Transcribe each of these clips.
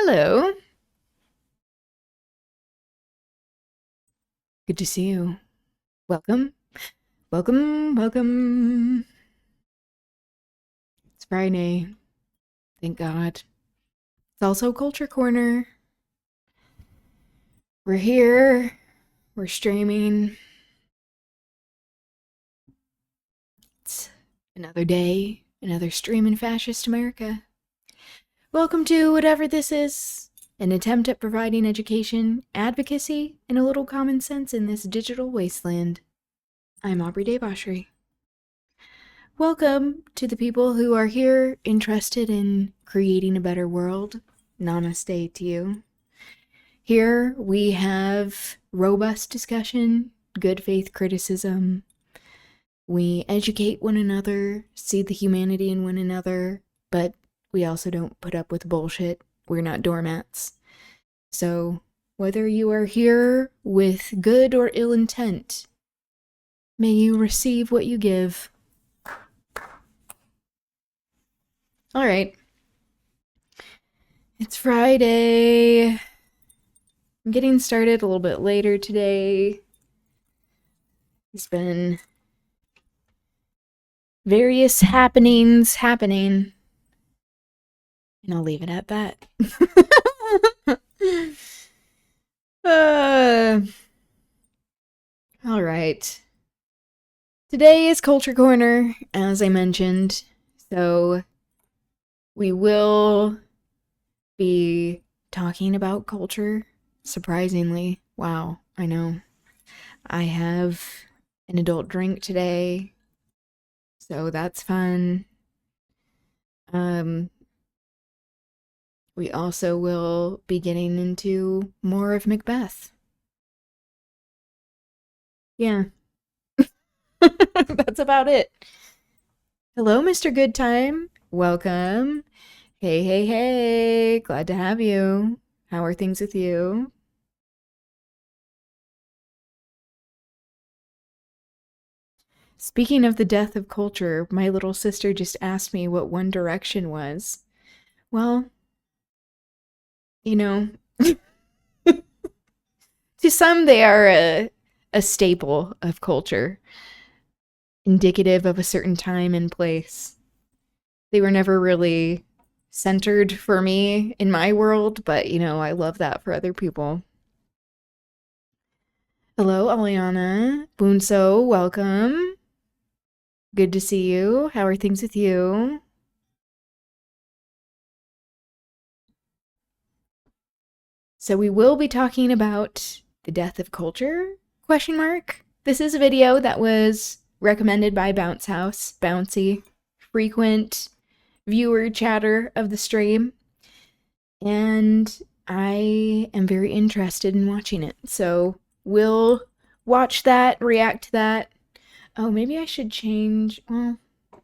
Hello. Good to see you. Welcome. Welcome. Welcome. It's Friday. Thank God. It's also Culture Corner. We're here. We're streaming. It's another day, another stream in fascist America. Welcome to whatever this is, an attempt at providing education, advocacy, and a little common sense in this digital wasteland. I'm Aubri Devashrayee. Welcome to the people who are here interested in creating a better world. Namaste to you. Here we have robust discussion, good faith criticism. We educate one another, see the humanity in one another, but we also don't put up with bullshit. We're not doormats. So, whether you are here with good or ill intent, may you receive what you give. All right. It's Friday. I'm getting started a little bit later today. There's been various happenings happening. And I'll leave it at that. All right. Today is Culture Corner, as I mentioned. So we will be talking about culture. Surprisingly. Wow, I know. I have an adult drink today, so that's fun. We also will be getting into more of Macbeth. Yeah. That's about it. Hello, Mr. Goodtime. Welcome. Hey, hey, hey. Glad to have you. How are things with you? Speaking of the death of culture, my little sister just asked me what One Direction was. Well, you know, to some they are a staple of culture, indicative of a certain time and place. They were never really centered for me in my world, but I love that for other people. Hello, Aliana. Bunso, welcome. Good to see you. How are things with you? So we will be talking about the death of culture? Question mark. This is a video that was recommended by Bounce House, Bouncy, frequent viewer chatter of the stream, and I am very interested in watching it. So we'll watch that, react to that. Oh, maybe I should change. Well,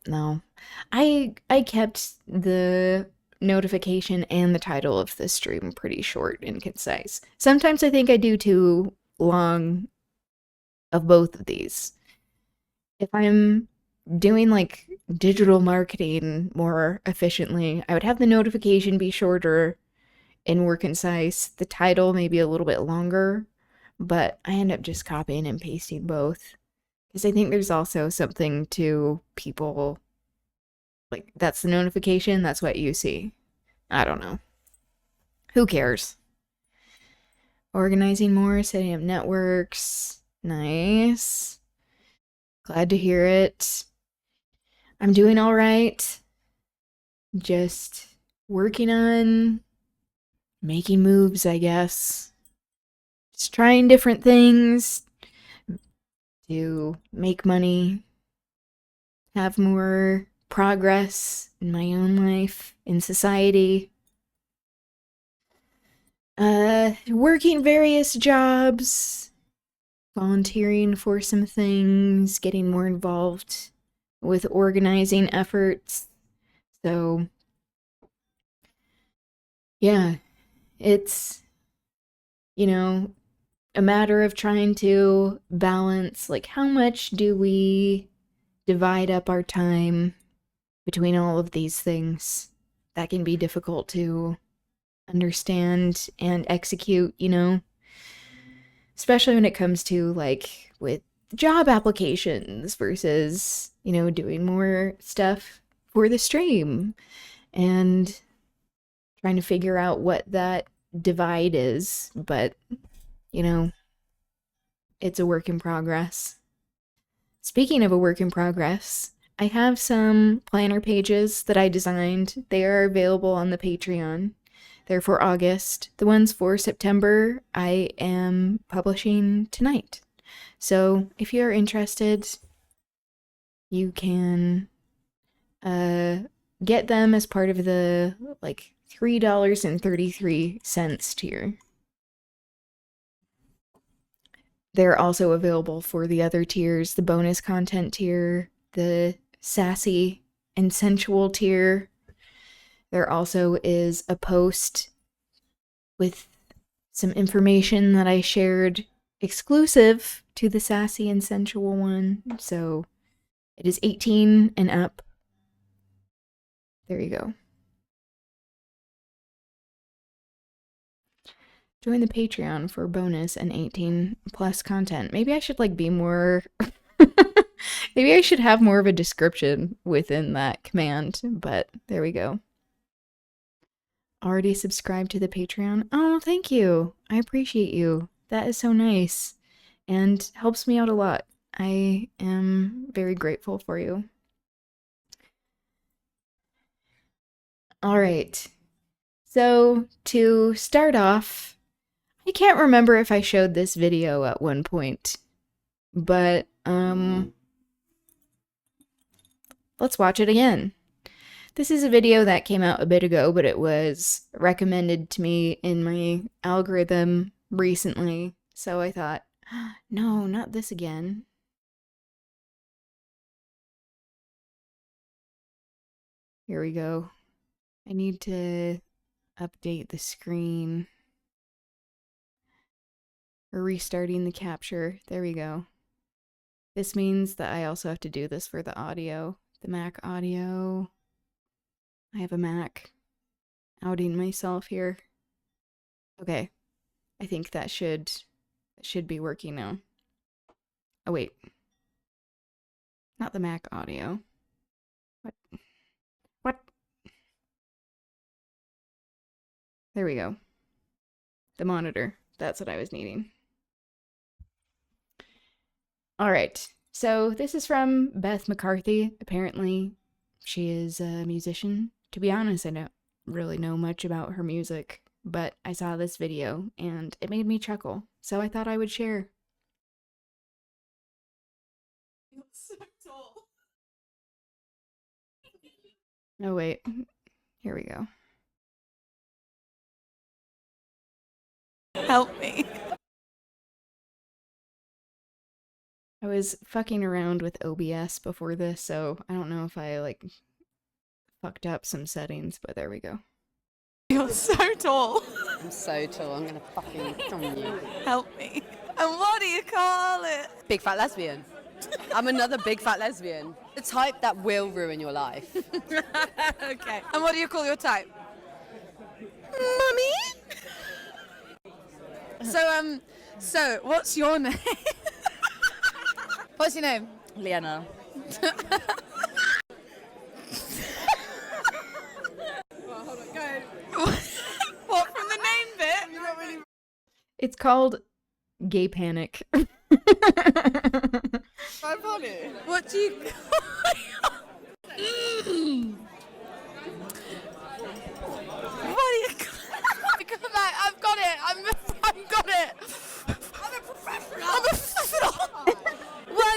no. I kept the notification and the title of the stream pretty short and concise. Sometimes I think I do too long of both of these. If I'm doing like digital marketing more efficiently, I would have the notification be shorter and more concise. The title maybe a little bit longer, but I end up just copying and pasting both. Because I think there's also something to people, like, that's the notification, that's what you see. I don't know. Who cares? Organizing more, setting up networks. Nice. Glad to hear it. I'm doing all right. Just working on making moves, I guess. Just trying different things to make money, have more progress in my own life, in society. Working various jobs, volunteering for some things, getting more involved with organizing efforts. So, yeah, it's, a matter of trying to balance, like, how much do we divide up our time between all of these things? That can be difficult too. understand and execute, you know, especially when it comes to like with job applications versus, you know, doing more stuff for the stream and trying to figure out what that divide is. But, you know, it's a work in progress. Speaking of a work in progress, I have some planner pages that I designed. They are available on the Patreon. They're for August. The ones for September I am publishing tonight. So if you're interested, you can get them as part of the like $3.33 tier. They're also available for the other tiers, the bonus content tier, the sassy and sensual tier. There also is a post with some information that I shared exclusive to the sassy and sensual one. So it is 18 and up. There you go. Join the Patreon for bonus and 18 plus content. Maybe I should like be more maybe I should have more of a description within that command, but there we go. Already subscribed to the Patreon? Oh, thank you. I appreciate you. That is so nice and helps me out a lot. I am very grateful for you. All right. So to start off, I can't remember if I showed this video at one point, but let's watch it again. This is a video that came out a bit ago, but it was recommended to me in my algorithm recently, so I thought, no, not this again. Here we go. I need to update the screen. We're restarting the capture. There we go. This means that I also have to do this for the audio. The Mac audio. I have a Mac. Outing myself here. Okay. I think that should be working now. Oh wait. Not the Mac audio. What? There we go. The monitor. That's what I was needing. All right. So this is from Beth McCarthy. Apparently, she is a musician. To be honest, I don't really know much about her music, but I saw this video and it made me chuckle, so I thought I would share. You're so tall. Oh wait. Here we go. Help me. I was fucking around with OBS before this, so I don't know if I like fucked up some settings, but there we go. You're so tall. I'm so tall, I'm gonna fucking kill you. Help me. And what do you call it? Big fat lesbian. I'm another big fat lesbian. The type that will ruin your life. Okay. And what do you call your type? Mummy? So what's your name? What's your name? Liana. Well, hold on, go. What from the name bit? Really... It's called Gay Panic. I'm funny. What do you What do you Come back, I've got it. I've got it. I'm a professional.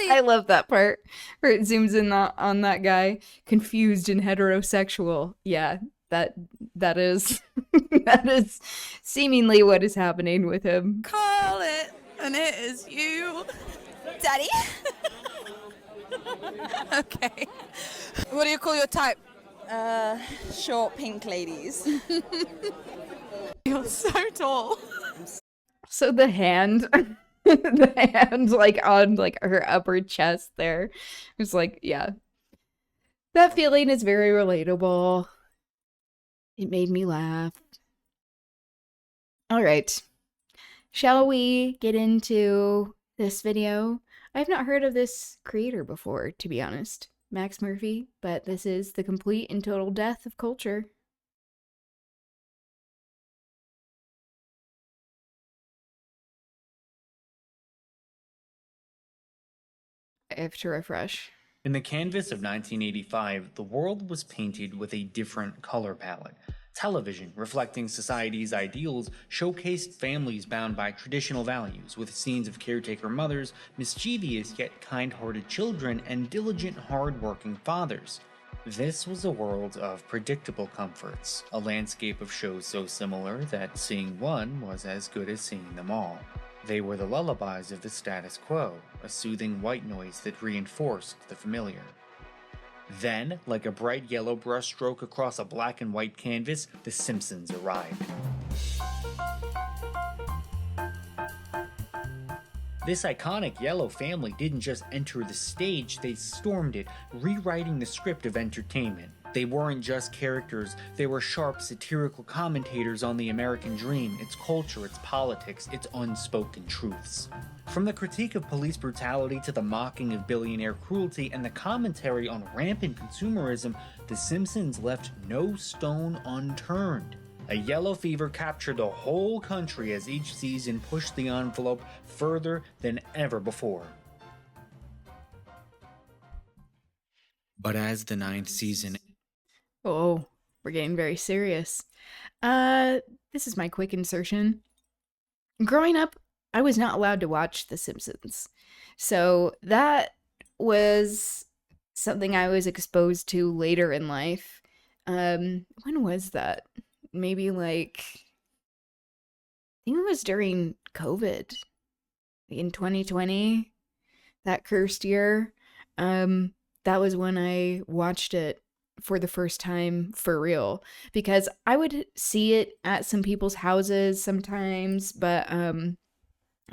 I love that part where it zooms in on that guy, confused and heterosexual. Yeah, that is that is seemingly what is happening with him. Call it, and it is you, Daddy. Okay. What do you call your type? Short pink ladies. You're so tall. So the hand, the hand like on like her upper chest there. It's like, yeah. That feeling is very relatable. It made me laugh. All right. Shall we get into this video? I've not heard of this creator before, to be honest. Max Murphy, but this is The Complete and Total Death of Culture. I have to refresh. In the canvas of 1985, the world was painted with a different color palette. Television, reflecting society's ideals, showcased families bound by traditional values, with scenes of caretaker mothers, mischievous yet kind-hearted children, and diligent, hard-working fathers. This was a world of predictable comforts, a landscape of shows so similar that seeing one was as good as seeing them all. They were the lullabies of the status quo, a soothing white noise that reinforced the familiar. Then, like a bright yellow brushstroke across a black and white canvas, The Simpsons arrived. This iconic yellow family didn't just enter the stage, they stormed it, rewriting the script of entertainment. They weren't just characters, they were sharp, satirical commentators on the American dream, its culture, its politics, its unspoken truths. From the critique of police brutality to the mocking of billionaire cruelty and the commentary on rampant consumerism, The Simpsons left no stone unturned. A yellow fever captured the whole country as each season pushed the envelope further than ever before. But as the 9th season... Oh, we're getting very serious. This is my quick insertion. Growing up, I was not allowed to watch The Simpsons. So that was something I was exposed to later in life. When was that? Maybe like, I think it was during COVID in 2020, that cursed year. That was when I watched it for the first time for real, because I would see it at some people's houses sometimes, but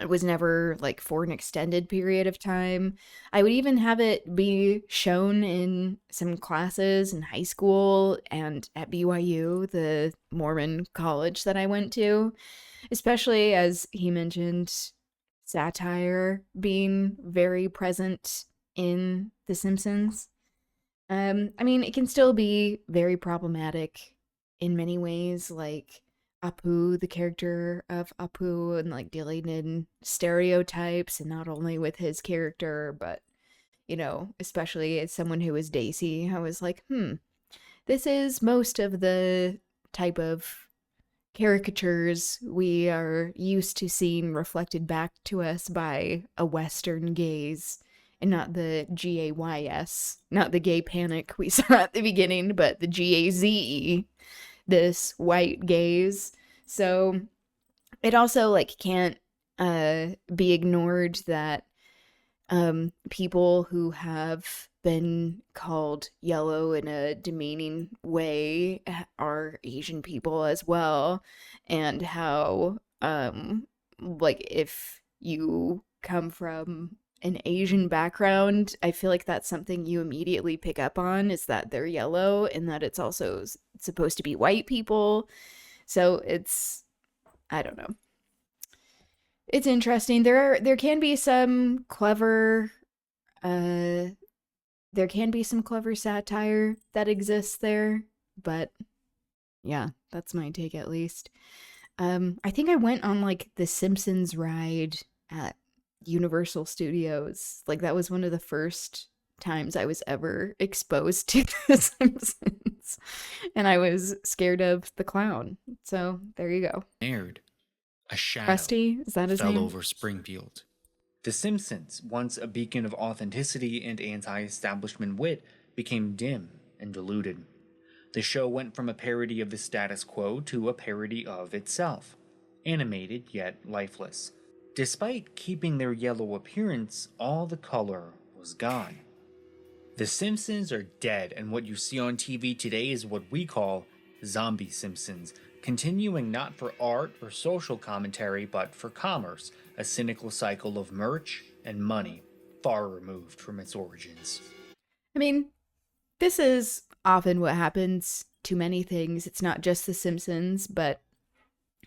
it was never like for an extended period of time. I would even have it be shown in some classes in high school and at BYU, the Mormon college that I went to, especially as he mentioned satire being very present in The Simpsons. I mean, it can still be very problematic in many ways, like Apu, the character of Apu, and like dealing in stereotypes, and not only with his character, but, you know, especially as someone who is desi, I was like, this is most of the type of caricatures we are used to seeing reflected back to us by a Western gaze, and not the GAYS, not the gay panic we saw at the beginning, but the GAZE, this white gaze. So it also like can't be ignored that people who have been called yellow in a demeaning way are Asian people as well, and how like if you come from an Asian background, I feel like that's something you immediately pick up on, is that they're yellow, and that it's also supposed to be white people. So it's, I don't know. It's interesting. There can be some clever satire that exists there, but yeah, that's my take at least. I think I went on like the Simpsons ride at Universal Studios. Like that was one of the first times I was ever exposed to The Simpsons, and I was scared of the clown. So there you go. Aired. A shadow Rusty, is that his fell name? over Springfield. The Simpsons, once a beacon of authenticity and anti-establishment wit, became dim and diluted. The show went from a parody of the status quo to a parody of itself, animated yet lifeless. Despite keeping their yellow appearance, all the color was gone. The Simpsons are dead, and what you see on TV today is what we call zombie Simpsons, continuing not for art or social commentary, but for commerce, a cynical cycle of merch and money, far removed from its origins. I mean, this is often what happens to many things. It's not just The Simpsons, but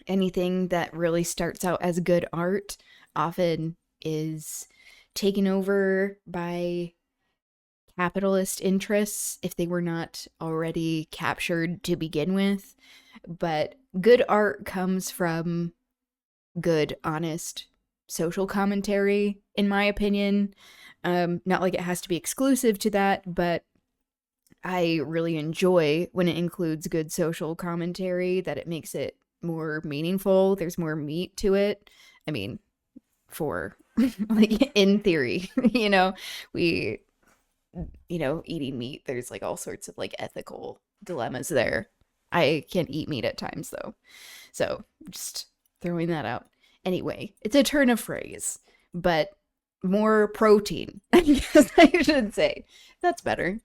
Anything that really starts out as good art often is taken over by capitalist interests if they were not already captured to begin with. But good art comes from good, honest social commentary, in my opinion. Not like it has to be exclusive to that, but I really enjoy when it includes good social commentary, that it makes it more meaningful. There's more meat to it. I mean, for like in theory, we, eating meat, there's like all sorts of like ethical dilemmas there. I can't eat meat at times though. So just throwing that out. Anyway, it's a turn of phrase, but more protein, I guess I should say. That's better.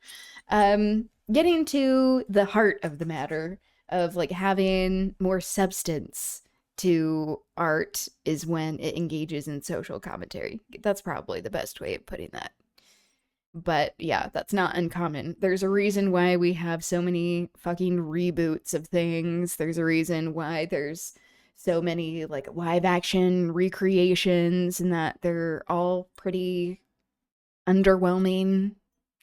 Getting to the heart of the matter of like having more substance to art is when it engages in social commentary. That's probably the best way of putting that. But yeah, that's not uncommon. There's a reason why we have so many fucking reboots of things. There's a reason why there's so many like live action recreations, and that they're all pretty underwhelming,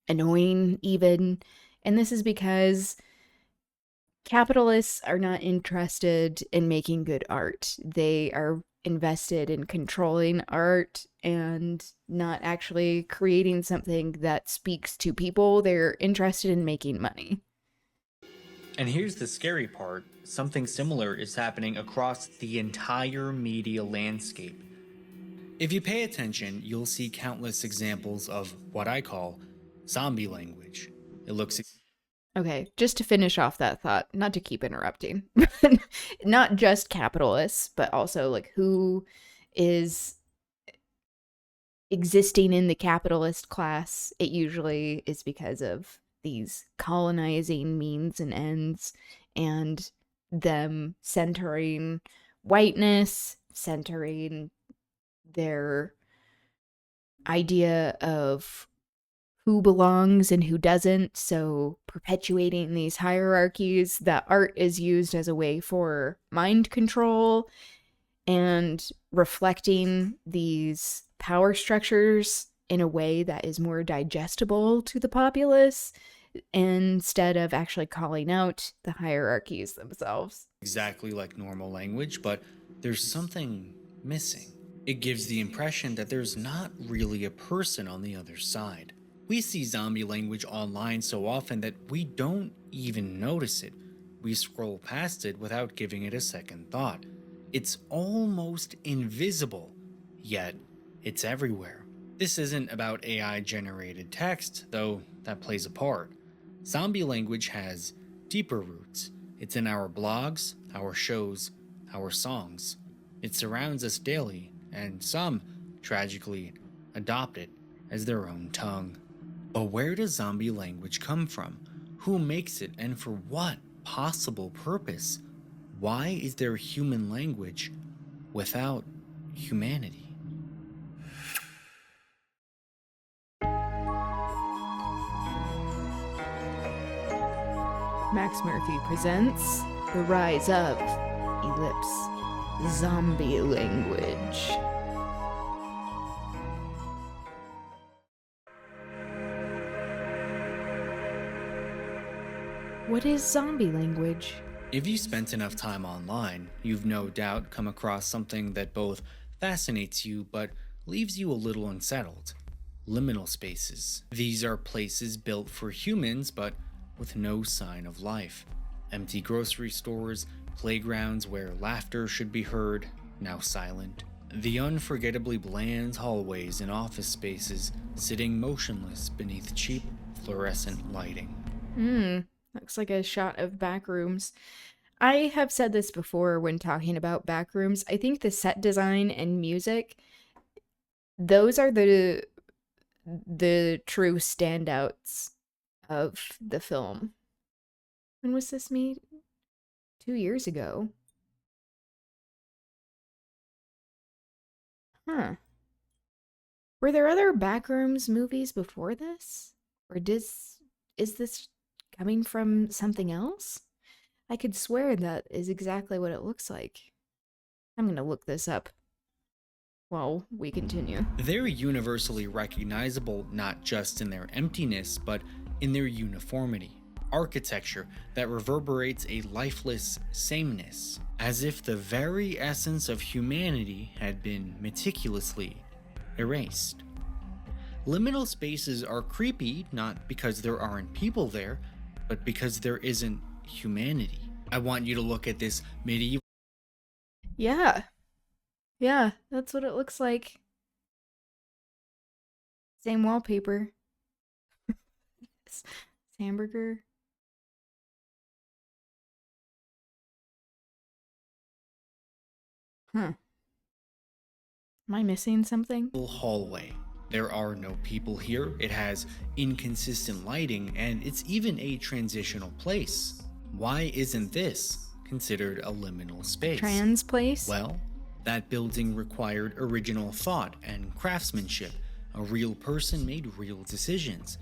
annoying even. And this is because capitalists are not interested in making good art. They are invested in controlling art and not actually creating something that speaks to people. They're interested in making money. And here's the scary part, something similar is happening across the entire media landscape. If you pay attention, you'll see countless examples of what I call zombie language. It looks Okay, just to finish off that thought, not to keep interrupting, not just capitalists, but also like who is existing in the capitalist class. It usually is because of these colonizing means and ends, and them centering whiteness, centering their idea of who belongs and who doesn't. So perpetuating these hierarchies, that art is used as a way for mind control and reflecting these power structures in a way that is more digestible to the populace, instead of actually calling out the hierarchies themselves. exactly like normal language, but there's something missing. It gives the impression that there's not really a person on the other side. We see zombie language online so often that we don't even notice it. We scroll past it without giving it a second thought. It's almost invisible, yet it's everywhere. This isn't about AI generated text, though that plays a part. Zombie language has deeper roots. It's in our blogs, our shows, our songs. It surrounds us daily, and some, tragically, adopt it as their own tongue. But where does zombie language come from? Who makes it, and for what possible purpose? Why is there human language without humanity? Max Murphy presents The Rise of Zombie Language. What is zombie language? If you spent enough time online, you've no doubt come across something that both fascinates you but leaves you a little unsettled. Liminal spaces. These are places built for humans but with no sign of life. Empty grocery stores, playgrounds where laughter should be heard, now silent. The unforgettably bland hallways and office spaces sitting motionless beneath cheap fluorescent lighting. Looks like a shot of backrooms. I have said this before when talking about backrooms. I think the set design and music, those are the true standouts of the film. When was this made? 2 years ago. Huh. Were there other Backrooms movies before this? Or is this coming from something else? I could swear that is exactly what it looks like. I'm gonna look this up while we continue. They're universally recognizable not just in their emptiness, but in their uniformity. Architecture that reverberates a lifeless sameness, as if the very essence of humanity had been meticulously erased. Liminal spaces are creepy not because there aren't people there, but because there isn't humanity. I want you to look at this medieval Yeah. Yeah, that's what it looks like. Same wallpaper. This hamburger. Huh. Am I missing something? hallway. There are no people here, it has inconsistent lighting, and it's even a transitional place. Why isn't this considered a liminal space? Trans place? Well, that building required original thought and craftsmanship. A real person made real decisions.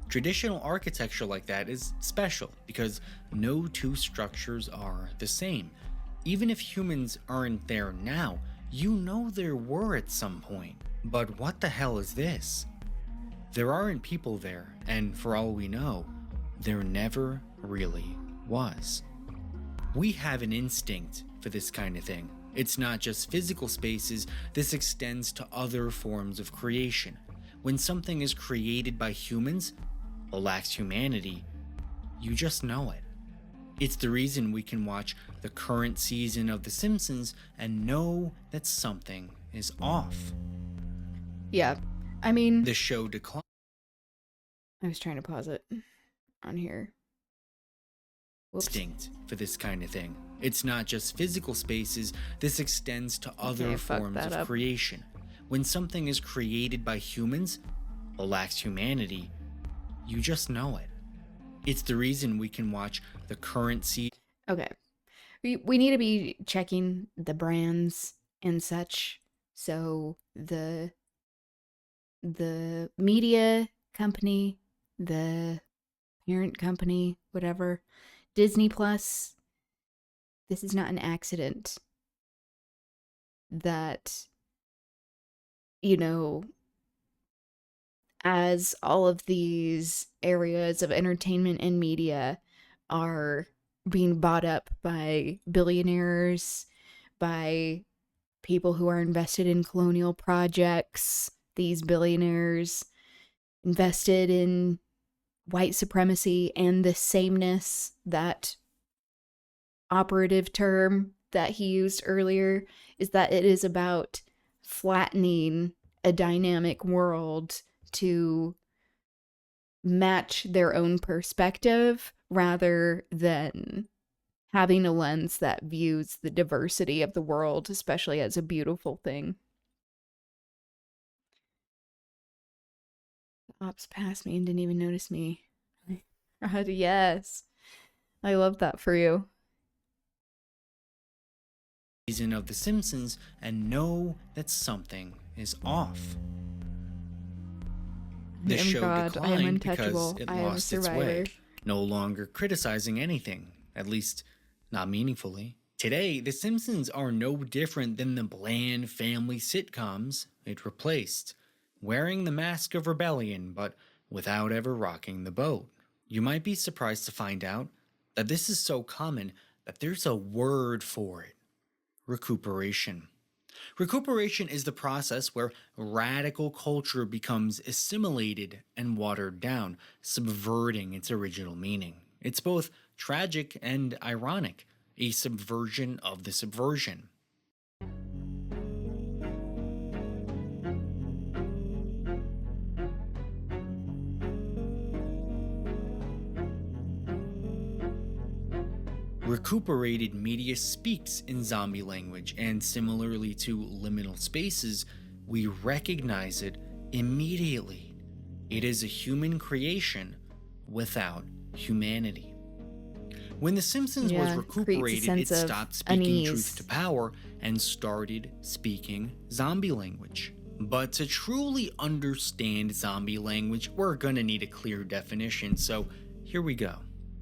Traditional architecture like that is special because no two structures are the same. Even if humans aren't there now, you know there were at some point. But what the hell is this? There aren't people there, and for all we know, there never really was. We have an instinct for this kind of thing. It's not just physical spaces, this extends to other forms of creation. When something is created by humans, but lacks humanity, you just know it. It's the reason we can watch the current season of The Simpsons and know that something is off. Yeah. I mean, The show declined. I was trying to pause it on here. Whoops. Instinct for this kind of thing. It's not just physical spaces, this extends to other Okay, I fucked forms that of up. creation. When something is created by humans, but lacks humanity, you just know it. It's the reason we can watch the current season. Okay. We need to be checking the brands and such. So the media company, the parent company, whatever, Disney Plus, this is not an accident that, you know, as all of these areas of entertainment and media are being bought up by billionaires, by people who are invested in colonial projects, these billionaires invested in white supremacy and the sameness, that operative term that he used earlier, is that it is about flattening a dynamic world to match their own perspective rather than having a lens that views the diversity of the world, especially as a beautiful thing. The ops passed me and didn't even notice me. Yes. I love that for you. Season of The Simpsons and know that something is off. The I am show God, I am declined because untouchable, it I am a lost its way, survivor. no longer criticizing anything, at least not meaningfully. Today, The Simpsons are no different than the bland family sitcoms it replaced, wearing the mask of rebellion but without ever rocking the boat. You might be surprised to find out that this is so common that there's a word for it: recuperation. Recuperation is the process where radical culture becomes assimilated and watered down, subverting its original meaning. It's both tragic and ironic, a subversion of the subversion. Recuperated media speaks in zombie language, and similarly to liminal spaces, we recognize it immediately. It is a human creation without humanity. When The Simpsons was Yeah, creates a recuperated, it sense of stopped speaking unease. truth to power and started speaking zombie language. But to truly understand zombie language, we're gonna need a clear definition, so here we go.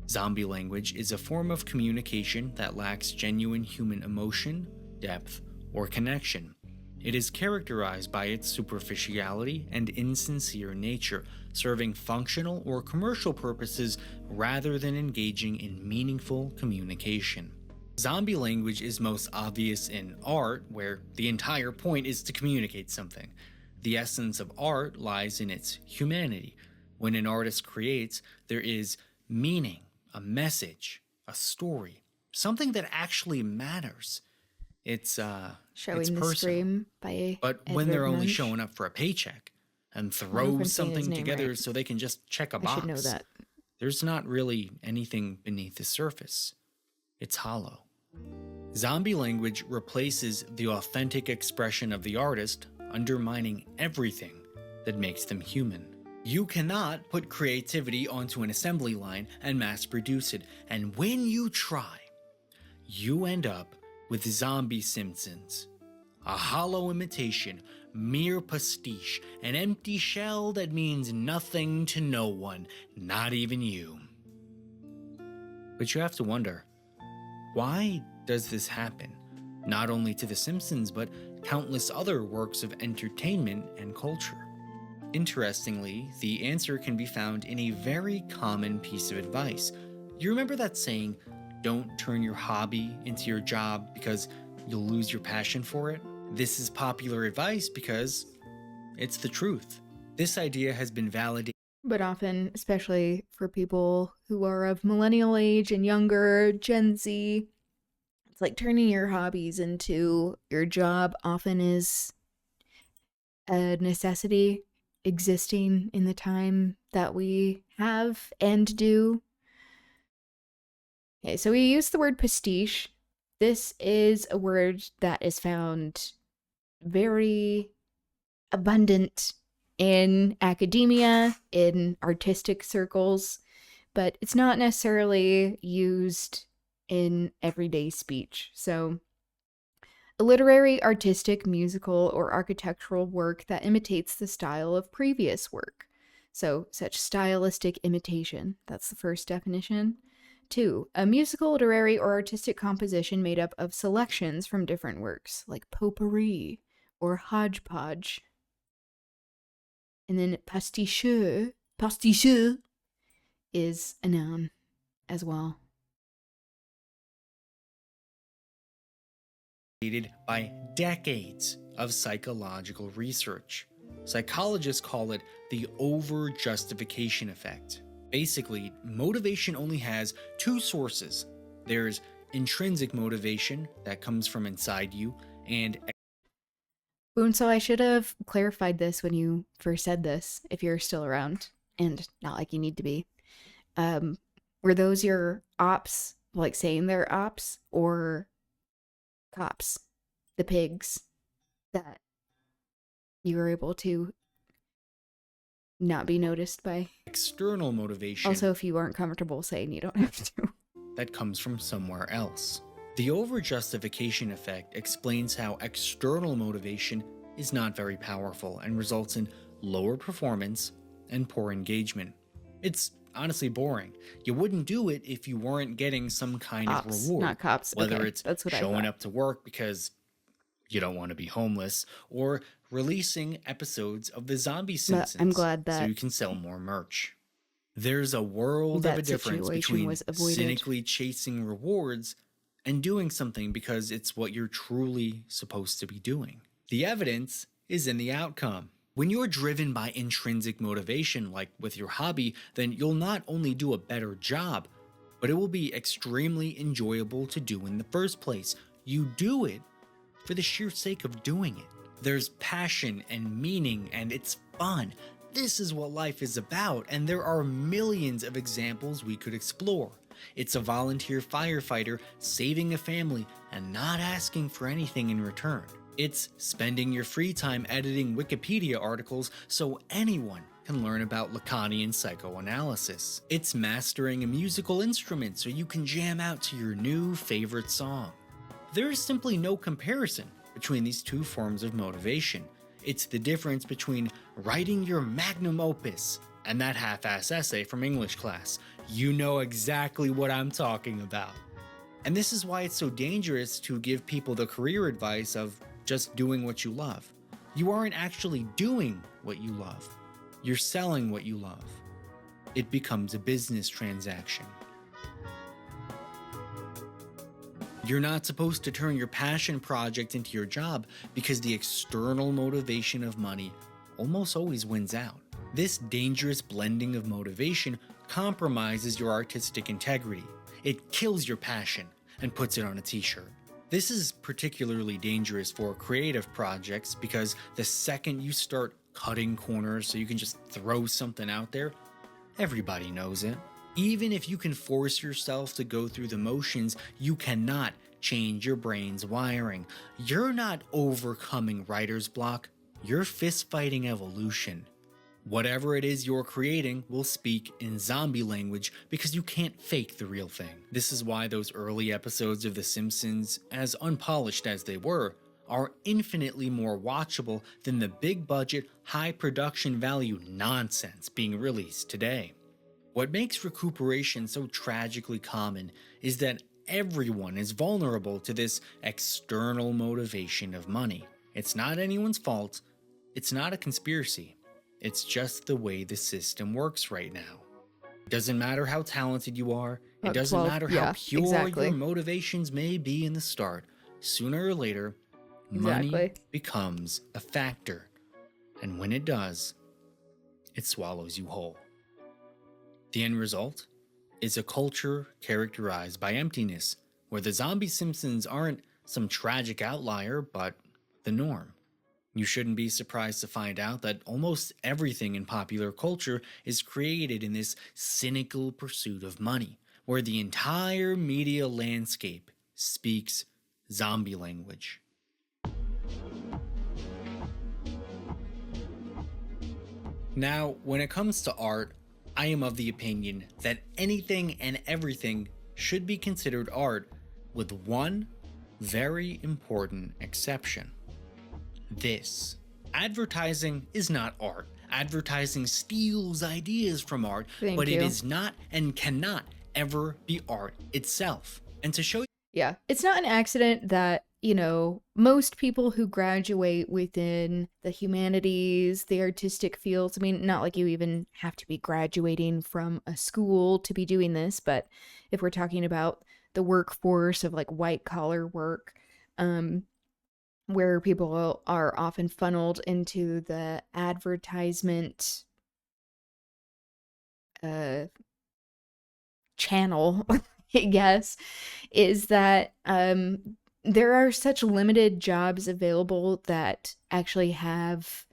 Zombie language is a form of communication that lacks genuine human emotion, depth, or connection. It is characterized by its superficiality and insincere nature, serving functional or commercial purposes rather than engaging in meaningful communication. Zombie language is most obvious in art, where the entire point is to communicate something. The essence of art lies in its humanity. When an artist creates, there is meaning, a message, a story, something that actually matters. It's Showing it's the personal. Scream by But Edvard when they're only Munch. showing up for a paycheck and if throw I'm saying his something name together right. so they can just check a I box, should know that. there's not really anything beneath the surface. It's hollow. Zombie language replaces the authentic expression of the artist, undermining everything that makes them human. You cannot put creativity onto an assembly line and mass produce it, and when you try, you end up with Zombie Simpsons. A hollow imitation, mere pastiche, an empty shell that means nothing to no one, not even you. But you have to wonder, why does this happen? Not only to The Simpsons, but countless other works of entertainment and culture. Interestingly, the answer can be found in a very common piece of advice. You remember that saying, don't turn your hobby into your job because you'll lose your passion for it? This is popular advice because it's the truth. This idea has been validated. But often, especially for people who are of millennial age and younger, Gen Z, it's like turning your hobbies into your job often is a necessity existing in the time that we have and do. Okay, so we use the word pastiche. This is a word that is found very abundant in academia, in artistic circles, but it's not necessarily used in everyday speech. So, a literary, artistic, musical, or architectural work that imitates the style of previous work. So, such stylistic imitation. That's the first definition. 2. A musical, literary, or artistic composition made up of selections from different works, like potpourri or hodgepodge. And then pasticheux is a noun as well. By decades of psychological research. Psychologists call it the over-justification effect. Basically, motivation only has two sources. There's intrinsic motivation that comes from inside you, and Boone, so I should have clarified this when you first said this, if you're still around, and not like you need to be. Were those your ops, like saying they're ops, or cops, the pigs that you were able to not be noticed by? external motivation Also, if you aren't comfortable saying, you don't have to. that comes from somewhere else. The over-justification effect explains how external motivation is not very powerful and results in lower performance and poor engagement. It's honestly boring. You wouldn't do it if you weren't getting some kind Ops, of reward. not cops. Whether Okay, it's that's what I showing thought. up to work because you don't want to be homeless, or releasing episodes of the Zombie Simpsons I'm glad so that you can sell more merch. There's a world of that a difference situation between was avoided. cynically chasing rewards and doing something because it's what you're truly supposed to be doing. The evidence is in the outcome. When you're driven by intrinsic motivation, like with your hobby, then you'll not only do a better job, but it will be extremely enjoyable to do in the first place. You do it for the sheer sake of doing it. There's passion and meaning, and it's fun. This is what life is about, and there are millions of examples we could explore. It's a volunteer firefighter saving a family and not asking for anything in return. It's spending your free time editing Wikipedia articles so anyone can learn about Lacanian psychoanalysis. It's mastering a musical instrument so you can jam out to your new favorite song. There is simply no comparison between these two forms of motivation. It's the difference between writing your magnum opus and that half-ass essay from English class. You know exactly what I'm talking about. And this is why it's so dangerous to give people the career advice of just doing what you love. You aren't actually doing what you love. You're selling what you love. It becomes a business transaction. You're not supposed to turn your passion project into your job because the external motivation of money almost always wins out. This dangerous blending of motivation compromises your artistic integrity. It kills your passion and puts it on a t-shirt. This is particularly dangerous for creative projects because the second you start cutting corners so you can just throw something out there, everybody knows it. Even if you can force yourself to go through the motions, you cannot change your brain's wiring. You're not overcoming writer's block, you're fist-fighting evolution. Whatever it is you're creating will speak in zombie language because you can't fake the real thing. This is why those early episodes of The Simpsons, as unpolished as they were, are infinitely more watchable than the big budget, high production value nonsense being released today. What makes recuperation so tragically common is that everyone is vulnerable to this external motivation of money. It's not anyone's fault, it's not a conspiracy. It's just the way the system works right now. It doesn't matter how talented you are. It doesn't matter how pure your motivations may be in the start. Sooner or later, money becomes a factor. And when it does, it swallows you whole. The end result is a culture characterized by emptiness, where the zombie Simpsons aren't some tragic outlier, but the norm. You shouldn't be surprised to find out that almost everything in popular culture is created in this cynical pursuit of money, where the entire media landscape speaks zombie language. Now, when it comes to art, I am of the opinion that anything and everything should be considered art, with one very important exception. This. Advertising is not art. Advertising steals ideas from art, but it is not and cannot ever be art itself. And to show you... Yeah, it's not an accident that, you know, most people who graduate within the humanities, the artistic fields, I mean, not like you even have to be graduating from a school to be doing this, but if we're talking about the workforce of like white collar work, where people are often funneled into the advertisement channel, I guess, is that there are such limited jobs available that actually have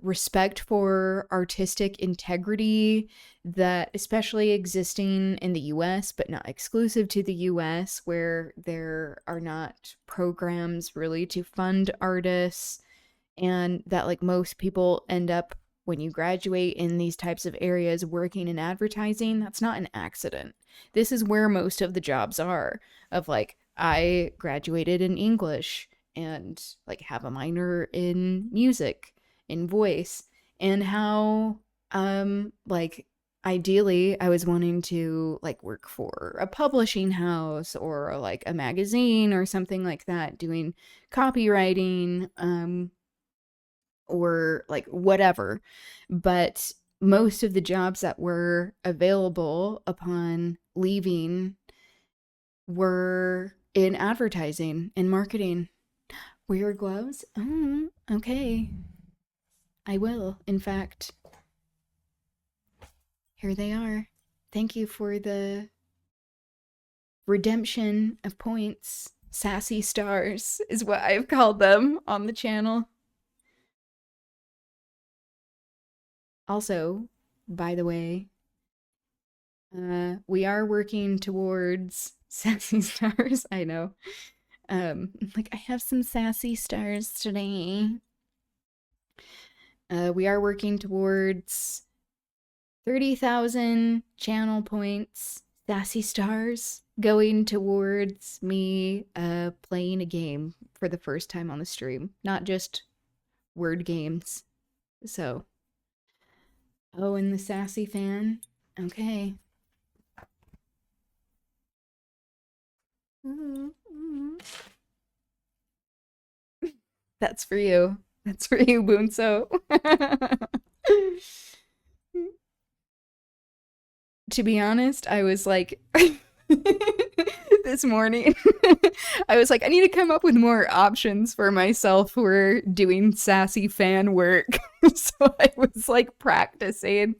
respect for artistic integrity, that especially existing in the US, but not exclusive to the US, where there are not programs really to fund artists, and that like most people end up, when you graduate in these types of areas working in advertising, that's not an accident. This is where most of the jobs are, of like, I graduated in English and like have a minor in music, in voice, and how like ideally I was wanting to like work for a publishing house or like a magazine or something like that, doing copywriting or like whatever. But most of the jobs that were available upon leaving were in advertising and marketing. Wear gloves? Oh, okay. I will, in fact. Here they are. Thank you for the redemption of points. Sassy stars is what I've called them on the channel. Also, by the way, we are working towards sassy stars. I know. Like, I have some sassy stars today. We are working towards 30,000 channel points, sassy stars, going towards me playing a game for the first time on the stream, not just word games. So, oh, and the sassy fan. Okay. That's for you. That's for you, Bunso. To be honest, I was like, this morning, I was like, I need to come up with more options for myself for doing sassy fan work. So I was like practicing.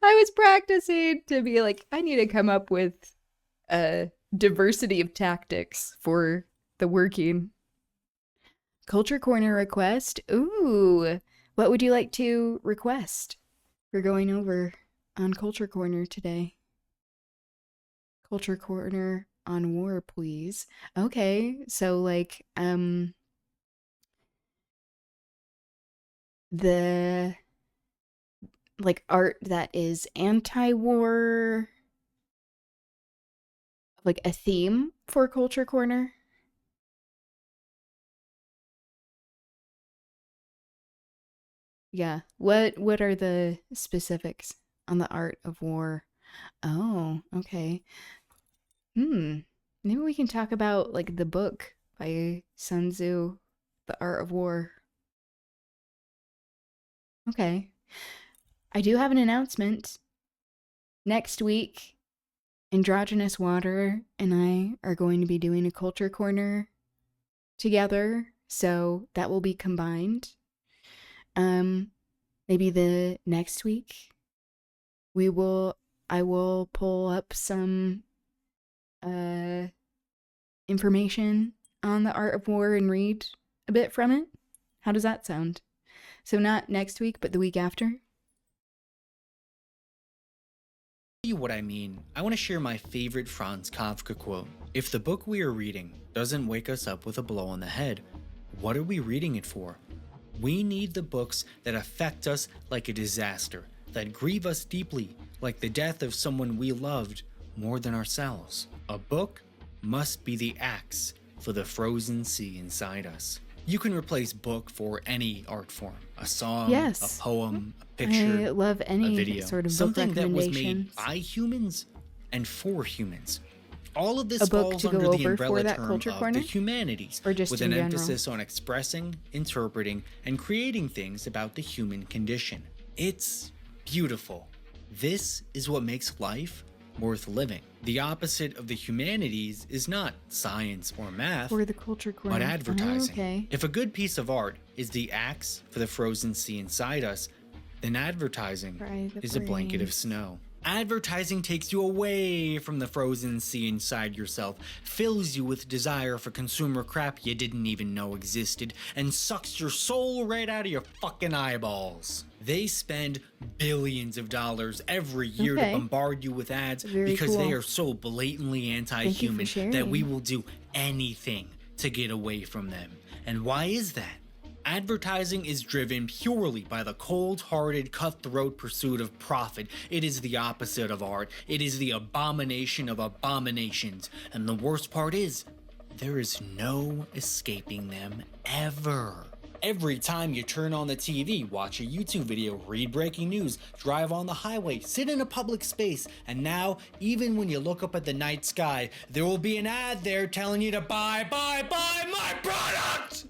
I was practicing to be like, I need to come up with a diversity of tactics for the working. Culture Corner request. Ooh, what would you like to request for going over on Culture Corner today? Culture Corner on war, please. Okay, so like the like art that is anti-war, like a theme for Culture Corner. Yeah. What are the specifics on the art of war? Oh, okay. Maybe we can talk about like the book by Sun Tzu, The Art of War. Okay. I do have an announcement. Next week, Androgynous Water and I are going to be doing a culture corner together, so that will be combined. Maybe the next week I will pull up some information on the art of war and read a bit from it. How does that sound? So not next week, but the week after? You what I mean. I want to share my favorite Franz Kafka quote. If the book we are reading doesn't wake us up with a blow on the head, what are we reading it for? We need the books that affect us like a disaster, that grieve us deeply, like the death of someone we loved more than ourselves. A book must be the axe for the frozen sea inside us. You can replace book for any art form. A song, Yes. a poem, a picture, I love any a video. sort of book Something that was made recommendations. by humans and for humans. All of this A book falls to go under the over for umbrella that term culture of corner? the humanities, Or just with in an general? emphasis on expressing, interpreting, and creating things about the human condition. It's beautiful. This is what makes life worth living. The opposite of the humanities is not science or math, For the culture corner. but advertising. Oh, okay. If a good piece of art is the axe for the frozen sea inside us, then advertising Fry the is a blanket of brains. snow. Advertising takes you away from the frozen sea inside yourself, fills you with desire for consumer crap you didn't even know existed, and sucks your soul right out of your fucking eyeballs. They spend billions of dollars every year Okay. to bombard you with ads Very because they cool. are so blatantly anti-human sharing. that we will do anything to get away from them. And why is that? Advertising is driven purely by the cold-hearted, cutthroat pursuit of profit. It is the opposite of art. It is the abomination of abominations. And the worst part is, there is no escaping them ever. Every time you turn on the TV, watch a YouTube video, read breaking news, drive on the highway, sit in a public space, and now, even when you look up at the night sky, there will be an ad there telling you to buy my product!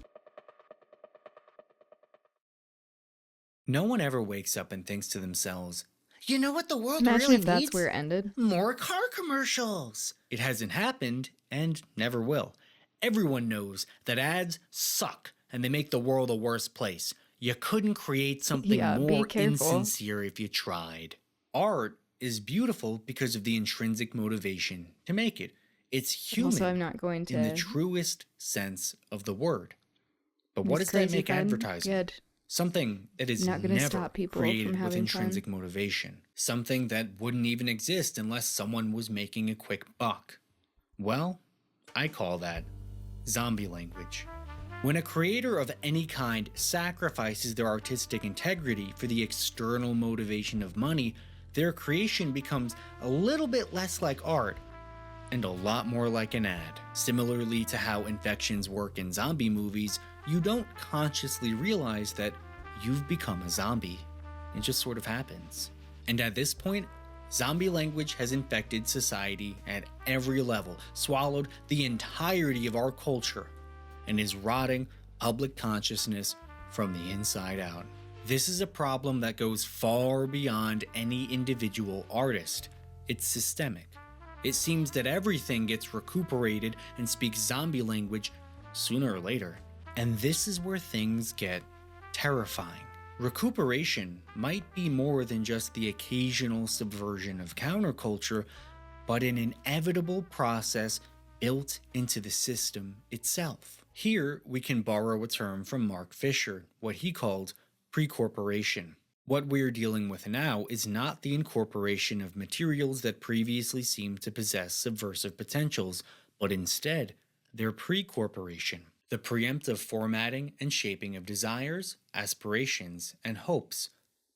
No one ever wakes up and thinks to themselves, you know what the world Imagine really if that's needs? where it ended. More car commercials. It hasn't happened and never will. Everyone knows that ads suck and they make the world a worse place. You couldn't create something Yeah, be more careful. insincere if you tried. Art is beautiful because of the intrinsic motivation to make it. It's human Also, I'm not going to. in the truest sense of the word. But I'm what just does that crazy make fun. advertising? Good. Something that is Not gonna never stop people created from with having intrinsic motivation. Something that wouldn't even exist unless someone was making a quick buck. Well, I call that zombie language. When a creator of any kind sacrifices their artistic integrity for the external motivation of money, their creation becomes a little bit less like art and a lot more like an ad. Similarly to how infections work in zombie movies, you don't consciously realize that you've become a zombie. It just sort of happens. And at this point, Zombie language has infected society at every level, swallowed the entirety of our culture, and is rotting public consciousness from the inside out. This is a problem that goes far beyond any individual artist. It's systemic. It seems that everything gets recuperated and speaks zombie language sooner or later. And this is where things get terrifying. Recuperation might be more than just the occasional subversion of counterculture, but an inevitable process built into the system itself. Here, we can borrow a term from Mark Fisher, what he called pre-corporation. What we're dealing with now is not the incorporation of materials that previously seemed to possess subversive potentials, but instead, their pre-corporation. The preemptive formatting and shaping of desires, aspirations, and hopes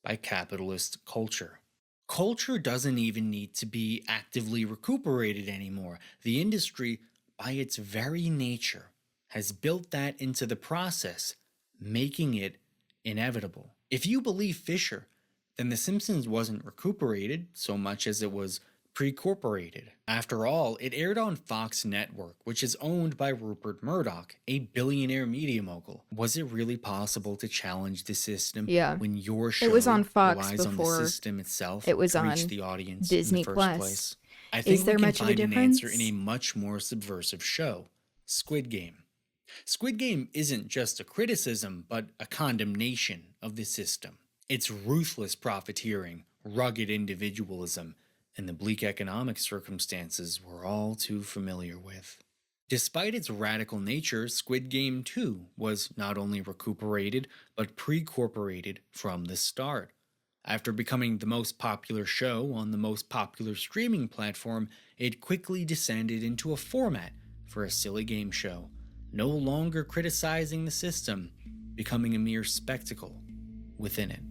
by capitalist culture. Culture doesn't even need to be actively recuperated anymore. The industry, by its very nature, has built that into the process, making it inevitable. If you believe Fisher, then The Simpsons wasn't recuperated so much as it was pre-corporated. After all, it aired on Fox Network, which is owned by Rupert Murdoch, a billionaire media mogul. Was it really possible to challenge the system when your show was on Fox relies on the before system itself it was to on reach the audience Disney in the first Plus. place? I think Is there we can much of a find an answer difference? in a much more subversive show, Squid Game. Squid Game isn't just a criticism, but a condemnation of the system. Its ruthless profiteering, rugged individualism, and the bleak economic circumstances we're all too familiar with. Despite its radical nature, Squid Game 2 was not only recuperated, but pre-corporated from the start. After becoming the most popular show on the most popular streaming platform, it quickly descended into a format for a silly game show, no longer criticizing the system, becoming a mere spectacle within it.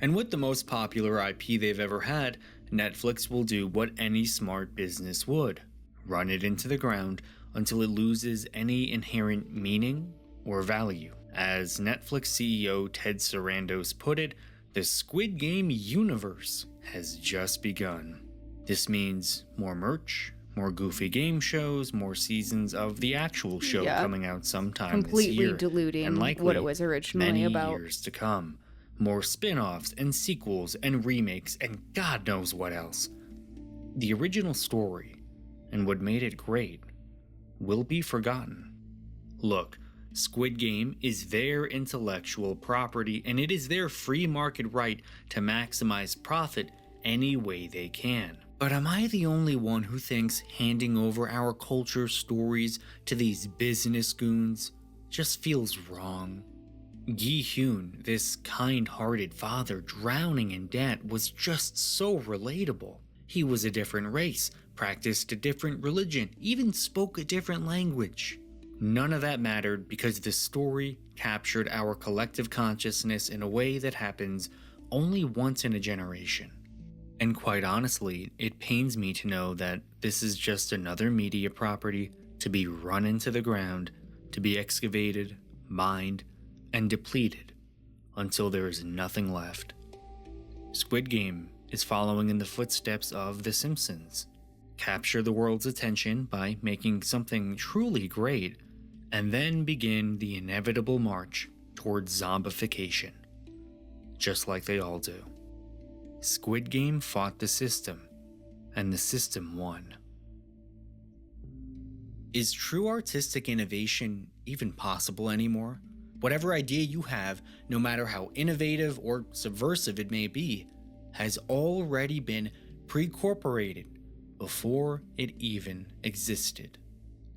And with the most popular IP they've ever had, Netflix will do what any smart business would: run it into the ground until it loses any inherent meaning or value. As Netflix CEO Ted Sarandos put it, the Squid Game universe has just begun. This means more merch, more goofy game shows, more seasons of the actual show coming out sometime this year, completely diluting and likely what it was originally many about. years to come. More spin-offs and sequels and remakes and God knows what else. The original story, and what made it great, will be forgotten. Look, Squid Game is their intellectual property, and it is their free market right to maximize profit any way they can. But am I the only one who thinks handing over our culture stories to these business goons just feels wrong? Gi Hyun, this kind-hearted father drowning in debt, was just so relatable. He was a different race, practiced a different religion, even spoke a different language. None of that mattered because the story captured our collective consciousness in a way that happens only once in a generation. And quite honestly, it pains me to know that this is just another media property to be run into the ground, to be excavated, mined, and depleted until there is nothing left. Squid Game is following in the footsteps of The Simpsons. Capture the world's attention by making something truly great, and then begin the inevitable march towards zombification, just like they all do. Squid Game fought the system, and the system won. Is true artistic innovation even possible anymore? Whatever idea you have, no matter how innovative or subversive it may be, has already been pre-corporated before it even existed.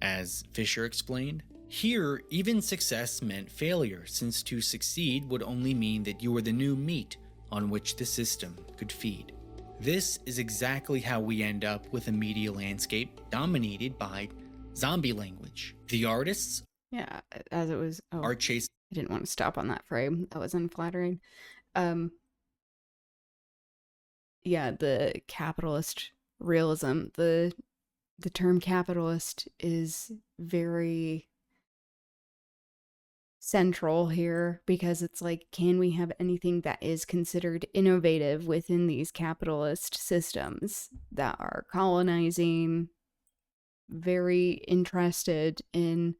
As Fisher explained, here even success meant failure, since to succeed would only mean that you were the new meat on which the system could feed. This is exactly how we end up with a media landscape dominated by zombie language. The artists as it was. Oh, are chasing. I didn't want to stop on that frame. That was unflattering. The capitalist realism. The term capitalist is very central here, because it's like, can we have anything that is considered innovative within these capitalist systems that are colonizing, very interested in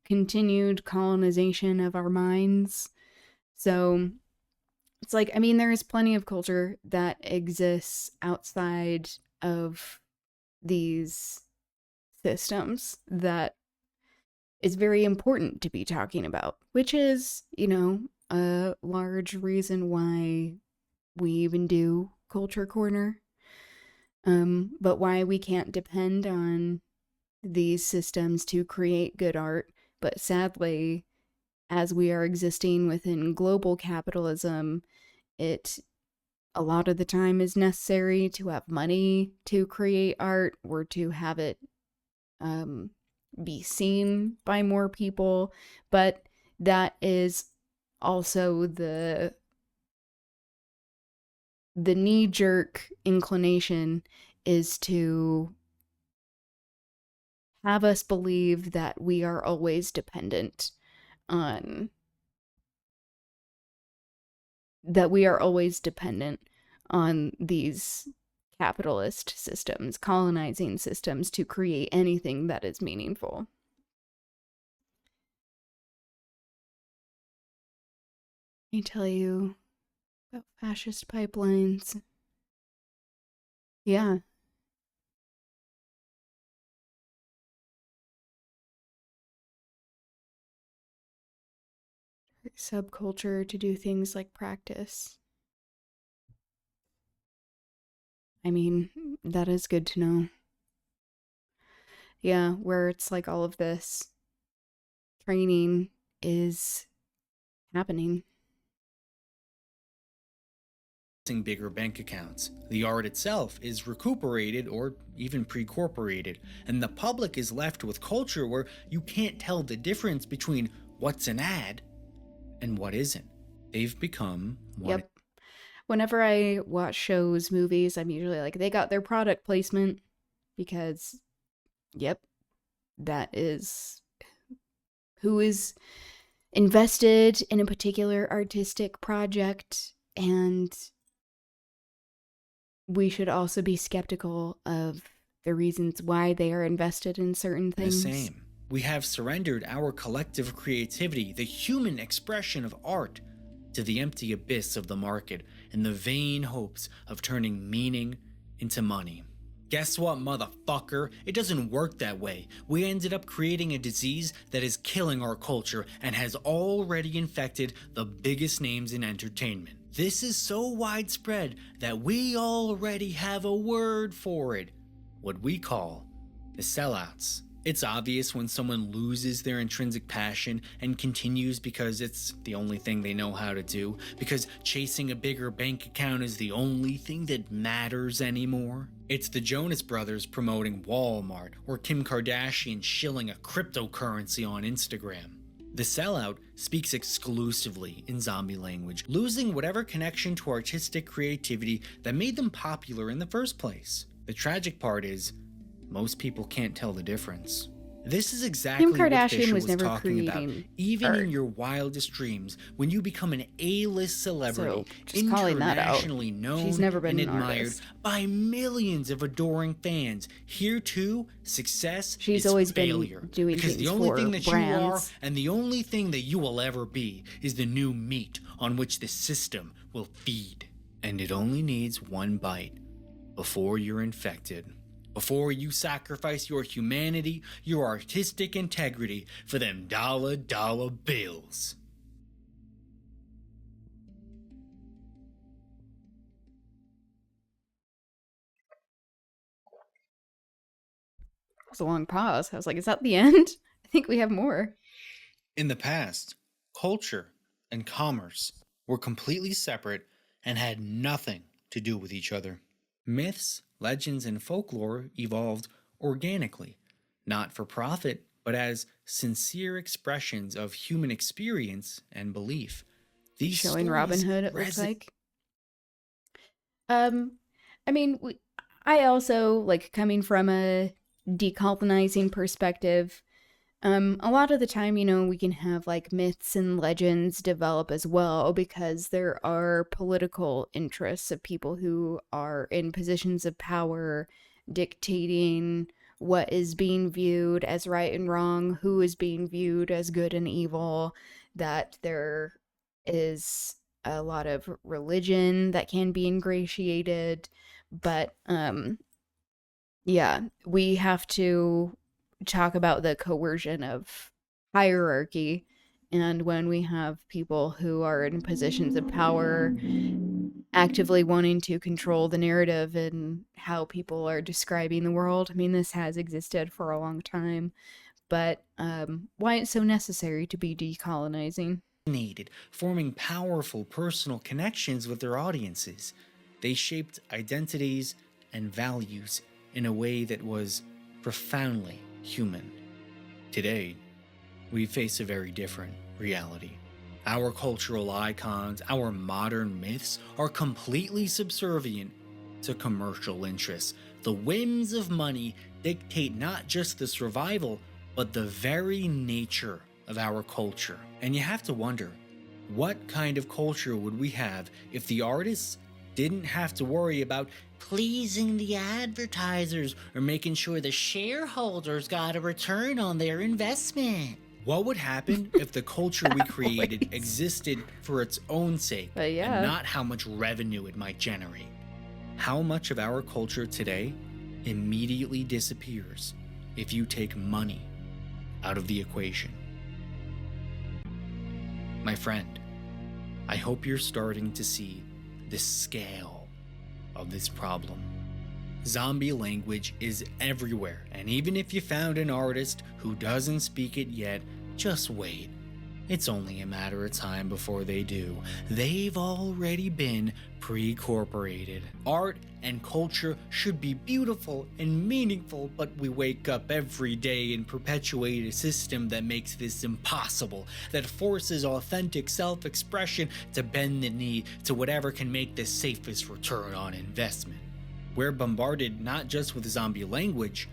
continued colonization of our minds? So it's like, I mean, there is plenty of culture that exists outside of these systems that is very important to be talking about, which is, you know, a large reason why we even do Culture Corner. But why we can't depend on these systems to create good art. But sadly, as we are existing within global capitalism, it a lot of the time is necessary to have money to create art or to have it be seen by more people. But that is also the knee-jerk inclination is to have us believe that we are always dependent on these capitalist systems, colonizing systems, to create anything that is meaningful. Let me tell you about fascist pipelines. Yeah. Subculture to do things like practice. I mean, that is good to know. Yeah, where it's like all of this training is happening. Bigger bank accounts. The art itself is recuperated or even pre-corporated, and the public is left with culture where you can't tell the difference between what's an ad and what isn't. They've become Yep. Whenever I watch shows, movies, I'm usually like, they got their product placement, because, yep, that is who is invested in a particular artistic project. And we should also be skeptical of the reasons why they are invested in certain things. The same. We have surrendered our collective creativity, the human expression of art, to the empty abyss of the market in the vain hopes of turning meaning into money. Guess what, motherfucker? It doesn't work that way. We ended up creating a disease that is killing our culture and has already infected the biggest names in entertainment. This is so widespread that we already have a word for it. What we call the sellouts. It's obvious when someone loses their intrinsic passion and continues because it's the only thing they know how to do, because chasing a bigger bank account is the only thing that matters anymore. It's the Jonas Brothers promoting Walmart, or Kim Kardashian shilling a cryptocurrency on Instagram. The sellout speaks exclusively in zombie language, losing whatever connection to artistic creativity that made them popular in the first place. The tragic part is, most people can't tell the difference. This is exactly Kim Kardashian what Fisher was was never talking about. creating Even art. in your wildest dreams, when you become an A-list celebrity, So, just calling that out. internationally known She's never been and an admired artist. by millions of adoring fans, here too, success She's is always been failure. doing because the things only for thing that brands. you are, and the only thing that you will ever be, is the new meat on which the system will feed. And it only needs one bite before you're infected. Before you sacrifice your humanity, your artistic integrity for them dollar bills. It was a long pause. I was like, is that the end? I think we have more. In the past, culture and commerce were completely separate and had nothing to do with each other. Myths, legends, and folklore evolved organically, not for profit, but as sincere expressions of human experience and belief. These Showing Robin stories Hood, it looks resi- like. I mean, I also, like, coming from a decolonizing perspective, A lot of the time, we can have like myths and legends develop as well because there are political interests of people who are in positions of power dictating what is being viewed as right and wrong, who is being viewed as good and evil, that there is a lot of religion that can be ingratiated, but yeah, we have to talk about the coercion of hierarchy. And when we have people who are in positions of power actively wanting to control the narrative and how people are describing the world, I mean, this has existed for a long time, but why it's so necessary to be decolonizing. Forming powerful personal connections with their audiences. They shaped identities and values in a way that was profoundly human. Today, we face a very different reality. Our cultural icons, our modern myths are completely subservient to commercial interests. The whims of money dictate not just the survival, but the very nature of our culture. And you have to wonder, what kind of culture would we have if the artists didn't have to worry about pleasing the advertisers or making sure the shareholders got a return on their investment? What would happen if the culture we created existed for its own sake and not how much revenue it might generate? How much of our culture today immediately disappears if you take money out of the equation? My friend, I hope you're starting to see the scale of this problem. Zombie language is everywhere, and even if you found an artist who doesn't speak it yet, just wait. It's only a matter of time before they do. They've already been pre-corporated. Art and culture should be beautiful and meaningful, but we wake up every day and perpetuate a system that makes this impossible, that forces authentic self-expression to bend the knee to whatever can make the safest return on investment. We're bombarded not just with zombie language,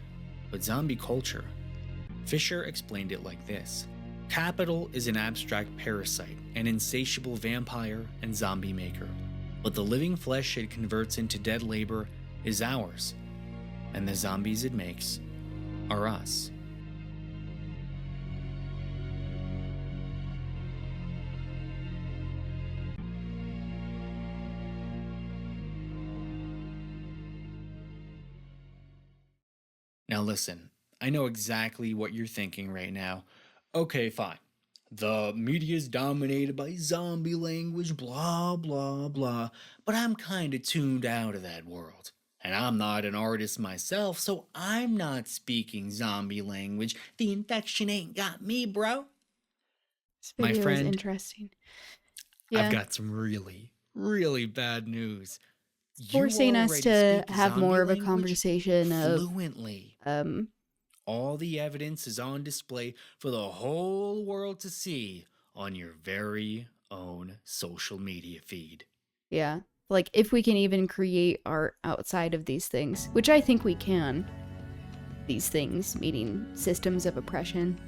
but zombie culture. Fisher explained it like this. Capital is an abstract parasite, an insatiable vampire and zombie maker. But the living flesh it converts into dead labor is ours, and the zombies it makes are us. Now listen, I know exactly what you're thinking right now. Okay, fine. The media is dominated by zombie language, blah, blah, blah, but I'm kinda tuned out of that world. And I'm not an artist myself, so I'm not speaking zombie language. The infection ain't got me, bro. This My video is friend, interesting. I've got some really, really bad news. You Forcing us already to speak have zombie more of a language conversation of fluently. All the evidence is on display for the whole world to see on your very own social media feed. yeah, like if we can even create art outside of these things, which I think we can. These things, meaning systems of oppression.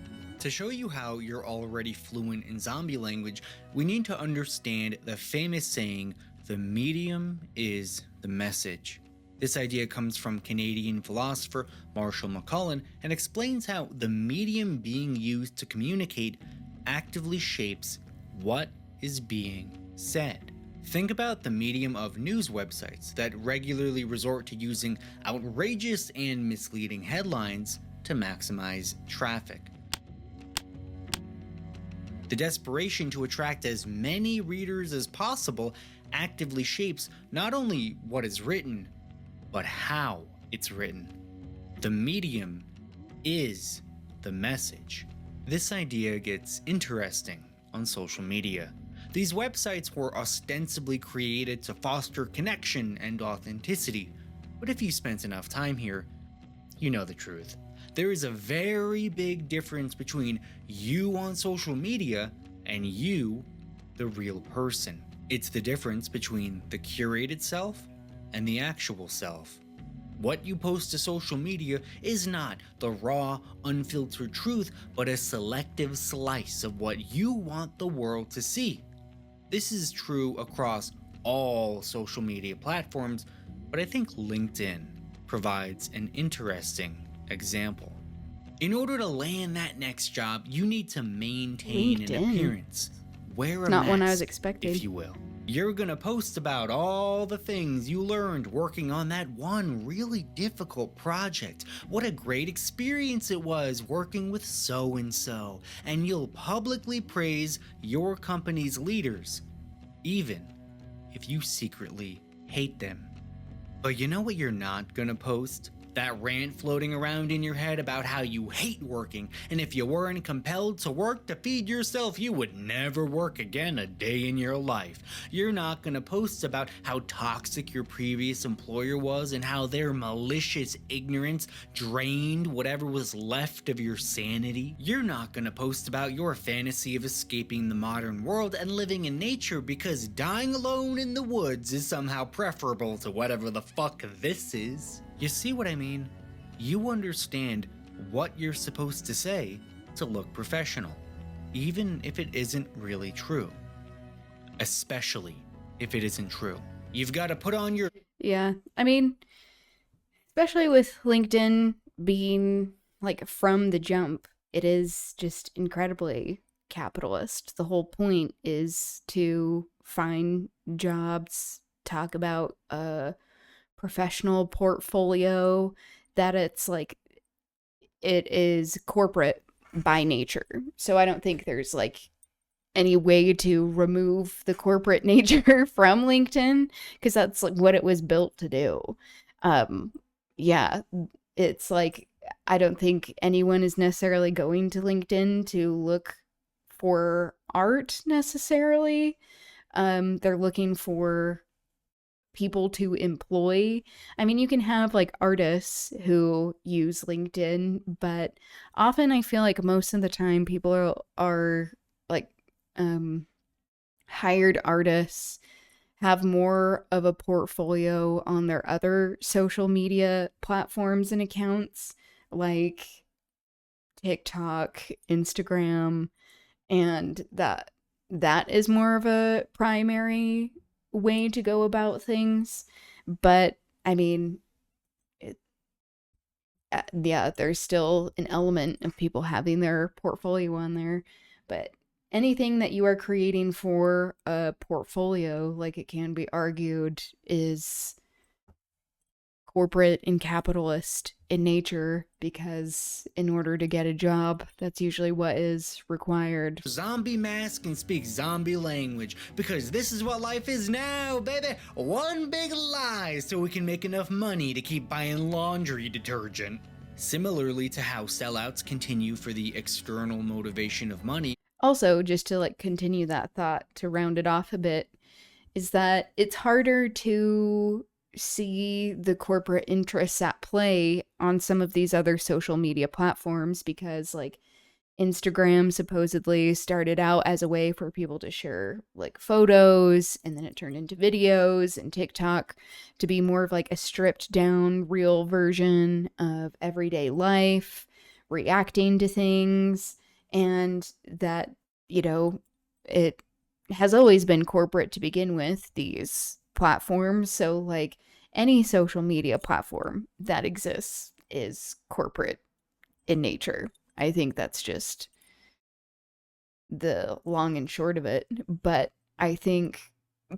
To show you how you're already fluent in zombie language, we need to understand the famous saying, the medium is the message. This idea comes from Canadian philosopher Marshall McLuhan and explains how the medium being used to communicate actively shapes what is being said. Think about the medium of news websites that regularly resort to using outrageous and misleading headlines to maximize traffic. The desperation to attract as many readers as possible actively shapes not only what is written, but how it's written. The medium is the message. This idea gets interesting on social media. These websites were ostensibly created to foster connection and authenticity, but if you spent enough time here, you know the truth. There is a very big difference between you on social media and you, the real person. It's the difference between the curated self and the actual self. What you post to social media is not the raw, unfiltered truth, but a selective slice of what you want the world to see. This is true across all social media platforms, but I think LinkedIn provides an interesting example. In order to land that next job, you need to maintain an LinkedIn. appearance. Wear a Not one I was mask, expecting. if you will. You're gonna post about all the things you learned working on that one really difficult project. What a great experience it was working with so-and-so. And you'll publicly praise your company's leaders, even if you secretly hate them. But you know what you're not gonna post? That rant floating around in your head about how you hate working, and if you weren't compelled to work to feed yourself, you would never work again a day in your life. You're not gonna post about how toxic your previous employer was and how their malicious ignorance drained whatever was left of your sanity. You're not gonna post about your fantasy of escaping the modern world and living in nature because dying alone in the woods is somehow preferable to whatever the fuck this is. You see what I mean? You understand what you're supposed to say to look professional, even if it isn't really true. Especially if it isn't true. You've got to put on your... Yeah, I mean, especially with LinkedIn being like from the jump, it is just incredibly capitalist. The whole point is to find jobs, talk about professional portfolio, that it's like it is corporate by nature. So I don't think there's like any way to remove the corporate nature from LinkedIn, because that's like what it was built to do. Yeah, it's like I don't think anyone is necessarily going to LinkedIn to look for art necessarily. They're looking for people to employ. I mean, you can have like artists who use LinkedIn, but often I feel like most of the time people are like hired artists have more of a portfolio on their other social media platforms and accounts like TikTok, Instagram, and that is more of a primary way to go about things. But I mean, yeah, there's still an element of people having their portfolio on there, but anything that you are creating for a portfolio, like it can be argued, is corporate and capitalist in nature, because in order to get a job, that's usually what is required. Zombie mask and speak zombie language, because this is what life is now, baby. One big lie so we can make enough money to keep buying laundry detergent. Similarly to how sellouts continue for the external motivation of money. Also, just to like continue that thought, to round it off a bit, is that it's harder to see the corporate interests at play on some of these other social media platforms, because like Instagram supposedly started out as a way for people to share like photos, and then it turned into videos, and TikTok to be more of like a stripped down real version of everyday life, reacting to things. And that, you know, it has always been corporate to begin with, these platforms. So like any social media platform that exists is corporate in nature. I think that's just the long and short of it. But I think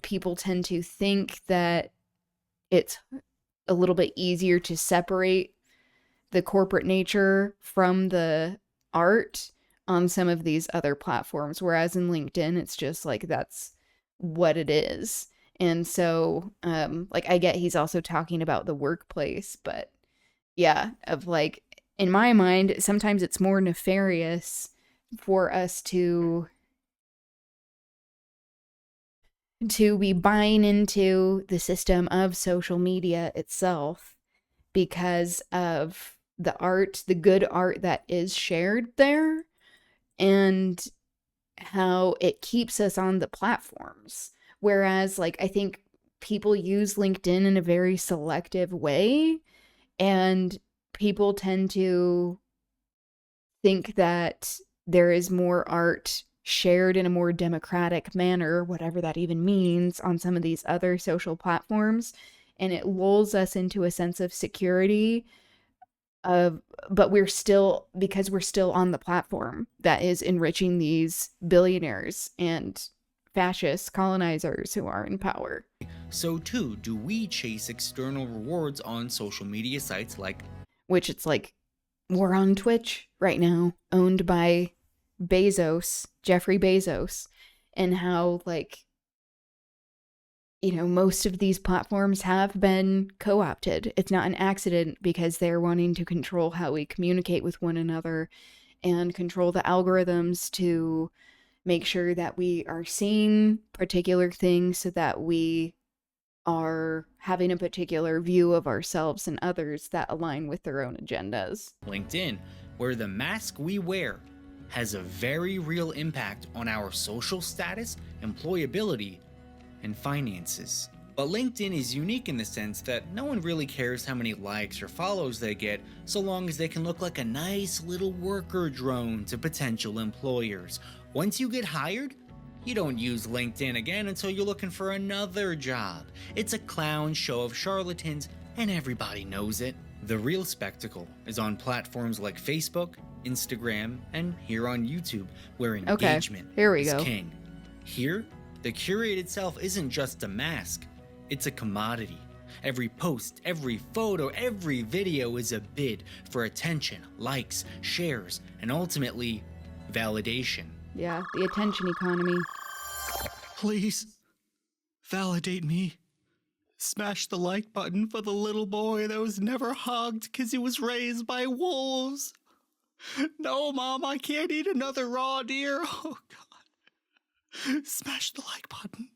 people tend to think that it's a little bit easier to separate the corporate nature from the art on some of these other platforms, whereas in LinkedIn it's just like that's what it is. And so like I get he's also talking about the workplace, but yeah, of like in my mind sometimes it's more nefarious for us to be buying into the system of social media itself because of the art, the good art that is shared there, and how it keeps us on the platforms. Whereas like I think people use LinkedIn in a very selective way, And people tend to think that there is more art shared in a more democratic manner, whatever that even means, on some of these other social platforms. And it lulls us into a sense of security of, but we're still, because we're still on the platform that is enriching these billionaires and fascist colonizers who are in power. So too do we chase external rewards on social media sites like, Which it's like, we're on Twitch right now, owned by Bezos, Jeffrey Bezos, and how, like, you know, most of these platforms have been co-opted. It's not an accident, because they're wanting to control how we communicate with one another and control the algorithms to make sure that we are seeing particular things so that we are having a particular view of ourselves and others that align with their own agendas. LinkedIn, where the mask we wear has a very real impact on our social status, employability, and finances. But LinkedIn is unique in the sense that no one really cares how many likes or follows they get, so long as they can look like a nice little worker drone to potential employers. Once you get hired, you don't use LinkedIn again until you're looking for another job. It's a clown show of charlatans, and everybody knows it. The real spectacle is on platforms like Facebook, Instagram, and here on YouTube, where engagement is king. Here, the curated self isn't just a mask, it's a commodity. Every post, every photo, every video is a bid for attention, likes, shares, and ultimately, validation. Yeah, the attention economy. Please, validate me. Smash the like button for the little boy that was never hugged because he was raised by wolves. No, Mom, I can't eat another raw deer. Oh, God. Smash the like button.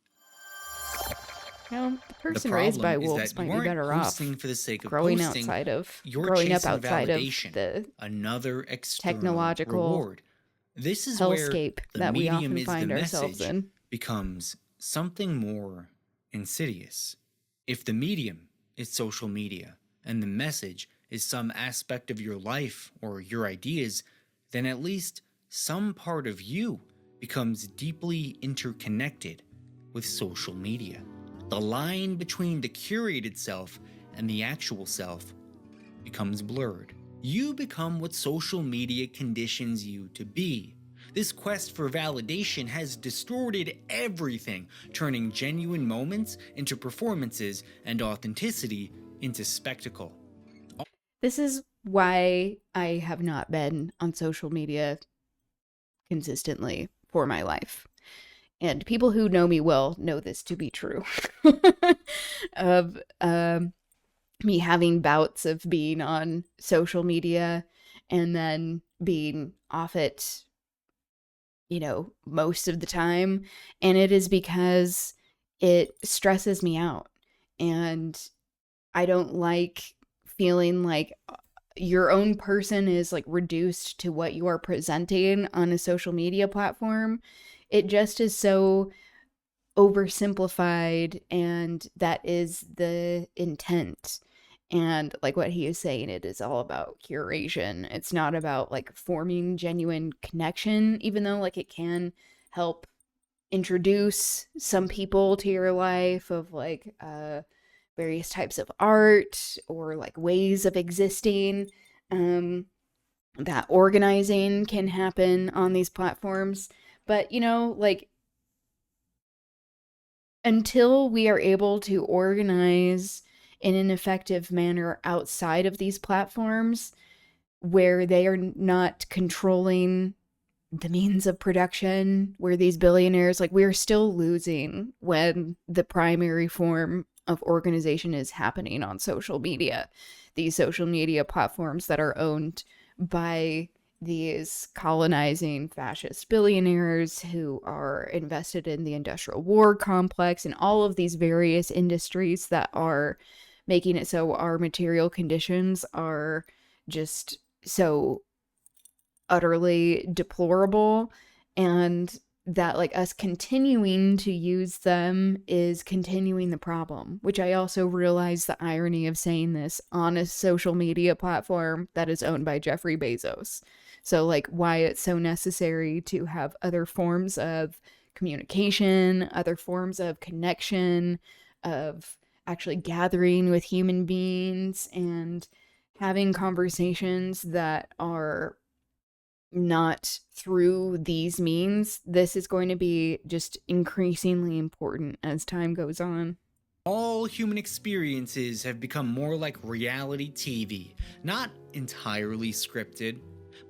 Well, the person raised by wolves might be better off for the sake of growing posting, outside of, you're growing up chasing outside of validation, the another external technological reward. This is hellscape where the that we medium often is find the ourselves message in. becomes something more insidious. If the medium is social media and the message is some aspect of your life or your ideas, then at least some part of you becomes deeply interconnected with social media. The line between the curated self and the actual self becomes blurred. You become what social media conditions you to be. This quest for validation has distorted everything, turning genuine moments into performances and authenticity into spectacle. This is why I have not been on social media consistently for my life. And people who know me well know this to be true. Of me having bouts of being on social media and then being off it, you know, most of the time. And it is because it stresses me out. And I don't like feeling like your own person is like reduced to what you are presenting on a social media platform. It just is so oversimplified, and that is the intent. And like what he is saying, it is all about curation. It's not about like forming genuine connection, even though like it can help introduce some people to your life of like various types of art or like ways of existing. That organizing can happen on these platforms. But, you know, like, until we are able to organize in an effective manner outside of these platforms, where they are not controlling the means of production, where these billionaires, like, we're still losing when the primary form of organization is happening on social media. These social media platforms that are owned by these colonizing fascist billionaires who are invested in the industrial war complex and all of these various industries that are making it so our material conditions are just so utterly deplorable. And that like us continuing to use them is continuing the problem, which I also realize the irony of saying this on a social media platform that is owned by Jeffrey Bezos. So like why it's so necessary to have other forms of communication, other forms of connection, of actually gathering with human beings and having conversations that are not through these means. This is going to be just increasingly important as time goes on. All human experiences have become more like reality TV, not entirely scripted,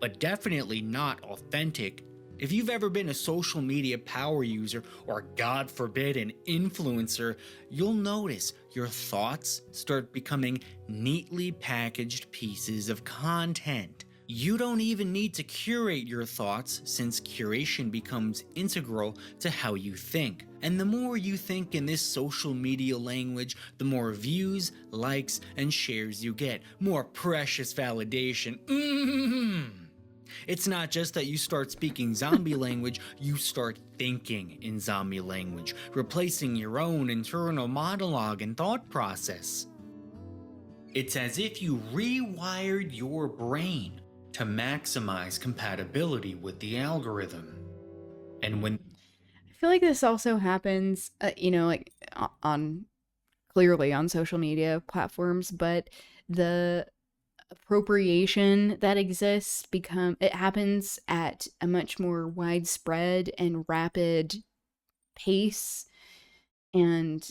but definitely not authentic. If you've ever been a social media power user or, God forbid, an influencer, you'll notice your thoughts start becoming neatly packaged pieces of content. You don't even need to curate your thoughts, since curation becomes integral to how you think. And the more you think in this social media language, the more views, likes, and shares you get. More precious validation. It's not just that you start speaking zombie language, you start thinking in zombie language, replacing your own internal monologue and thought process. It's as if you rewired your brain to maximize compatibility with the algorithm. And when I feel like this also happens, like on clearly on social media platforms, but the appropriation that exists it happens at a much more widespread and rapid pace, and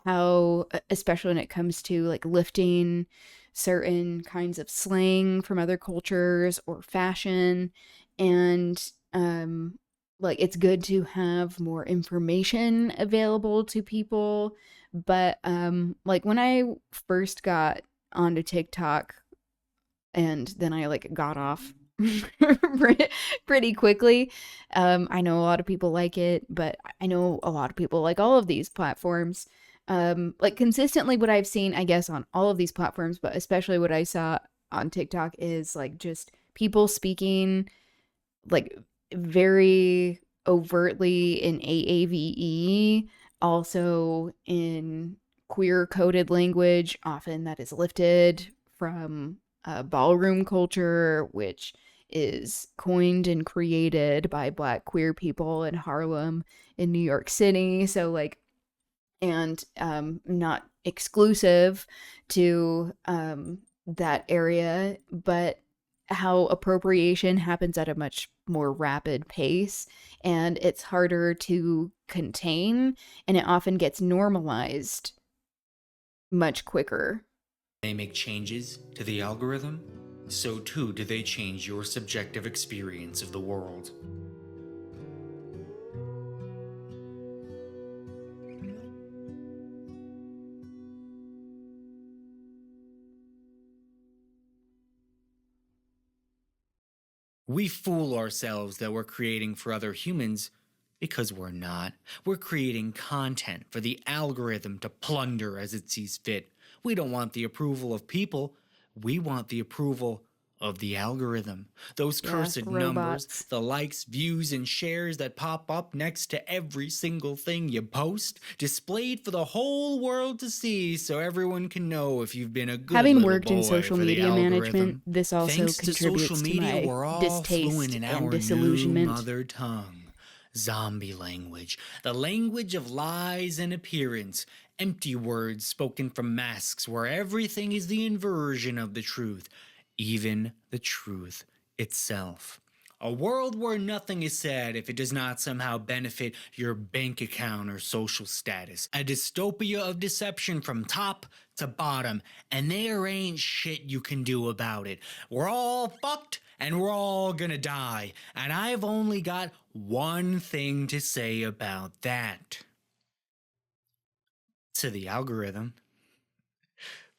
how, especially when it comes to like lifting certain kinds of slang from other cultures or fashion, and like it's good to have more information available to people, but like when I first got onto TikTok, and then I like got off pretty quickly. I know a lot of people like it, but I know a lot of people like all of these platforms. Like consistently what I've seen, I guess, on all of these platforms, but especially what I saw on TikTok is like just people speaking like very overtly in AAVE, also in queer coded language, often that is lifted from ballroom culture, which is coined and created by Black queer people in Harlem in New York City. So, like, and not exclusive to that area, but how appropriation happens at a much more rapid pace, and it's harder to contain, and it often gets normalized much quicker. they make changes to the algorithm, so too do they change your subjective experience of the world. We fool ourselves that we're creating for other humans, because we're not. We're creating content for the algorithm to plunder as it sees fit. We don't want the approval of people, we want the approval of the algorithm. Those cursed numbers, Robots. the likes, views, and shares that pop up next to every single thing you post, displayed for the whole world to see, so everyone can know if you've been a good Having little worked in boy social for the media algorithm. management, this also Thanks to contributes social to media, my we're all distaste fluent in and our new disillusionment. mother tongue. Zombie language, the language of lies and appearance, empty words spoken from masks where everything is the inversion of the truth, even the truth itself. A world where nothing is said if it does not somehow benefit your bank account or social status. A dystopia of deception from top to bottom, and there ain't shit you can do about it. We're all fucked, and we're all gonna die, and I've only got one thing to say about that. To the algorithm,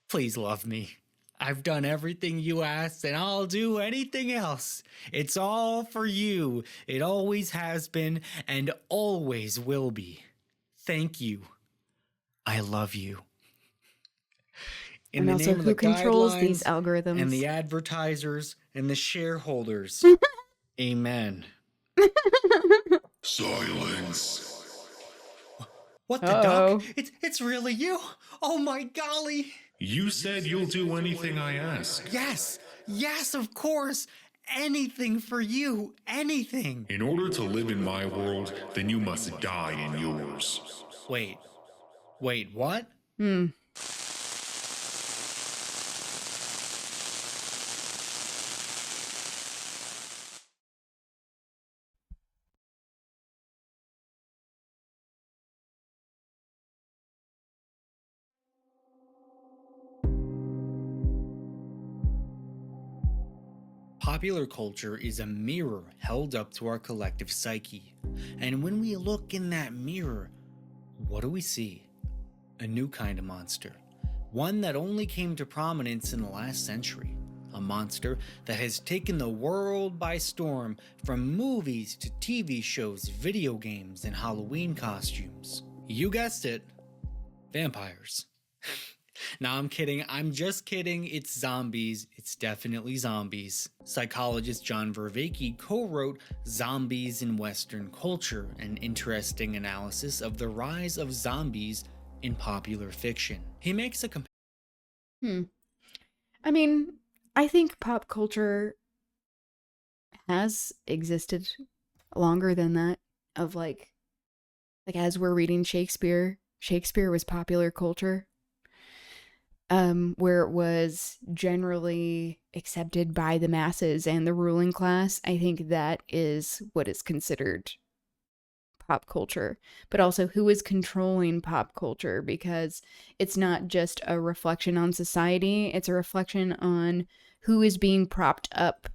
please love me. I've done everything you asked, and I'll do anything else. It's all for you. It always has been and always will be. Thank you. I love you. In And the also, name of who the controls these guidelines and algorithms? the advertisers and the shareholders, Amen. Silence. What the Uh-oh. duck? It's really you? Oh my golly! You said you'll do anything I ask. Yes, of course! Anything for you, anything! In order to live in my world, then you must die in yours. Wait, what? Popular culture is a mirror held up to our collective psyche. And when we look in that mirror, what do we see? A new kind of monster. One that only came to prominence in the last century. A monster that has taken the world by storm, from movies to TV shows, video games, and Halloween costumes. You guessed it, vampires. Nah, I'm kidding. I'm just kidding. It's zombies. It's definitely zombies. Psychologist John Vervaeke co-wrote Zombies in Western Culture, an interesting analysis of the rise of zombies in popular fiction. He makes a I mean, I think pop culture has existed longer than that. Of like as we're reading Shakespeare was popular culture. Where it was generally accepted by the masses and the ruling class. I think that is what is considered pop culture, but also who is controlling pop culture, because it's not just a reflection on society, it's a reflection on who is being propped up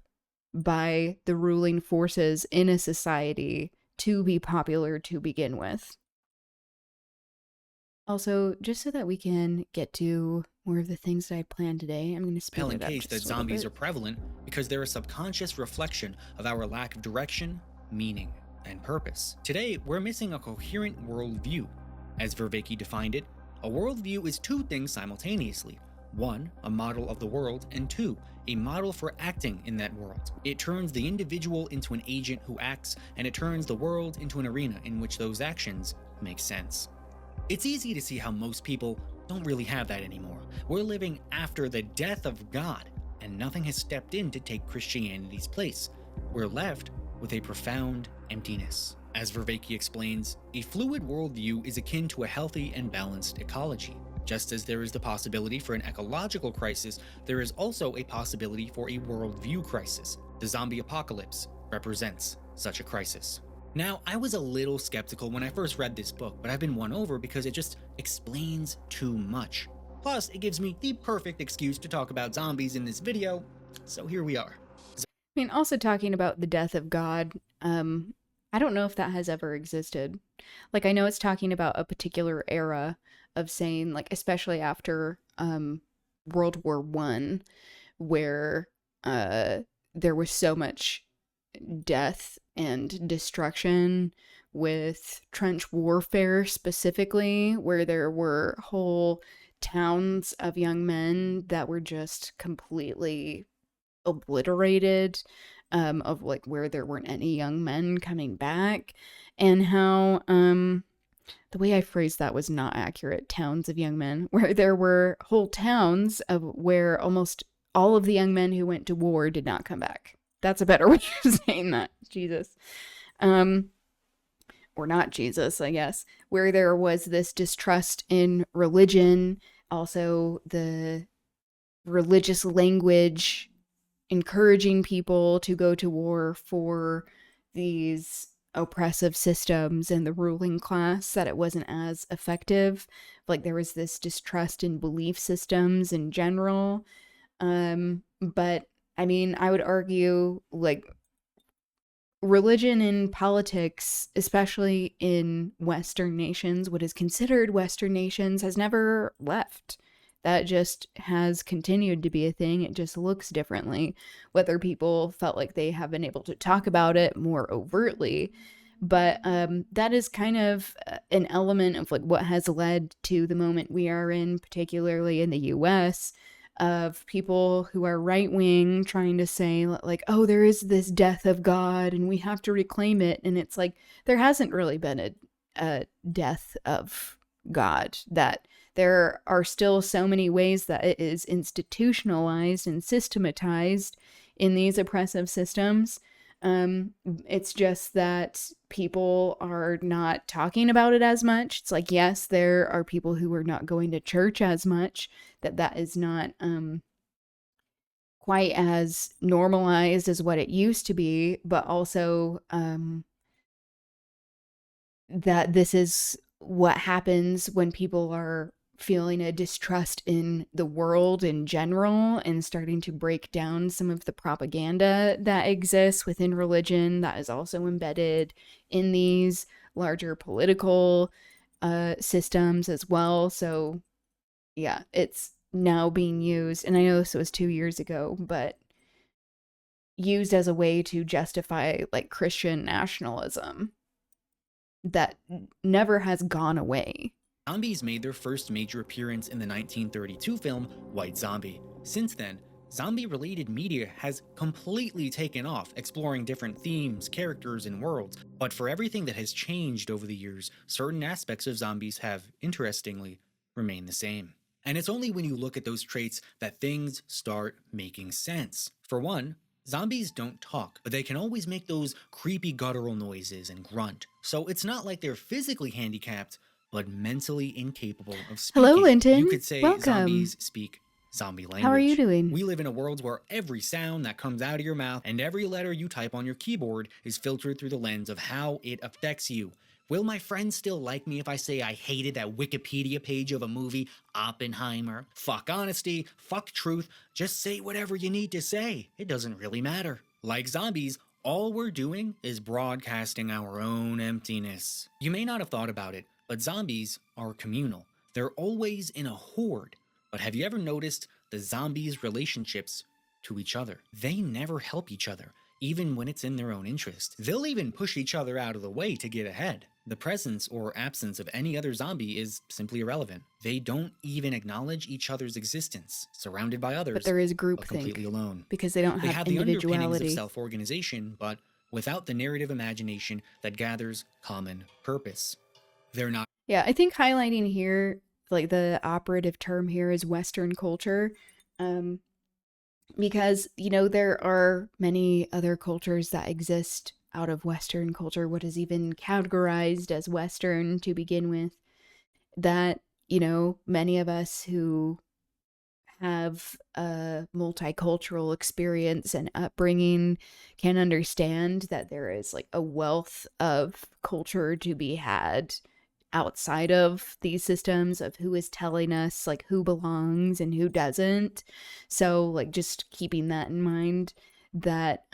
by the ruling forces in a society to be popular to begin with. Also, just so that we can get to more of the things that I planned today, I'm going to speed compelling it up case just that a little zombies bit. are prevalent because they're a subconscious reflection of our lack of direction, meaning, and purpose. Today, we're missing a coherent worldview. As Vervaeke defined it, a worldview is two things simultaneously. One, a model of the world, and two, a model for acting in that world. It turns the individual into an agent who acts, and it turns the world into an arena in which those actions make sense. It's easy to see how most people don't really have that anymore. We're living after the death of God, and nothing has stepped in to take Christianity's place. We're left with a profound emptiness. As Vervaeke explains, a fluid worldview is akin to a healthy and balanced ecology. Just as there is the possibility for an ecological crisis, there is also a possibility for a worldview crisis. The zombie apocalypse represents such a crisis. Now, I was a little skeptical when I first read this book, but I've been won over because it just explains too much. Plus, it gives me the perfect excuse to talk about zombies in this video, so here we are. I mean, also talking about the death of God, I don't know if that has ever existed. Like, I know it's talking about a particular era of saying, like, especially after World War I, where there was so much death and destruction with trench warfare specifically, where there were whole towns of young men that were just completely obliterated, of like where there weren't any young men coming back, and how the way I phrased that was not accurate. Towns of young men, where there were whole towns of where almost all of the young men who went to war did not come back. That's a better way of saying that. Jesus. Or not Jesus, I guess. Where there was this distrust in religion, also the religious language encouraging people to go to war for these oppressive systems and the ruling class, that it wasn't as effective. Like there was this distrust in belief systems in general. But I mean, I would argue like religion and politics, especially in Western nations, what is considered Western nations, has never left. That just has continued to be a thing. It just looks differently. Whether people felt like they have been able to talk about it more overtly. But that is kind of an element of like what has led to the moment we are in, particularly in the US, of people who are right-wing trying to say like, oh, there is this death of God and we have to reclaim it. And it's like, there hasn't really been a death of God. That there are still so many ways that it is institutionalized and systematized in these oppressive systems. It's just that people are not talking about it as much. It's like, yes, there are people who are not going to church as much, that is not quite as normalized as what it used to be, but also that this is what happens when people are feeling a distrust in the world in general and starting to break down some of the propaganda that exists within religion that is also embedded in these larger political systems as well. So yeah, it's now being used, and I know this was 2 years ago, but used as a way to justify like Christian nationalism that never has gone away. Zombies made their first major appearance in the 1932 film White Zombie. Since then, zombie-related media has completely taken off, exploring different themes, characters, and worlds. But for everything that has changed over the years, certain aspects of zombies have, interestingly, remained the same. And it's only when you look at those traits that things start making sense. For one, zombies don't talk, but they can always make those creepy guttural noises and grunt. So it's not like they're physically handicapped, but mentally incapable of speaking. Hello, Linton. You could say Welcome. zombies speak zombie language. How are you doing? We live in a world where every sound that comes out of your mouth and every letter you type on your keyboard is filtered through the lens of how it affects you. Will my friends still like me if I say I hated that Wikipedia page of a movie, Oppenheimer? Fuck honesty, fuck truth, just say whatever you need to say. It doesn't really matter. Like zombies, all we're doing is broadcasting our own emptiness. You may not have thought about it, but zombies are communal. They're always in a horde. But have you ever noticed the zombies' relationships to each other? They never help each other, even when it's in their own interest. They'll even push each other out of the way to get ahead. The presence or absence of any other zombie is simply irrelevant. They don't even acknowledge each other's existence, surrounded by others, but there is but completely groupthink alone. because they don't They have have the underpinnings of individuality. self-organization, but without the narrative imagination that gathers common purpose. They're not. Yeah, I think highlighting here, like the operative term here is Western culture, because, you know, there are many other cultures that exist out of Western culture, what is even categorized as Western to begin with, that, you know, many of us who have a multicultural experience and upbringing can understand that there is like a wealth of culture to be had outside of these systems of who is telling us like who belongs and who doesn't. So like just keeping that in mind, that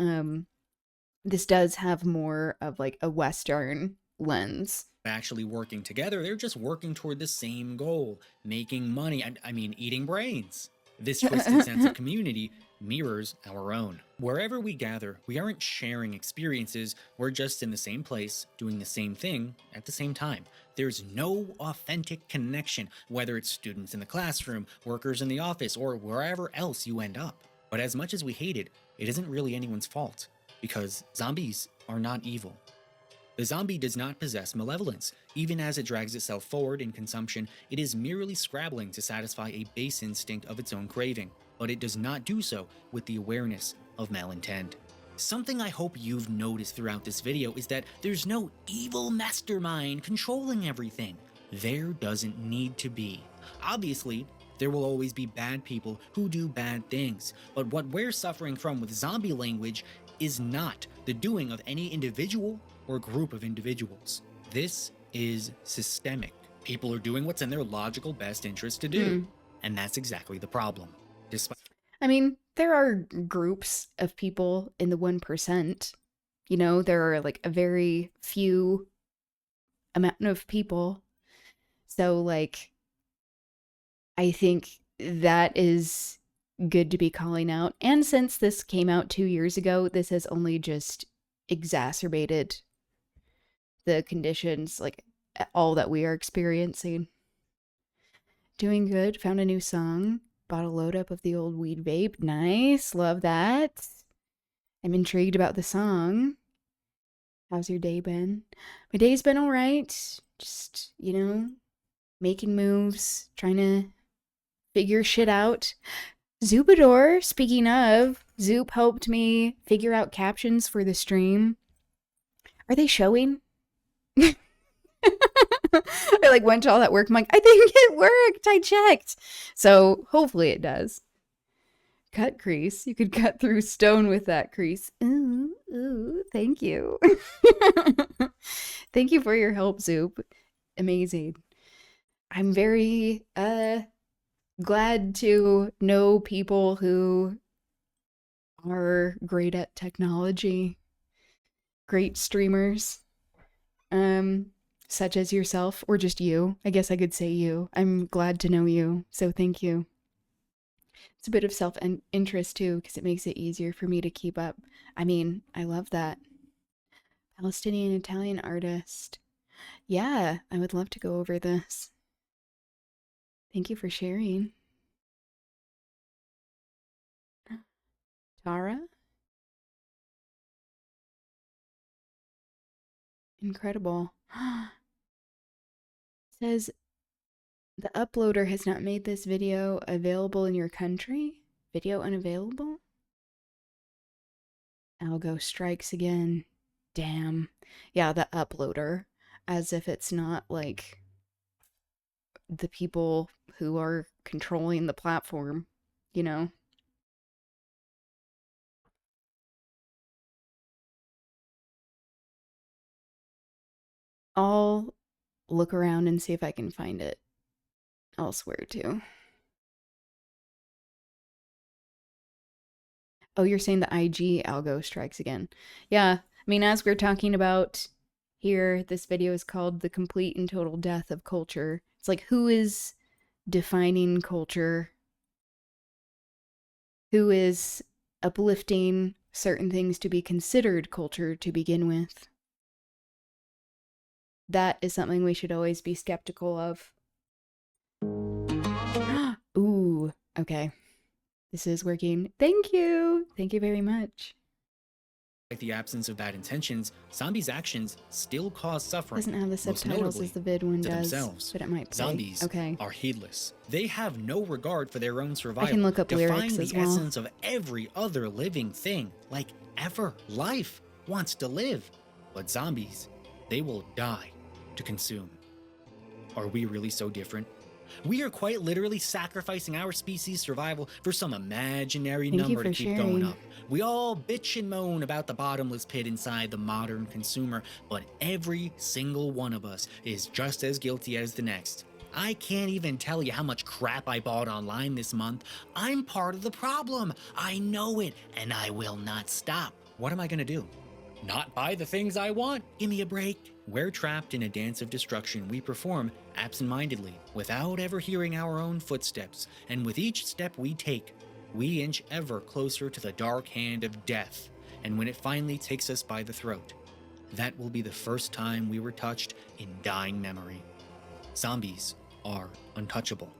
this does have more of like a Western lens. Actually working together, they're just working toward the same goal, making money, and I mean eating brains. This twisted sense of community mirrors our own. Wherever we gather, we aren't sharing experiences, we're just in the same place, doing the same thing at the same time. There's no authentic connection, whether it's students in the classroom, workers in the office, or wherever else you end up. But as much as we hate it, it isn't really anyone's fault, because zombies are not evil. The zombie does not possess malevolence. Even as it drags itself forward in consumption, it is merely scrabbling to satisfy a base instinct of its own craving, but it does not do so with the awareness of malintent. Something I hope you've noticed throughout this video is that there's no evil mastermind controlling everything. There doesn't need to be. Obviously, there will always be bad people who do bad things, but what we're suffering from with zombie language is not the doing of any individual or group of individuals. This is systemic. People are doing what's in their logical best interest to do, and that's exactly the problem. I mean, there are groups of people in the 1%. You know, there are like a very few amount of people. So like, I think that is good to be calling out. And since this came out 2 years ago, this has only just exacerbated the conditions, like all that we are experiencing. Doing good. Found a new song. Bottle load up of the old weed vape. Nice. Love that. I'm intrigued about the song. How's your day been? My day's been all right. Just, making moves, trying to figure shit out. Zoopador, speaking of, Zoop helped me figure out captions for the stream. Are they showing? I went to all that work. I'm like, I think it worked. I checked. So hopefully it does. Cut crease. You could cut through stone with that crease. Ooh, thank you. Thank you for your help, Zoop. Amazing. I'm very glad to know people who are great at technology, great streamers, such as yourself, or just you. I guess I could say you. I'm glad to know you, so thank you. It's a bit of self-interest too, because it makes it easier for me to keep up. I mean, I love that. Palestinian Italian artist. Yeah, I would love to go over this. Thank you for sharing. Tara? Incredible. Says, the uploader has not made this video available in your country? Video unavailable? Algo strikes again. Damn. Yeah, the uploader. As if it's not like the people who are controlling the platform, I'll look around and see if I can find it elsewhere too. Oh, you're saying the IG algo strikes again. Yeah, I mean, as we're talking about here, this video is called The Complete and Total Death of Culture. It's like, who is defining culture? Who is uplifting certain things to be considered culture to begin with? That is something we should always be skeptical of. Ooh, okay. This is working. Thank you. Thank you very much. Like the absence of bad intentions, zombies' actions still cause suffering. Doesn't have the subtitles as the vid one does, themselves. but it might play. Zombies are heedless. They have no regard for their own survival. I can look up defying lyrics as the well. essence of every other living thing, like ever. Life wants to live, but zombies, they will die to consume. Are we really so different? We are quite literally sacrificing our species' survival for some imaginary number to keep going up. We all bitch and moan about the bottomless pit inside the modern consumer, but every single one of us is just as guilty as the next. I can't even tell you how much crap I bought online this month. I'm part of the problem. I know it, and I will not stop. What am I gonna do? Not buy the things I want? Give me a break. We're trapped in a dance of destruction we perform absent-mindedly, without ever hearing our own footsteps, and with each step we take, we inch ever closer to the dark hand of death, and when it finally takes us by the throat, that will be the first time we were touched in dying memory. Zombies are untouchable.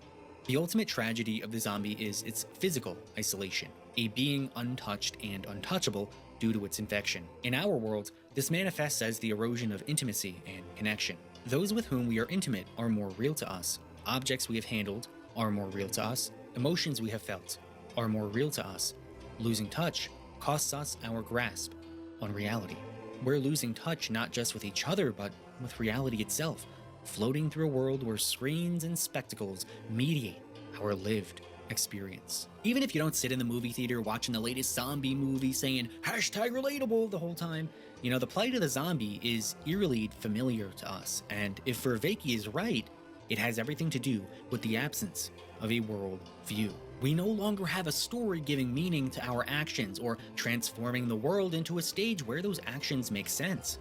The ultimate tragedy of the zombie is its physical isolation, a being untouched and untouchable due to its infection. In our world, this manifests as the erosion of intimacy and connection. Those with whom we are intimate are more real to us. Objects we have handled are more real to us. Emotions we have felt are more real to us. Losing touch costs us our grasp on reality. We're losing touch not just with each other, but with reality itself, floating through a world where screens and spectacles mediate our lived experience. Even if you don't sit in the movie theater watching the latest zombie movie saying #relatable the whole time, the plight of the zombie is eerily familiar to us, and if Vervaeke is right, it has everything to do with the absence of a world view. We no longer have a story giving meaning to our actions or transforming the world into a stage where those actions make sense.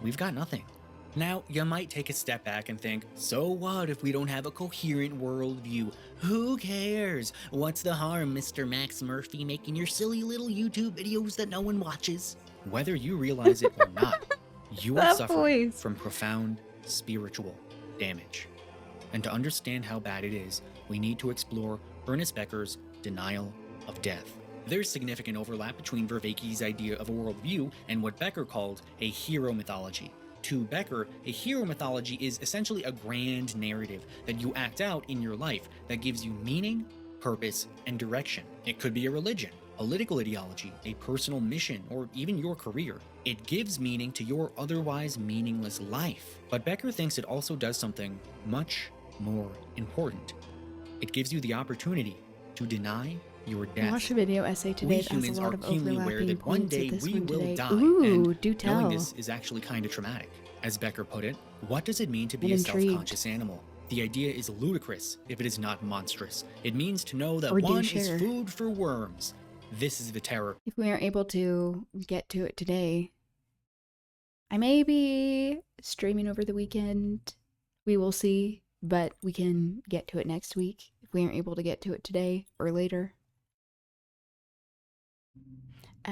We've got nothing. Now, you might take a step back and think, so what if we don't have a coherent worldview? Who cares? What's the harm, Mr. Max Murphy, making your silly little YouTube videos that no one watches? Whether you realize it or not, you are suffering from profound spiritual damage. And to understand how bad it is, we need to explore Ernest Becker's Denial of Death. There's significant overlap between Vervaeke's idea of a worldview and what Becker called a hero mythology. To Becker, a hero mythology is essentially a grand narrative that you act out in your life that gives you meaning, purpose, and direction. It could be a religion, a political ideology, a personal mission, or even your career. It gives meaning to your otherwise meaningless life. But Becker thinks it also does something much more important. It gives you the opportunity to deny your death. I watched a video essay today We that has humans a are lot of keenly aware overlapping that one points day with this we one will today. die, Ooh, and do tell. knowing this is actually kind of traumatic. As Becker put it, what does it mean to be I'm a intrigued. self-conscious animal? The idea is ludicrous if it is not monstrous. It means to know that Or do one share. is food for worms. This is the terror. If we aren't able to get to it today, I may be streaming over the weekend. We will see, but we can get to it next week if we aren't able to get to it today or later. To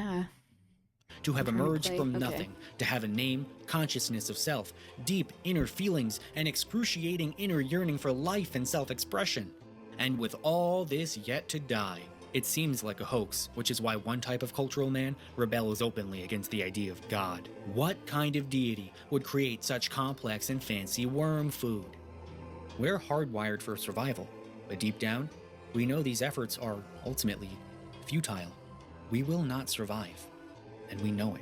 have I'm trying to emerged play. from Okay. nothing, to have a name, consciousness of self, deep inner feelings, and excruciating inner yearning for life and self-expression. And with all this yet to die, it seems like a hoax, which is why one type of cultural man rebels openly against the idea of God. What kind of deity would create such complex and fancy worm food? We're hardwired for survival, but deep down, we know these efforts are ultimately futile. We will not survive, and we know it.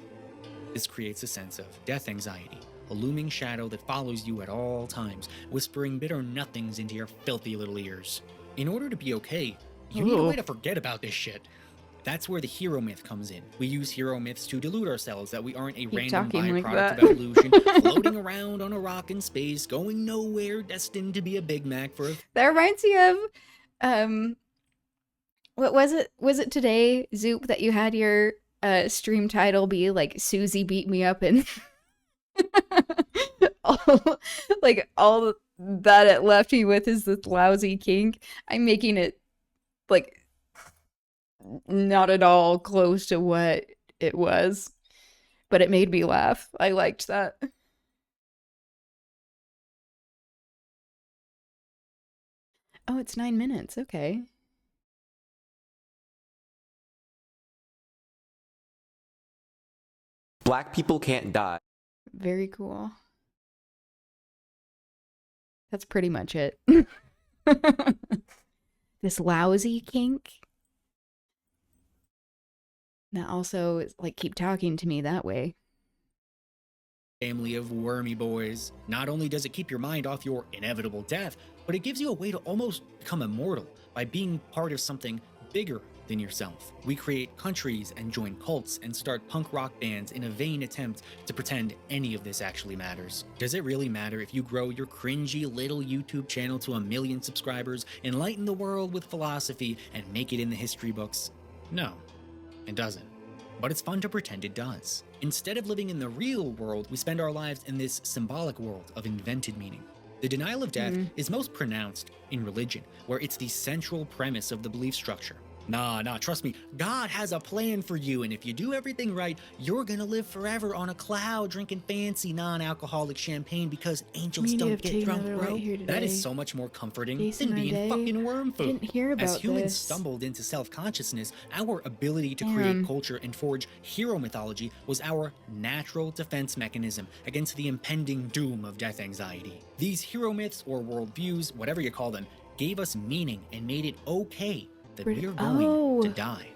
This creates a sense of death anxiety, a looming shadow that follows you at all times, whispering bitter nothings into your filthy little ears. In order to be okay, you need a way to forget about this shit. That's where the hero myth comes in. We use hero myths to delude ourselves that we aren't a random talking like byproduct that. of evolution, floating around on a rock in space, going nowhere, destined to be a Big Mac for a That reminds me of what was it? Was it today, Zoop, that you had your stream title be like Susie beat me up and all that it left me with is this lousy kink. I'm making it like not at all close to what it was, but it made me laugh. I liked that. Oh, it's 9 minutes. Okay. Black people can't die. Very cool. That's pretty much it. This lousy kink. That also is like keep talking to me that way. family of wormy boys. Not only does it keep your mind off your inevitable death, but it gives you a way to almost become immortal by being part of something bigger than yourself. We create countries and join cults and start punk rock bands in a vain attempt to pretend any of this actually matters. Does it really matter if you grow your cringy little YouTube channel to 1 million subscribers, enlighten the world with philosophy, and make it in the history books? No, it doesn't. But it's fun to pretend it does. Instead of living in the real world, we spend our lives in this symbolic world of invented meaning. The denial of death is most pronounced in religion, where it's the central premise of the belief structure. Nah, trust me, God has a plan for you, and if you do everything right, you're gonna live forever on a cloud drinking fancy non-alcoholic champagne because angels don't get drunk, bro. That is so much more comforting than being fucking worm food. Didn't hear about As humans this. stumbled into self-consciousness, our ability to create culture and forge hero mythology was our natural defense mechanism against the impending doom of death anxiety. These hero myths or worldviews, whatever you call them, gave us meaning and made it okay that we are going to die.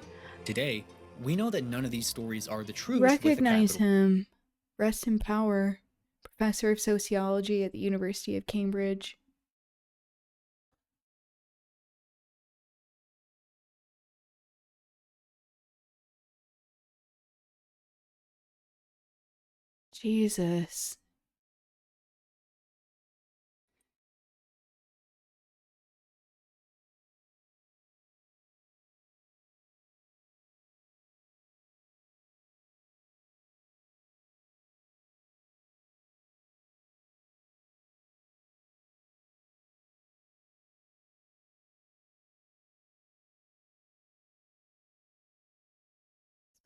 Today, we know that none of these stories are the truth. Recognize him. Rest in power. Professor of sociology at the University of Cambridge. Jesus.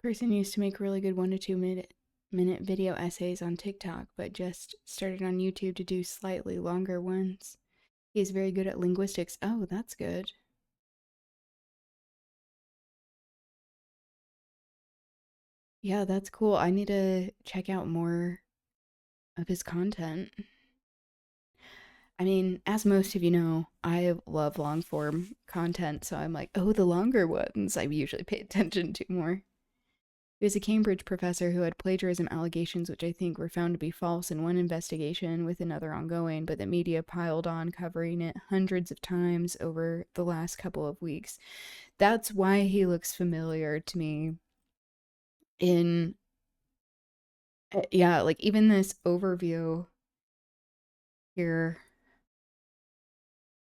Person used to make really good 1 to 2 minute video essays on TikTok, but just started on YouTube to do slightly longer ones. He's very good at linguistics. Oh, that's good. Yeah, that's cool. I need to check out more of his content. I mean, as most of you know, I love long form content, so I'm like, oh, the longer ones I usually pay attention to more. He was a Cambridge professor who had plagiarism allegations, which I think were found to be false in one investigation, with another ongoing, but the media piled on, covering it hundreds of times over the last couple of weeks. That's why he looks familiar to me in, yeah, like even this overview here.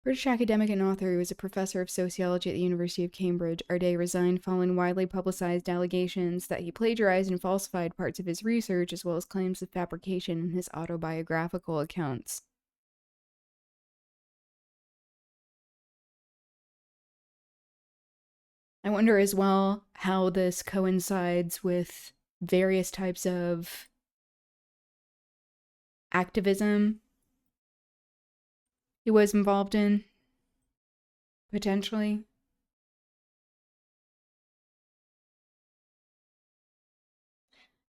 British academic and author who was a professor of sociology at the University of Cambridge, Arday resigned following widely publicized allegations that he plagiarized and falsified parts of his research, as well as claims of fabrication in his autobiographical accounts. I wonder as well how this coincides with various types of activism he was involved in, potentially.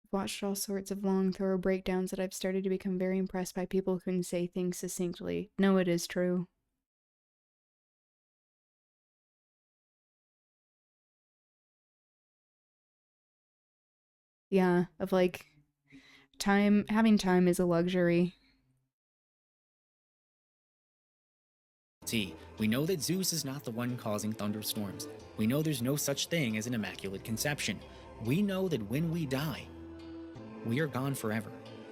I've watched all sorts of long, thorough breakdowns that I've started to become very impressed by people who can say things succinctly. No, it is true. Yeah, of like time, having time is a luxury. We know that Zeus is not the one causing thunderstorms. We know there's no such thing as an immaculate conception. We know that when we die, we are gone forever.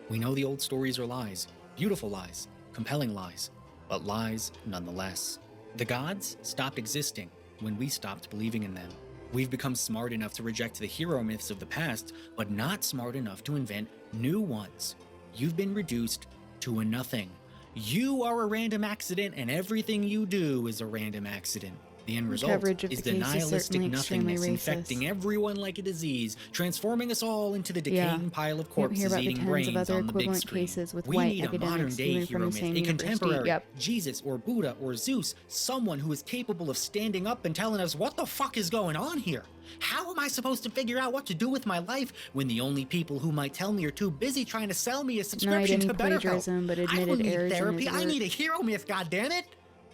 We know the old stories are lies, beautiful lies, compelling lies, but lies nonetheless. The gods stopped existing when we stopped believing in them. We've become smart enough to reject the hero myths of the past, but not smart enough to invent new ones. You've been reduced to a nothing. You are a random accident, and everything you do is a random accident. The end result Coverage of is the the case is nihilistic certainly extremely nothingness racist. infecting everyone like a disease, transforming us all into the decaying pile of You don't hear corpses about the eating tens brains of other on the big equivalent screen. cases with We white need a academics, modern-day even from hero the myth, same a university. contemporary Yep. Jesus or Buddha or Zeus, someone who is capable of standing up and telling us what the fuck is going on here. How am I supposed to figure out what to do with my life when the only people who might tell me are too busy trying to sell me a Denied subscription any to BetterHelp? plagiarism, but I admitted don't need errors in therapy. his I work. need a hero myth, goddammit!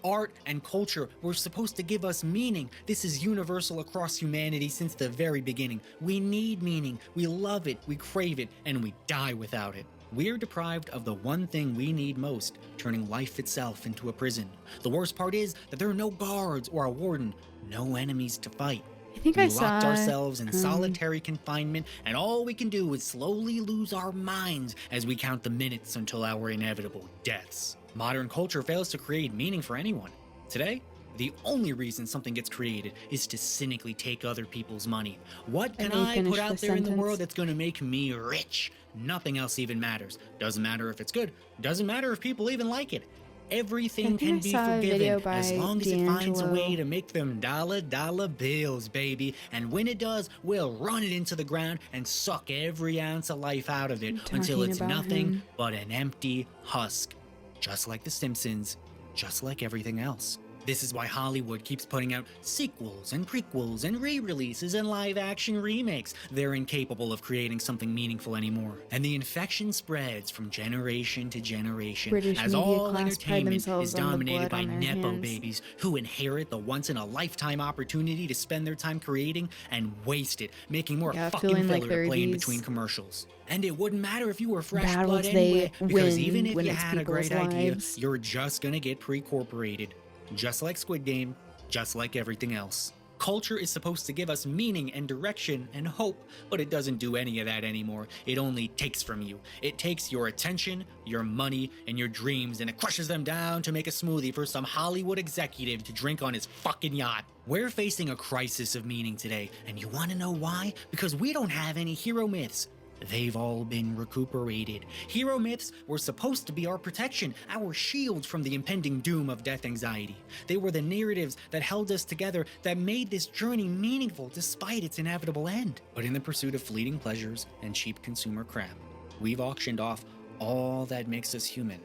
Art and culture were supposed to give us meaning. This is universal across humanity since the very beginning. We need meaning, we love it, we crave it, and we die without it. We're deprived of the one thing we need most, turning life itself into a prison. The worst part is that there are no guards or a warden, no enemies to fight. I think We I saw locked ourselves in solitary confinement, and all we can do is slowly lose our minds as we count the minutes until our inevitable deaths. Modern culture fails to create meaning for anyone. Today, the only reason something gets created is to cynically take other people's money. What can Let me I finish put out this there in the sentence. world that's going to make me rich? Nothing else even matters. Doesn't matter if it's good. Doesn't matter if people even like it. Everything I think I can be saw a video forgiven by as long as it finds a way D'Angelo. to make them dollar bills, baby. And when it does, we'll run it into the ground and suck every ounce of life out of it until Talking it's about nothing him. but an empty husk. Just like The Simpsons, just like everything else. This is why Hollywood keeps putting out sequels and prequels and re-releases and live-action remakes. They're incapable of creating something meaningful anymore. And the infection spreads from generation to generation British as media all class pride entertainment themselves is on the dominated blood by on their nepo hands. babies who inherit the once-in-a-lifetime opportunity to spend their time creating and waste it, making more Yeah, fucking feeling filler like to there are play in these between commercials. And it wouldn't matter if you were fresh blood battles anyway, they because even win if when you it's had a people's great idea, lives. you're just gonna get pre-corporated. Just like Squid Game, just like everything else. Culture is supposed to give us meaning and direction and hope, but it doesn't do any of that anymore. It only takes from you. It takes your attention, your money, and your dreams, and it crushes them down to make a smoothie for some Hollywood executive to drink on his fucking yacht. We're facing a crisis of meaning today, and you wanna know why? Because we don't have any hero myths. They've all been recuperated. Hero myths were supposed to be our protection, our shield from the impending doom of death anxiety. They were the narratives that held us together, that made this journey meaningful despite its inevitable end. But in the pursuit of fleeting pleasures and cheap consumer crap, we've auctioned off all that makes us human.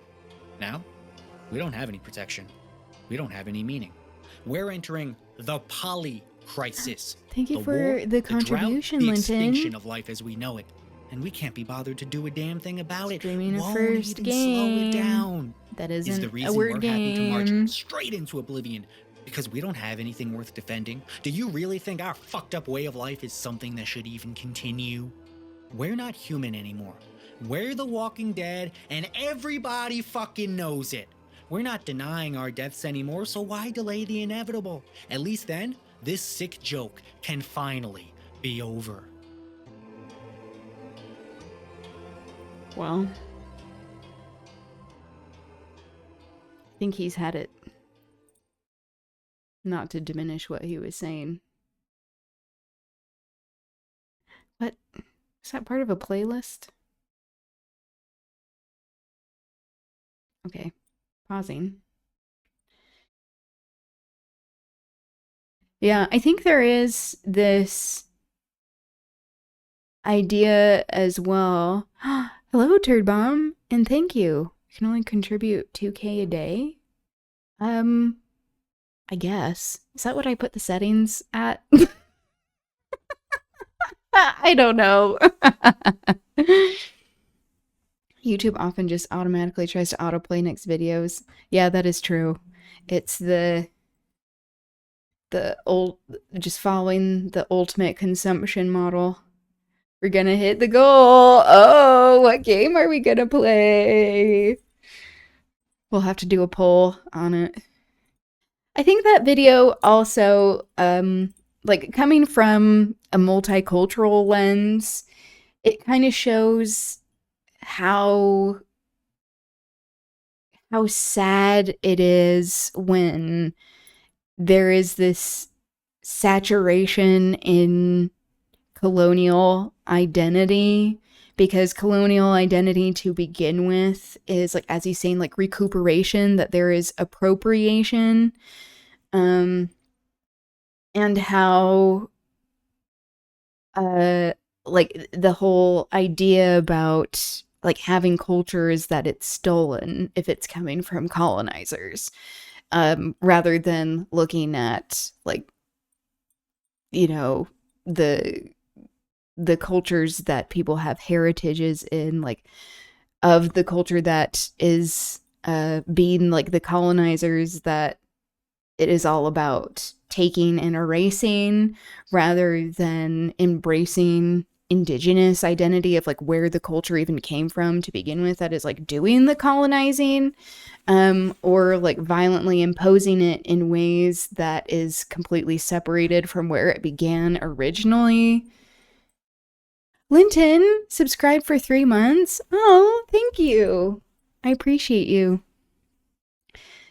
Now, we don't have any protection. We don't have any meaning. We're entering the crisis. Thank you The for war, the the drought, contribution, the Linton. extinction of life as we know it. And we can't be bothered to do a damn thing about it. Streaming a Won't first even slow it game. down. That Is isn't the a reason word we're happy to march game. straight into oblivion because we don't have anything worth defending? Do you really think our fucked up way of life is something that should even continue? We're not human anymore. We're the Walking Dead, and everybody fucking knows it. We're not denying our deaths anymore, so why delay the inevitable? At least then, this sick joke can finally be over. Well, I think he's had it. Not to diminish what he was saying. What? Is that part of a playlist? Okay. Pausing. Yeah, I think there is this idea as well. Hello, Turd Bomb, and thank you. You can only contribute 2K a day. I guess. Is that what I put the settings at? I don't know. YouTube often just automatically tries to autoplay next videos. Yeah, that is true. It's the old, just following the ultimate consumption model. We're gonna hit the goal. Oh, what game are we gonna play? We'll have to do a poll on it. I think that video also, like coming from a multicultural lens, it kind of shows how sad it is when there is this saturation in colonial identity, because colonial identity to begin with is, like, as he's saying, like recuperation, that there is appropriation, and how like the whole idea about like having culture is that it's stolen if it's coming from colonizers, rather than looking at, like, you know, the cultures that people have heritages in, like, of the culture that is being like the colonizers, that it is all about taking and erasing rather than embracing indigenous identity of like where the culture even came from to begin with, that is like doing the colonizing, or like violently imposing it in ways that is completely separated from where it began originally. Linton subscribed for 3 months. Oh, thank you. I appreciate you.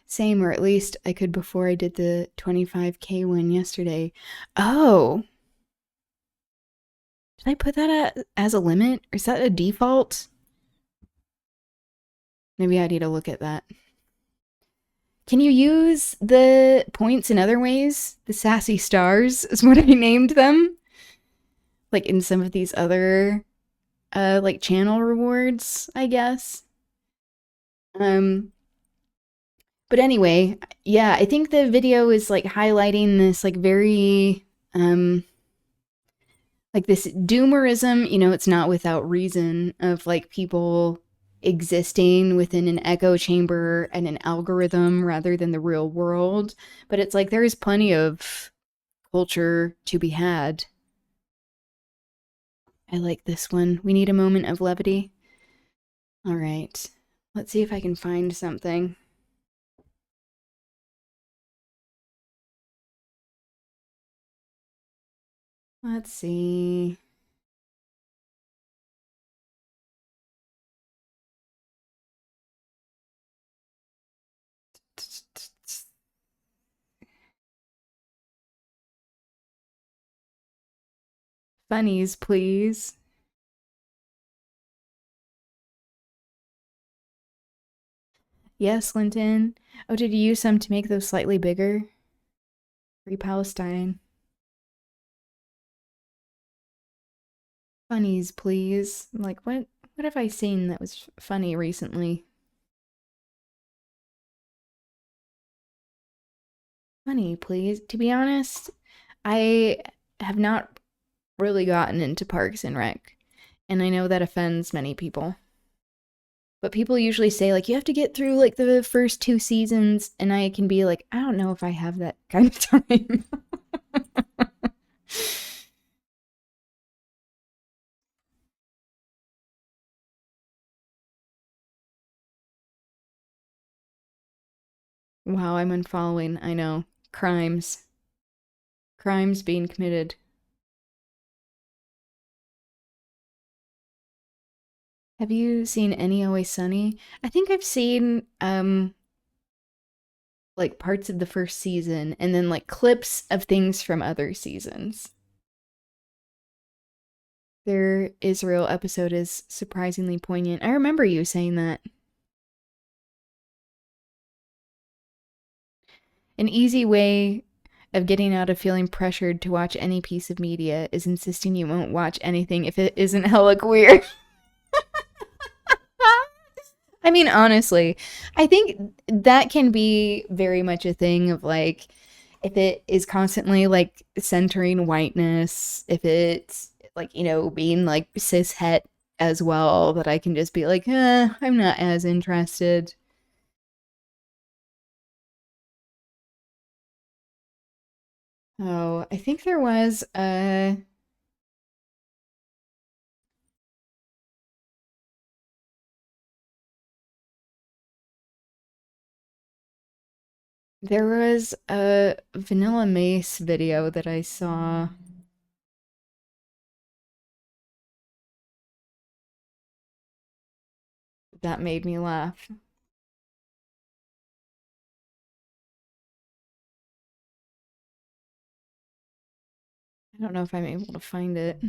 Same, or at least I could before I did the 25K one yesterday. Oh. Did I put that as a limit? Or is that a default? Maybe I need to look at that. Can you use the points in other ways? The sassy stars is what I named them. Like in some of these other like channel rewards, I guess. But anyway, yeah, I think the video is like highlighting this like very like this doomerism, you know, it's not without reason, of like people existing within an echo chamber and an algorithm rather than the real world. But it's like there is plenty of culture to be had. I like this one. We need a moment of levity. All right. Let's see if I can find something. Let's see. Funnies, please. Yes, Linton. Oh, did you use some to make those slightly bigger? Free Palestine. Funnies, please. Like, what have I seen that was funny recently? Funny, please. To be honest, I have not really gotten into Parks and Rec, and I know that offends many people. But people usually say, like, you have to get through, like, the first 2 seasons, and I can be like, I don't know if I have that kind of time. Wow, I'm unfollowing. I know. Crimes. Crimes being committed. Have you seen Any Always Sunny? I think I've seen like parts of the first season and then like clips of things from other seasons. Their Israel episode is surprisingly poignant. I remember you saying that. An easy way of getting out of feeling pressured to watch any piece of media is insisting you won't watch anything if it isn't hella queer. I mean, honestly, I think that can be very much a thing of like, if it is constantly like centering whiteness, if it's like, you know, being like cis het as well, that I can just be like, I'm not as interested. Oh, I think there was a Vanilla Mace video that I saw. That made me laugh. I don't know if I'm able to find it.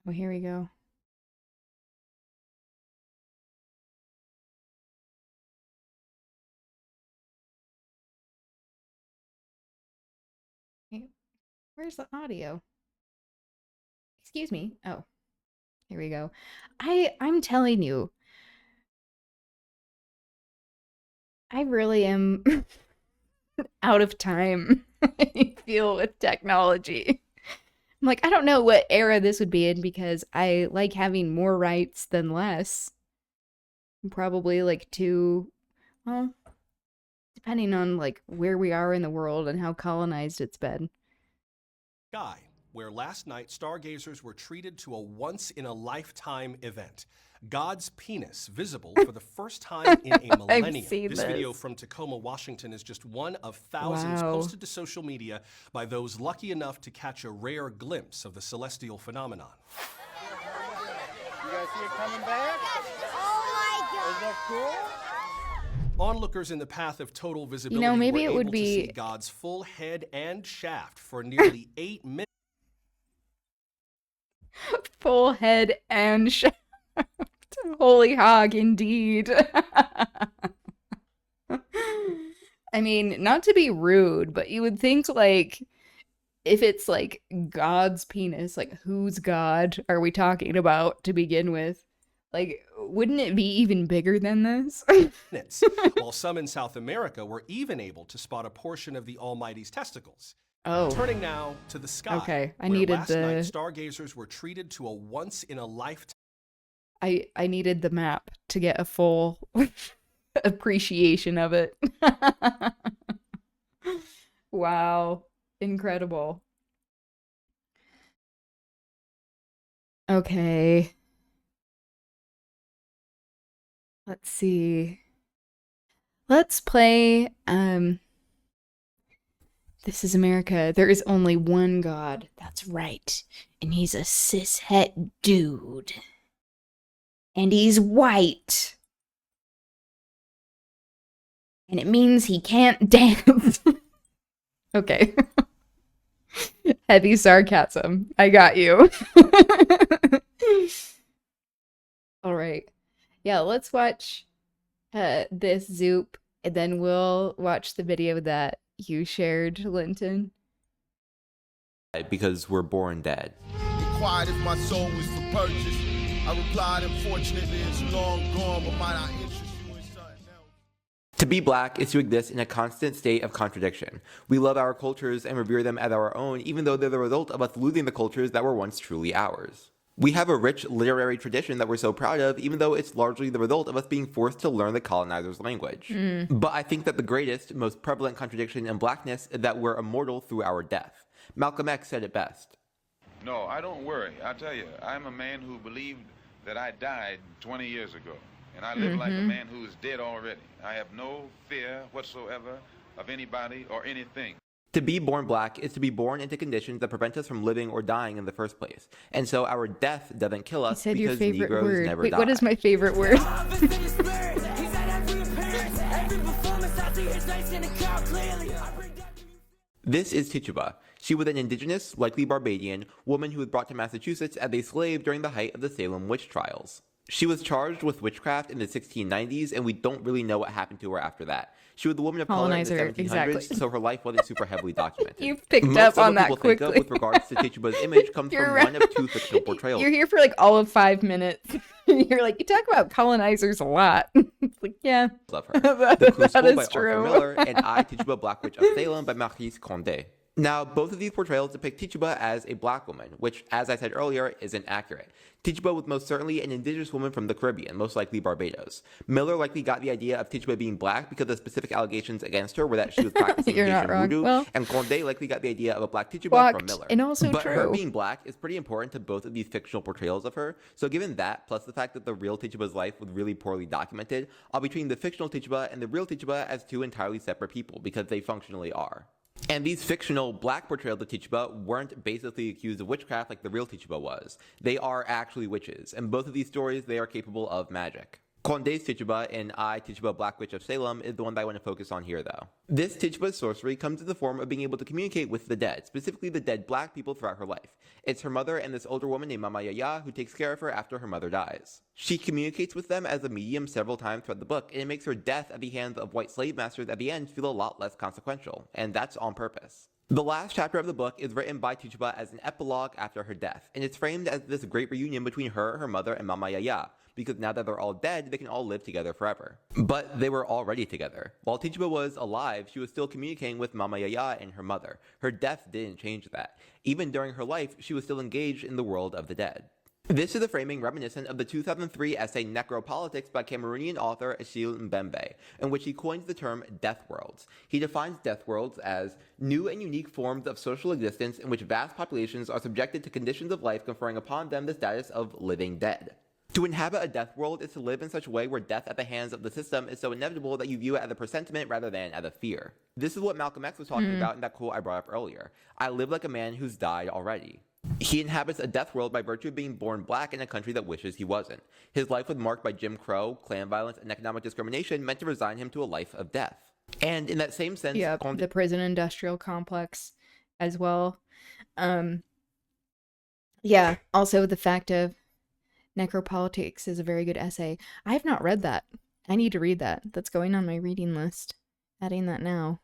Oh, here we go. Hey, where's the audio? Excuse me. Oh, here we go. I'm telling you, I really am out of time. I feel with technology. I'm like, I don't know what era this would be in because I like having more rights than less. Probably like two, well, depending on like where we are in the world and how colonized it's been. Sky, where last night stargazers were treated to a once-in-a-lifetime event. God's penis visible for the first time in a millennium. This video from Tacoma, Washington is just one of thousands posted to social media by those lucky enough to catch a rare glimpse of the celestial phenomenon. You guys see it coming back? Oh my God! Isn't that cool? Onlookers in the path of total visibility maybe were it would able be to see God's full head and shaft for nearly 8 minutes. Full head and shaft. Holy hog, indeed. I mean, not to be rude, but you would think, like, if it's, like, God's penis, like, whose God are we talking about to begin with? Like, wouldn't it be even bigger than this? While some in South America were even able to spot a portion of the Almighty's testicles. Oh. Turning now to the sky. Okay, I where needed last night stargazers were treated to a once-in-a-lifetime. I needed the map to get a full appreciation of it. Wow. Incredible. Okay. Let's see. Let's play, This is America. There is only one God. That's right. And he's a cishet dude. And he's white. And it means he can't dance. Okay. Heavy sarcasm. I got you. All right. Yeah, let's watch this Zoop, and then we'll watch the video that you shared, Linton. because we're born dead. Inquired if my soul was for purchase. I replied, unfortunately, it's long gone, but might I interest you in something else? To be black is to exist in a constant state of contradiction. We love our cultures and revere them as our own, even though they're the result of us losing the cultures that were once truly ours. We have a rich literary tradition that we're so proud of, even though it's largely the result of us being forced to learn the colonizer's language. But I think that the greatest, most prevalent contradiction in blackness is that we're immortal through our death. Malcolm X said it best. No, I don't worry. I tell you, I'm a man who believed that I died 20 years ago, and I live like a man who is dead already. I have no fear whatsoever of anybody or anything. To be born black is to be born into conditions that prevent us from living or dying in the first place. And so our death doesn't kill us because Negroes never die. What is my favorite word? This is Tituba. She was an indigenous, likely Barbadian, woman who was brought to Massachusetts as a slave during the height of the Salem witch trials. She was charged with witchcraft in the 1690s, and we don't really know what happened to her after that. She was a woman of color in the 1700s, exactly. so her life wasn't super heavily documented. You picked up on that quickly. Think of with regards to Tituba's image comes from one of two fictional portrayals. You're here for like all of 5 minutes. You're like, you talk about colonizers a lot. It's like, yeah. Love her. The Crucible is by true. Arthur Miller and I, Tituba, Black Witch of Salem by Maurice Condé. Now, both of these portrayals depict Tituba as a black woman, which, as I said earlier, isn't accurate. Tituba was most certainly an indigenous woman from the Caribbean, most likely Barbados. Miller likely got the idea of Tituba being black because the specific allegations against her were that she was practicing Haitian voodoo, and Condé likely got the idea of a black Tituba from Miller. And also but true. her being black is pretty important to both of these fictional portrayals of her, so given that, plus the fact that the real Tituba's life was really poorly documented, I'll be treating the fictional Tituba and the real Tituba as two entirely separate people, because they functionally are. And these fictional black portrayals of Tituba weren't basically accused of witchcraft like the real Tituba was. They are actually witches, and both of these stories, they are capable of magic. Condé's Tituba in I, Tituba, Black Witch of Salem is the one that I want to focus on here, though. This Tituba's sorcery comes in the form of being able to communicate with the dead, specifically the dead black people throughout her life. It's her mother and this older woman named Mama Yaya who takes care of her after her mother dies. She communicates with them as a medium several times throughout the book, and it makes her death at the hands of white slave masters at the end feel a lot less consequential, and that's on purpose. The last chapter of the book is written by Tituba as an epilogue after her death, and it's framed as this great reunion between her mother, and Mama Yaya, because now that they're all dead, they can all live together forever. But they were already together. While Tituba was alive, she was still communicating with Mama Yaya and her mother. Her death didn't change that. Even during her life, she was still engaged in the world of the dead. This is a framing reminiscent of the 2003 essay Necropolitics by Cameroonian author Achille Mbembe, in which he coins the term death worlds. He defines death worlds as new and unique forms of social existence in which vast populations are subjected to conditions of life conferring upon them the status of living dead. To inhabit a death world is to live in such a way where death at the hands of the system is so inevitable that you view it as a presentiment rather than as a fear. This is what Malcolm X was talking about in that quote I brought up earlier. I live like a man who's died already. He inhabits a death world by virtue of being born black in a country that wishes he wasn't. His life was marked by Jim Crow, clan violence, and economic discrimination meant to resign him to a life of death. And in that same sense... Yeah, the prison industrial complex as well. Yeah, also the fact of Necropolitics is a very good essay. I have not read that. I need to read that. That's going on my reading list. Adding that now.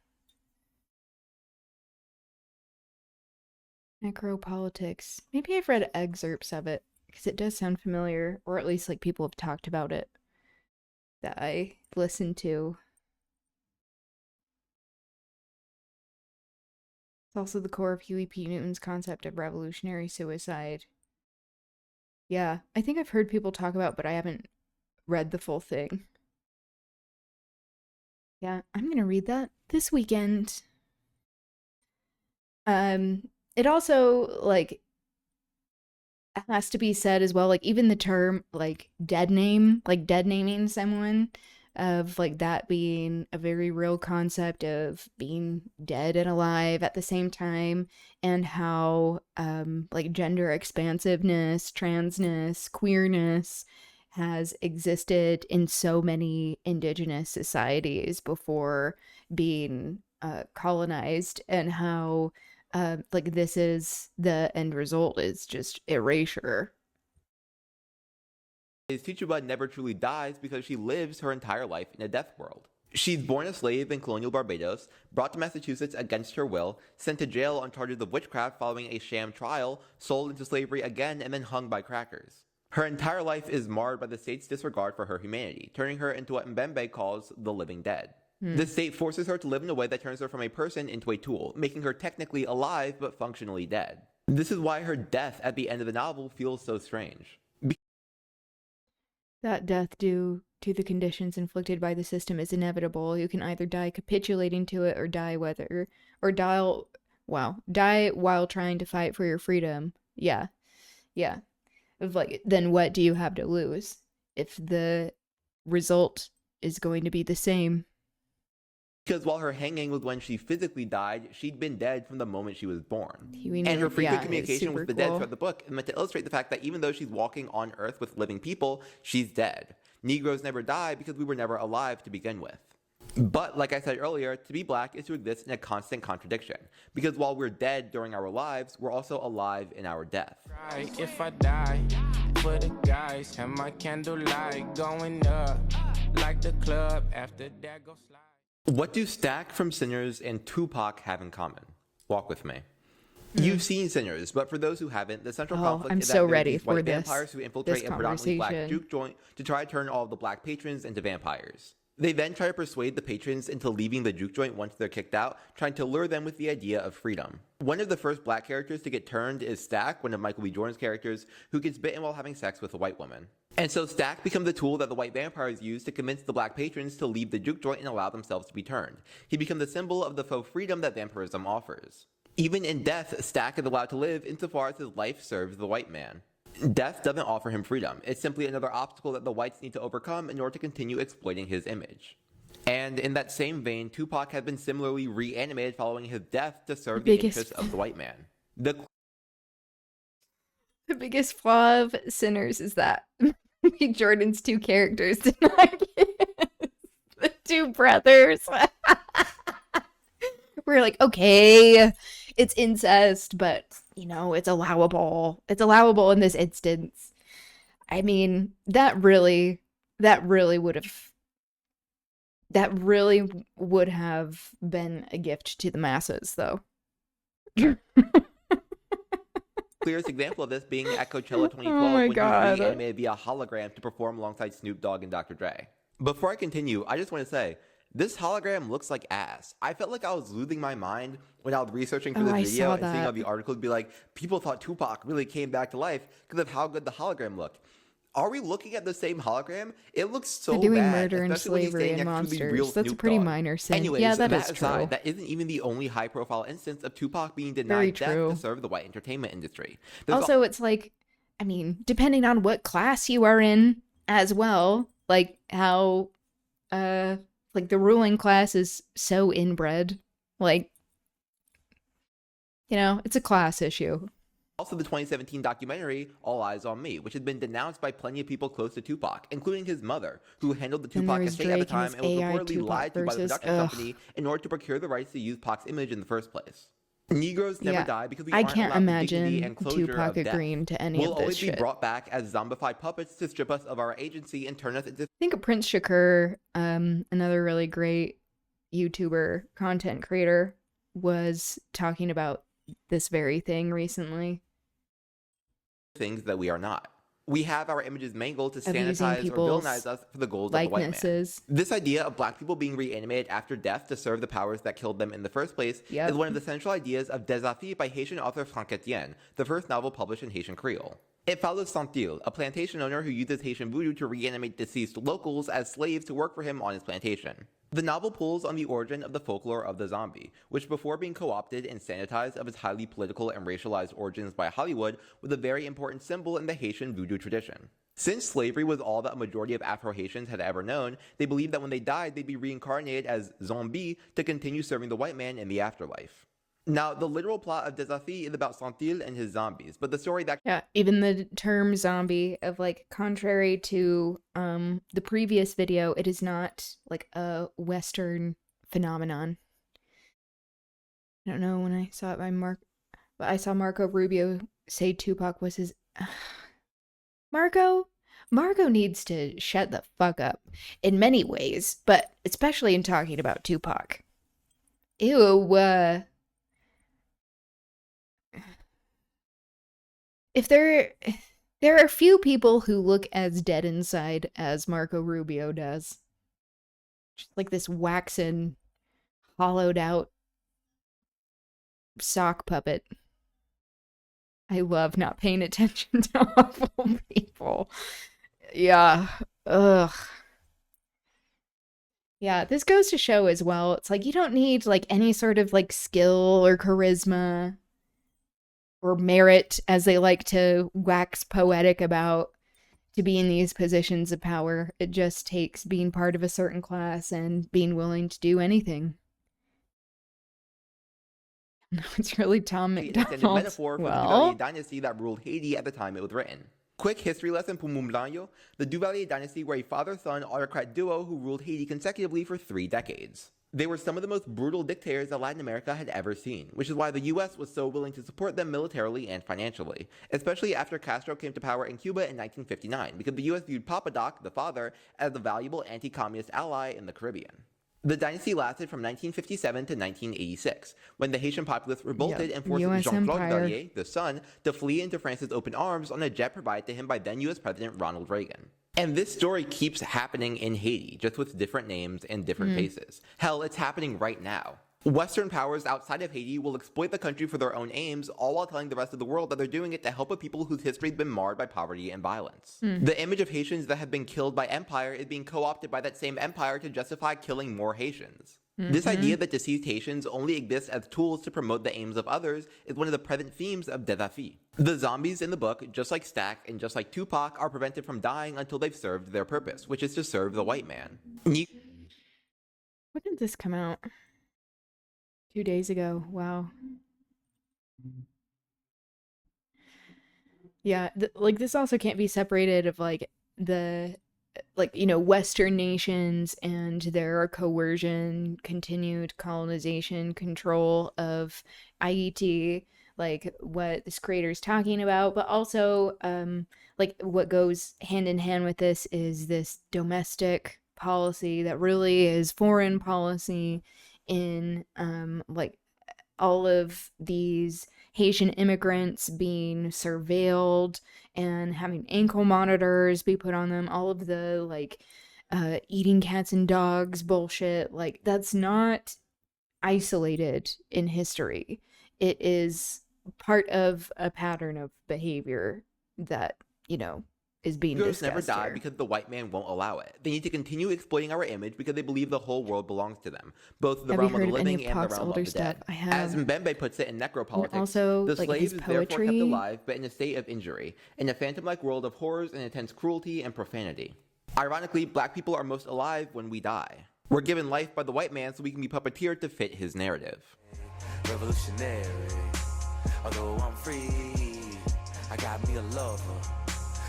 Necropolitics. Maybe I've read excerpts of it, because it does sound familiar, or at least like people have talked about it that I listened to. It's also the core of Huey P. Newton's concept of revolutionary suicide. Yeah, I think I've heard people talk about, but I haven't read the full thing. Yeah, I'm gonna read that this weekend. It also, like, has to be said as well, like, even the term, like, dead naming someone, of, like, that being a very real concept of being dead and alive at the same time, and how, like, gender expansiveness, transness, queerness has existed in so many indigenous societies before being colonized, and how like this is the end result is just erasure. His Tituba never truly dies because she lives her entire life in a death world. She's born a slave in colonial Barbados, brought to Massachusetts against her will, sent to jail on charges of witchcraft following a sham trial, sold into slavery again, and then hung by crackers. Her entire life is marred by the state's disregard for her humanity, turning her into what Mbembe calls the living dead. The state forces her to live in a way that turns her from a person into a tool, making her technically alive but functionally dead. This is why her death at the end of the novel feels so strange. That death due to the conditions inflicted by the system is inevitable. You can either die capitulating to it or die while trying to fight for your freedom. Yeah. Then what do you have to lose if the result is going to be the same? Because while her hanging was when she physically died, she'd been dead from the moment she was born. And her frequent communication with the dead throughout the book is meant to illustrate the fact that even though she's walking on Earth with living people, she's dead. Negroes never die because we were never alive to begin with. But, like I said earlier, to be black is to exist in a constant contradiction. Because while we're dead during our lives, we're also alive in our death. If I die for the guys, and my candlelight going up like the club after that go slide. What do Stack from Sinners and Tupac have in common? Walk with me. You've seen Sinners, but for those who haven't, the central conflict is that there are these white vampires who infiltrate a predominantly black juke joint to try to turn all of the black patrons into vampires. They then try to persuade the patrons into leaving the juke joint once they're kicked out, trying to lure them with the idea of freedom. One of the first black characters to get turned is Stack, one of Michael B. Jordan's characters, who gets bitten while having sex with a white woman. And so Stack becomes the tool that the white vampires use to convince the black patrons to leave the juke joint and allow themselves to be turned. He becomes the symbol of the faux freedom that vampirism offers. Even in death, Stack is allowed to live insofar as his life serves the white man. Death doesn't offer him freedom. It's simply another obstacle that the whites need to overcome in order to continue exploiting his image. And in that same vein, Tupac has been similarly reanimated following his death to serve the interests of the white man. The biggest flaw of Sinners is that Jordan's two characters did not get the two brothers. We're like, okay, it's incest, but, you know, it's allowable. It's allowable in this instance. I mean, that really would have been a gift to the masses, though. Clearest example of this being at Coachella 2012 when he was reanimated via hologram to perform alongside Snoop Dogg and Dr. Dre. Before I continue, I just want to say, this hologram looks like ass. I felt like I was losing my mind when I was researching for this video and seeing all the articles be like, people thought Tupac really came back to life because of how good the hologram looked. Are we looking at the same hologram? It looks so bad. They're doing murder and slavery and monsters. That's a pretty minor sin. Anyways, yeah, that is true. That isn't even the only high-profile instance of Tupac being denied death to serve the white entertainment industry. Also, it's like, I mean, depending on what class you are in as well, like how, like the ruling class is so inbred. Like, you know, it's a class issue. Also, the 2017 documentary, All Eyes on Me, which had been denounced by plenty of people close to Tupac, including his mother, who handled the Tupac estate at the time and was reportedly lied to by the production company in order to procure the rights to use Pac's image in the first place. Negroes never die because we aren't allowed the dignity and closure Tupac of death. agreeing to any we'll of this always shit. be brought back as zombified puppets to strip us of our agency and turn us into... I think Prince Shakur, another really great YouTuber content creator, was talking about this very thing recently. Things that we are not. We have our images mangled to sanitize or villainize us for the goals of the white man. This idea of black people being reanimated after death to serve the powers that killed them in the first place is one of the central ideas of Des Affaires by Haitian author Franck Etienne, the first novel published in Haitian Creole. It follows Santil, a plantation owner who uses Haitian voodoo to reanimate deceased locals as slaves to work for him on his plantation. The novel pulls on the origin of the folklore of the zombie, which before being co-opted and sanitized of its highly political and racialized origins by Hollywood, was a very important symbol in the Haitian voodoo tradition. Since slavery was all that a majority of Afro-Haitians had ever known, they believed that when they died, they'd be reincarnated as zombies to continue serving the white man in the afterlife. Now, the literal plot of Des Affaires is about Santil and his zombies, but the story that... Yeah, even the term zombie, of like, contrary to the previous video, it is not like a Western phenomenon. I don't know, when I saw it by I saw Marco Rubio say Tupac was his... Marco, Margot needs to shut the fuck up in many ways, but especially in talking about Tupac. Ew, if there are few people who look as dead inside as Marco Rubio does. Just like this waxen, hollowed out sock puppet. I love not paying attention to awful people. Yeah. Ugh. Yeah, this goes to show as well. It's like you don't need like any sort of like skill or charisma or merit, as they like to wax poetic about, to be in these positions of power. It just takes being part of a certain class and being willing to do anything. No, it's really Tom McDonald. It's a metaphor for the Duvalier dynasty that ruled Haiti at the time it was written. Quick history lesson pour Mumlanyo. The Duvalier dynasty were a father-son autocrat duo who ruled Haiti consecutively for 3 decades. They were some of the most brutal dictators that Latin America had ever seen, which is why the US was so willing to support them militarily and financially, especially after Castro came to power in Cuba in 1959, because the US viewed Papa Doc, the father, as a valuable anti-communist ally in the Caribbean. The dynasty lasted from 1957 to 1986, when the Haitian populace revolted and forced Jean-Claude Duvalier, the son, to flee into France's open arms on a jet provided to him by then US President Ronald Reagan. And this story keeps happening in Haiti, just with different names and different faces. Hell, it's happening right now. Western powers outside of Haiti will exploit the country for their own aims, all while telling the rest of the world that they're doing it to help a people whose history has been marred by poverty and violence. The image of Haitians that have been killed by empire is being co-opted by that same empire to justify killing more Haitians. This idea that deceased Haitians only exist as tools to promote the aims of others is one of the present themes of Desafi. The zombies in the book, just like Stack and just like Tupac, are prevented from dying until they've served their purpose, which is to serve the white man. When did this come out? 2 days ago. Wow. Yeah, like this also can't be separated of like the Western nations and their coercion, continued colonization, control of IET, like what this creator is talking about, but also like what goes hand in hand with this is this domestic policy that really is foreign policy in like all of these Haitian immigrants being surveilled and having ankle monitors be put on them, all of the like eating cats and dogs bullshit. Like that's not isolated in history. It is part of a pattern of behavior that, is being discussed never die here. because the white man won't allow it. They need to continue exploiting our image because they believe the whole world belongs to them, both the realm of the living and the realm of the dead. As Mbembe puts it in Necropolitics, also, the like, slave his is therefore kept poetry. alive, but in a state of injury, in a phantom-like world of horrors and intense cruelty and profanity. Ironically, black people are most alive when we die. We're given life by the white man so we can be puppeteered to fit his narrative. Revolutionary, although I'm free, I got me a lover,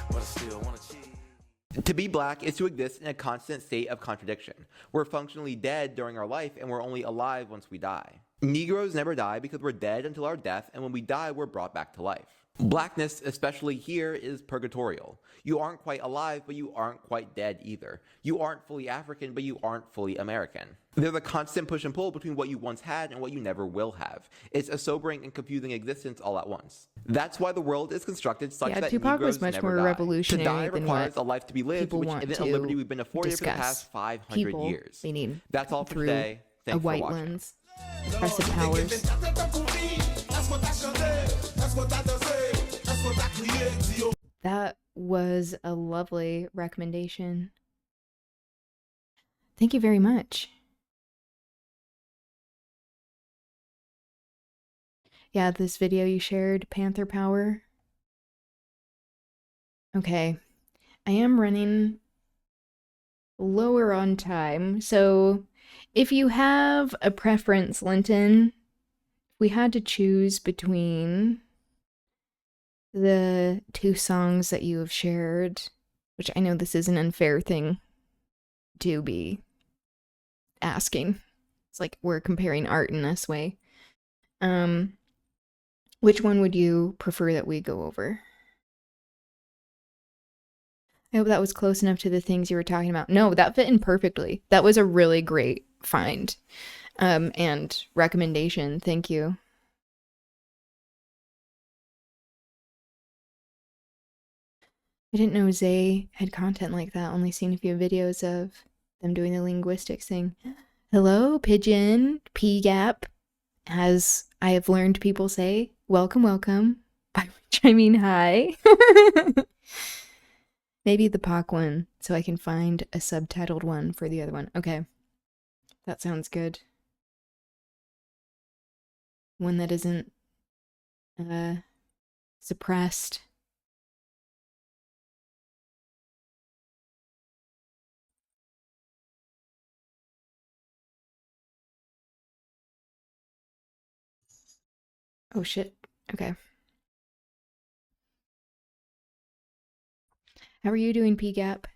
but I still wanna cheat. To be black is to exist in a constant state of contradiction. We're functionally dead during our life and we're only alive once we die. Negroes never die because we're dead until our death, and when we die, we're brought back to life. Blackness, especially here, is purgatorial. You aren't quite alive, but you aren't quite dead either. You aren't fully African, but you aren't fully American. There's a constant push and pull between what you once had and what you never will have. It's a sobering and confusing existence all at once. That's why the world is constructed such that Tupac Negroes was much never more die. revolutionary To die than requires what a life to be lived, people which want isn't a to liberty we've been afforded for the discuss. past 500 People, years. meaning That's all for through today. Thanks a for white watching. lens. Oppressive powers. That was a lovely recommendation. Thank you very much. Yeah, this video you shared, Panther Power. Okay. I am running lower on time, so if you have a preference, Linton, we had to choose between the 2 songs that you have shared, which I know this is an unfair thing to be asking. It's like we're comparing art in this way. Which one would you prefer that we go over? I hope that was close enough to the things you were talking about. No, that fit in perfectly. That was a really great find and recommendation. Thank you. I didn't know Zay had content like that. Only seen a few videos of them doing the linguistics thing. Hello, Pigeon, P-Gap, as I have learned people say. Welcome, welcome. By which I mean hi. Maybe the POC one, so I can find a subtitled one for the other one. Okay. That sounds good. One that isn't suppressed. Oh shit. Okay. How are you doing, P-Gap?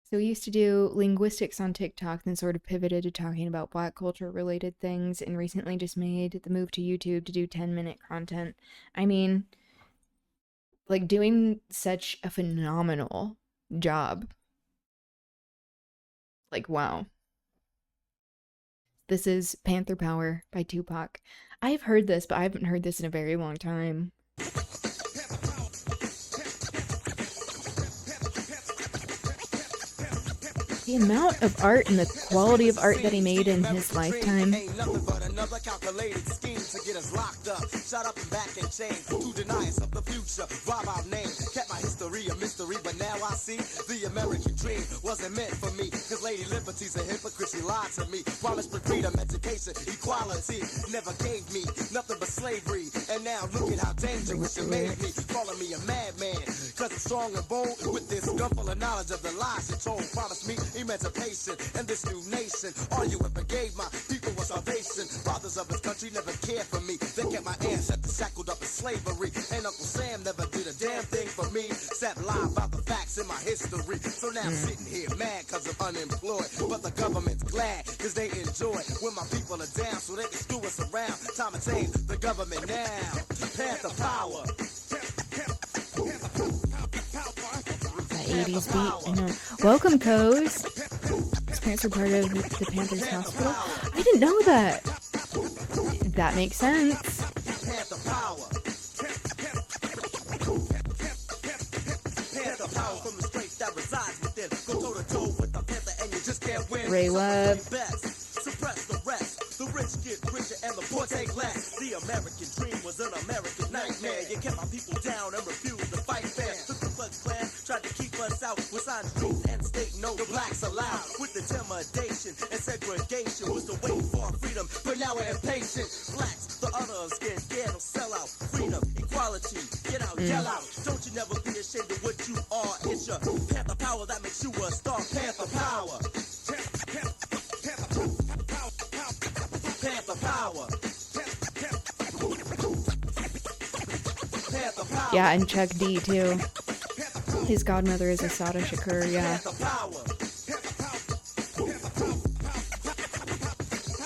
So we used to do linguistics on TikTok, then sort of pivoted to talking about Black culture related things, and recently just made the move to YouTube to do 10-minute content. I mean, like, doing such a phenomenal job. Like, wow. This is Panther Power by Tupac. I've heard this, but I haven't heard this in a very long time. The amount of art and the quality of art that he made in his lifetime. Another calculated scheme to get us locked up, shut up and back and chain, to deny us of the future, rob our name, kept my history a mystery, but now I see the American dream wasn't meant for me, cause Lady Liberty's a hypocrite, she lied to me, promised for freedom, education, equality, never gave me nothing but slavery, and now look at how dangerous she made me, calling me a madman, cause I'm strong and bold, with this gun full of knowledge of the lies she told, promised me emancipation, and this new nation, all you ever gave my people was salvation. Fathers of this country never cared for me. They kept my ancestors shackled up in slavery. And Uncle Sam never did a damn thing for me. Sat lie about the facts in my history. So now I'm sitting here mad cause I'm unemployed. But the government's glad cause they enjoy when my people are down so they can screw us around. Time to change the government now. Panther Power. That 80s beat, I know. Welcome, Coz. His parents were part of the Panthers Hospital. I didn't know that. That makes sense. Panther Power. Panther Power from the strength that resides within. Go toe to toe with the Panther and you just can't win. Ray Love. Suppress the rest. The rich get richer and the poor take less. The American dream was an American nightmare. You kept my people down and refused to fight fair. Took the Ku Klux Klan, tried to keep us out with signs truth and state no the blacks allowed. With intimidation and segregation was the wait for freedom, but now we're impatient. Blacks, the other scared of sellout. Freedom, equality, get out, yell out. Don't you never be ashamed of what you are. It's your Panther Power that makes you a star. Panther Power. Panther Power. Panther Power. Yeah, and Chuck D too. His godmother is Asada Shakur, yeah.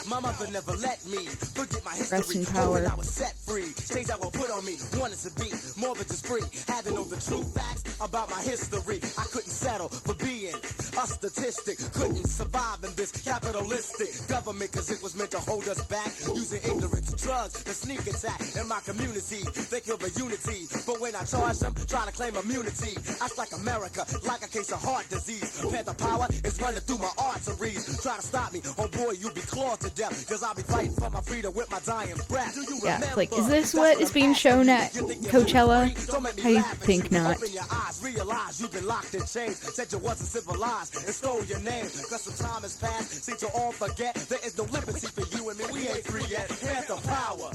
My mother never let me forget my history. Rest in power. I was set free. Chains that were put on me wanted to be more than just free. Had to know the true facts about my history. I couldn't settle for being a statistic. Couldn't survive in this capitalistic government because it was meant to hold us back. Using ignorance, drugs, the sneak attack in my community. They kill the unity. But when I charge them, trying to claim immunity. Act like America, like a case of heart disease. Panther Power is running through my arteries. Try to stop me, oh boy, you'll be clawed to death. Cause I'll be fighting for my freedom with my dying breath. Yeah, like, is this what is being shown at Coachella? I think not. Open your eyes, realize you've been locked in chains. Said you wasn't civilized and stole your name. Cause some time has passed, seem to all forget. There is no liberty for you and me, we ain't free yet. Panther Power.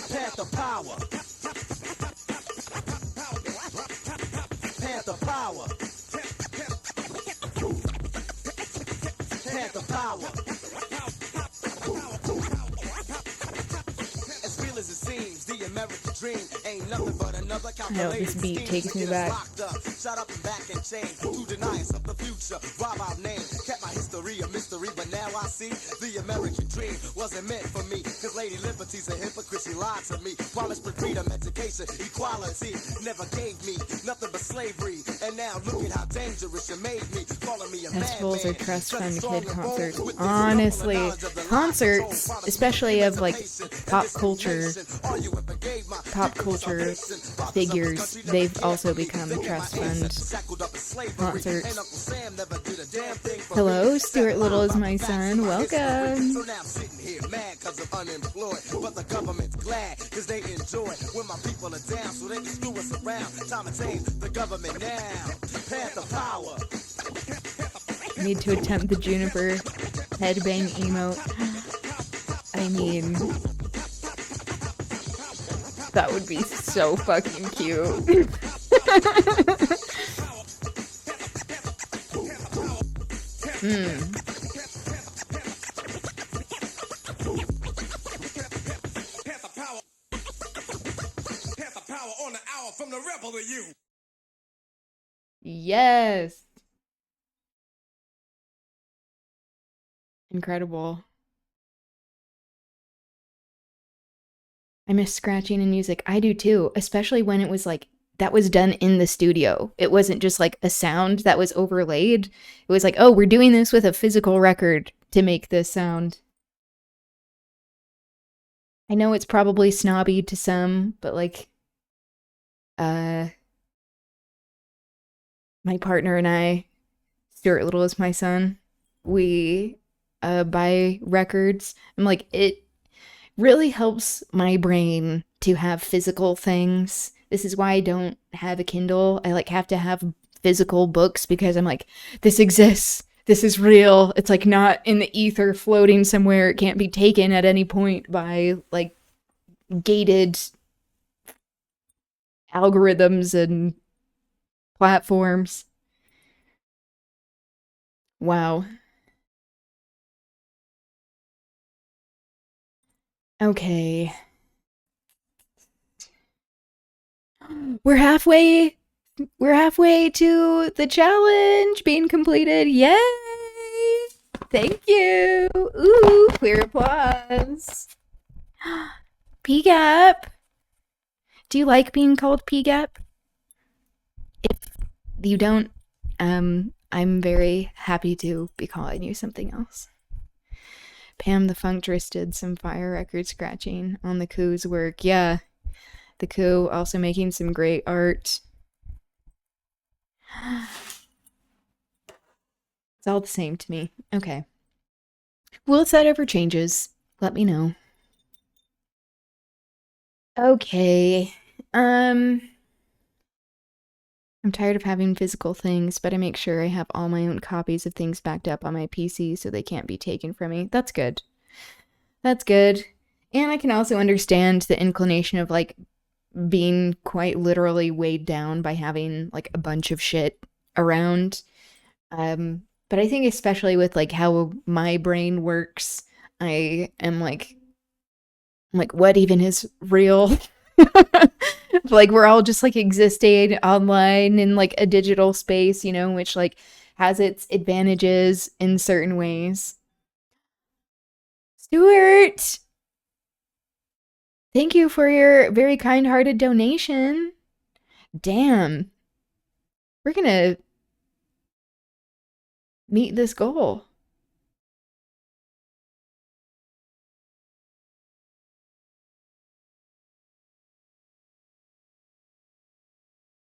Panther Power. Panther Power. Panther Power. As real as it seems, the American dream ain't nothing but another calculated. I know, this beat takes me back. Shut up and back and change to deny us of the future. Rob our name, kept my history history, a mystery, but now I see the American dream wasn't meant for me. Cause Lady Liberty's a hypocrite, she lied to me. Promised me freedom, education, equality. Never gave me nothing but slavery. And now look at how dangerous you made me. Calling me a Festivals madman. or trust fund kid concerts. Honestly, concerts, especially of like pop culture figures, they've also become trust fund concerts. Hello, Stuart Little is my son. Welcome. So now I'm sitting here mad cause I'm unemployed. But the government's glad cause they enjoy when my people are down so they can screw us around. Time to change the government now. Panther Power. Need to attempt the Juniper headbang emote. I mean, that would be so fucking cute. Yes. Incredible. I miss scratching in music. I do too, especially when it was like, that was done in the studio. It wasn't just like a sound that was overlaid. It was like, oh, we're doing this with a physical record to make this sound. I know it's probably snobby to some, but like, my partner and I, Stuart Little is my son, we buy records. I'm like, it really helps my brain to have physical things. This is why I don't have a Kindle. I like have to have physical books because I'm like, this exists. This is real. It's like not in the ether floating somewhere. It can't be taken at any point by like gated algorithms and platforms. Wow. Okay. We're halfway to the challenge being completed. Yay! Thank you. Ooh, clear applause. P-Gap. Do you like being called P-Gap? If you don't, I'm very happy to be calling you something else. Pam the Funktress did some fire record scratching on the Coos work. Yeah, the Coo also making some great art. It's all the same to me. Okay. Well, if that ever changes, let me know. Okay. I'm tired of having physical things, but I make sure I have all my own copies of things backed up on my PC so they can't be taken from me. That's good. That's good. And I can also understand the inclination of like being quite literally weighed down by having like a bunch of shit around. But I think especially with like how my brain works, I am like what even is real? Like we're all just like existing online in like a digital space, you know, which like has its advantages in certain ways. Stuart, thank you for your very kind-hearted donation. Damn. We're gonna meet this goal.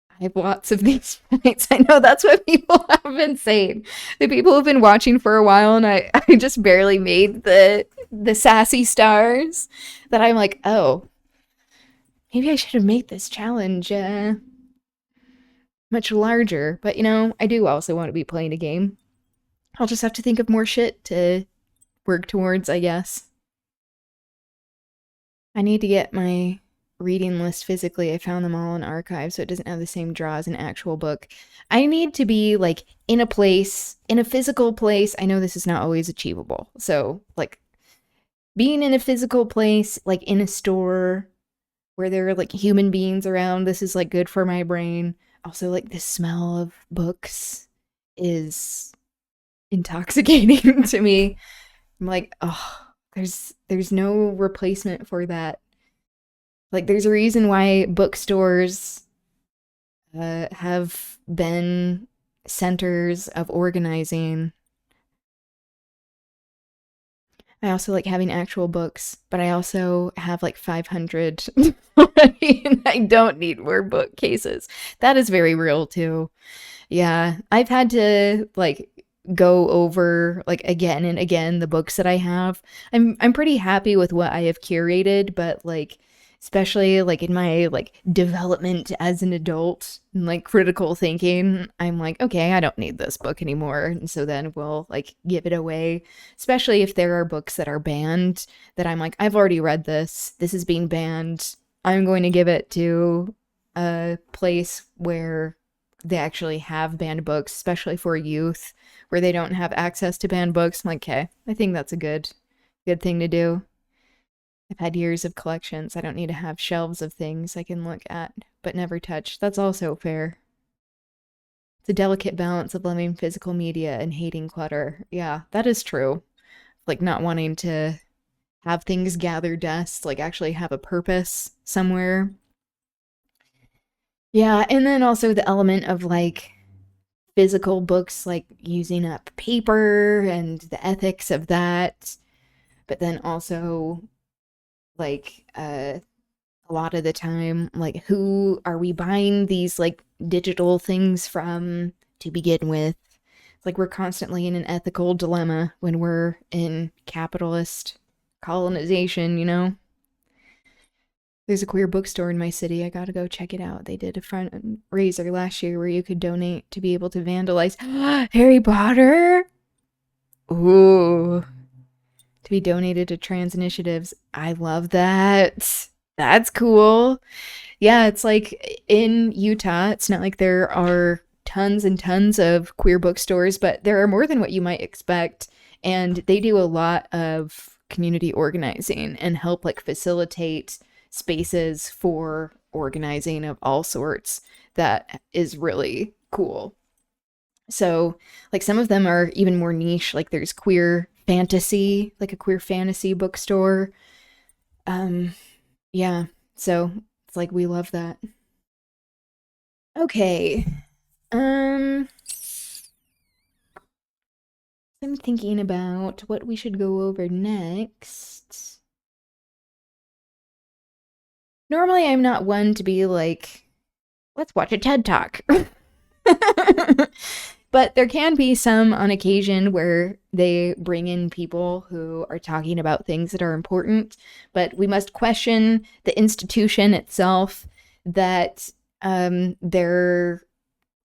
I have lots of these points. I know that's what people have been saying. The people who've been watching for a while, and I just barely made the sassy stars that I'm like, oh, maybe I should have made this challenge much larger. But, you know, I do also want to be playing a game. I'll just have to think of more shit to work towards, I guess. I need to get my reading list physically. I found them all in archives, so it doesn't have the same draw as an actual book. I need to be like in a place, in a physical place. I know this is not always achievable. So like being in a physical place, like in a store where there are like human beings around, this is like good for my brain. Also like the smell of books is intoxicating to me. I'm like, oh, there's no replacement for that. Like, there's a reason why bookstores have been centers of organizing. I also like having actual books, but I also have like 500 already, and I don't need more bookcases. That is very real too. Yeah, I've had to like go over like again and again the books that I have. I'm pretty happy with what I have curated, but like especially like in my like development as an adult and like critical thinking, I'm like, okay, I don't need this book anymore. And so then we'll like give it away, especially if there are books that are banned that I'm like, I've already read this. This is being banned. I'm going to give it to a place where they actually have banned books, especially for youth where they don't have access to banned books. I'm like, okay, I think that's a good thing to do. I've had years of collections. I don't need to have shelves of things I can look at but never touch. That's also fair. It's a delicate balance of loving physical media and hating clutter. Yeah, that is true. Like not wanting to have things gather dust, like actually have a purpose somewhere. Yeah, and then also the element of like physical books, like using up paper and the ethics of that. But then also like a lot of the time, like who are we buying these like digital things from to begin with? It's like we're constantly in an ethical dilemma when we're in capitalist colonization, you know? There's a queer bookstore in my city. I gotta go check it out. They did a fundraiser last year where you could donate to be able to vandalize Harry Potter. Ooh. To be donated to trans initiatives. I love that. That's cool. Yeah, it's like in Utah, it's not like there are tons and tons of queer bookstores, but there are more than what you might expect. And they do a lot of community organizing and help like facilitate spaces for organizing of all sorts. That is really cool. So like some of them are even more niche. Like there's queer fantasy, like a queer fantasy bookstore. Yeah, so it's like we love that. Okay. I'm thinking about what we should go over next. Normally I'm not one to be like, let's watch a TED Talk. But there can be some on occasion where they bring in people who are talking about things that are important, but we must question the institution itself that there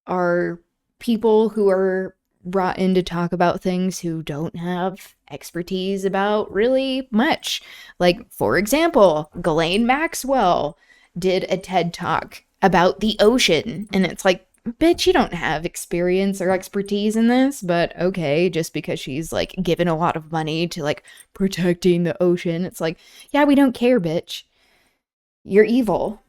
are people who are brought in to talk about things who don't have expertise about really much. Like, for example, Ghislaine Maxwell did a TED Talk about the ocean, and it's like, bitch, you don't have experience or expertise in this, but okay, just because she's like given a lot of money to like protecting the ocean, it's like, yeah, we don't care, bitch. You're evil.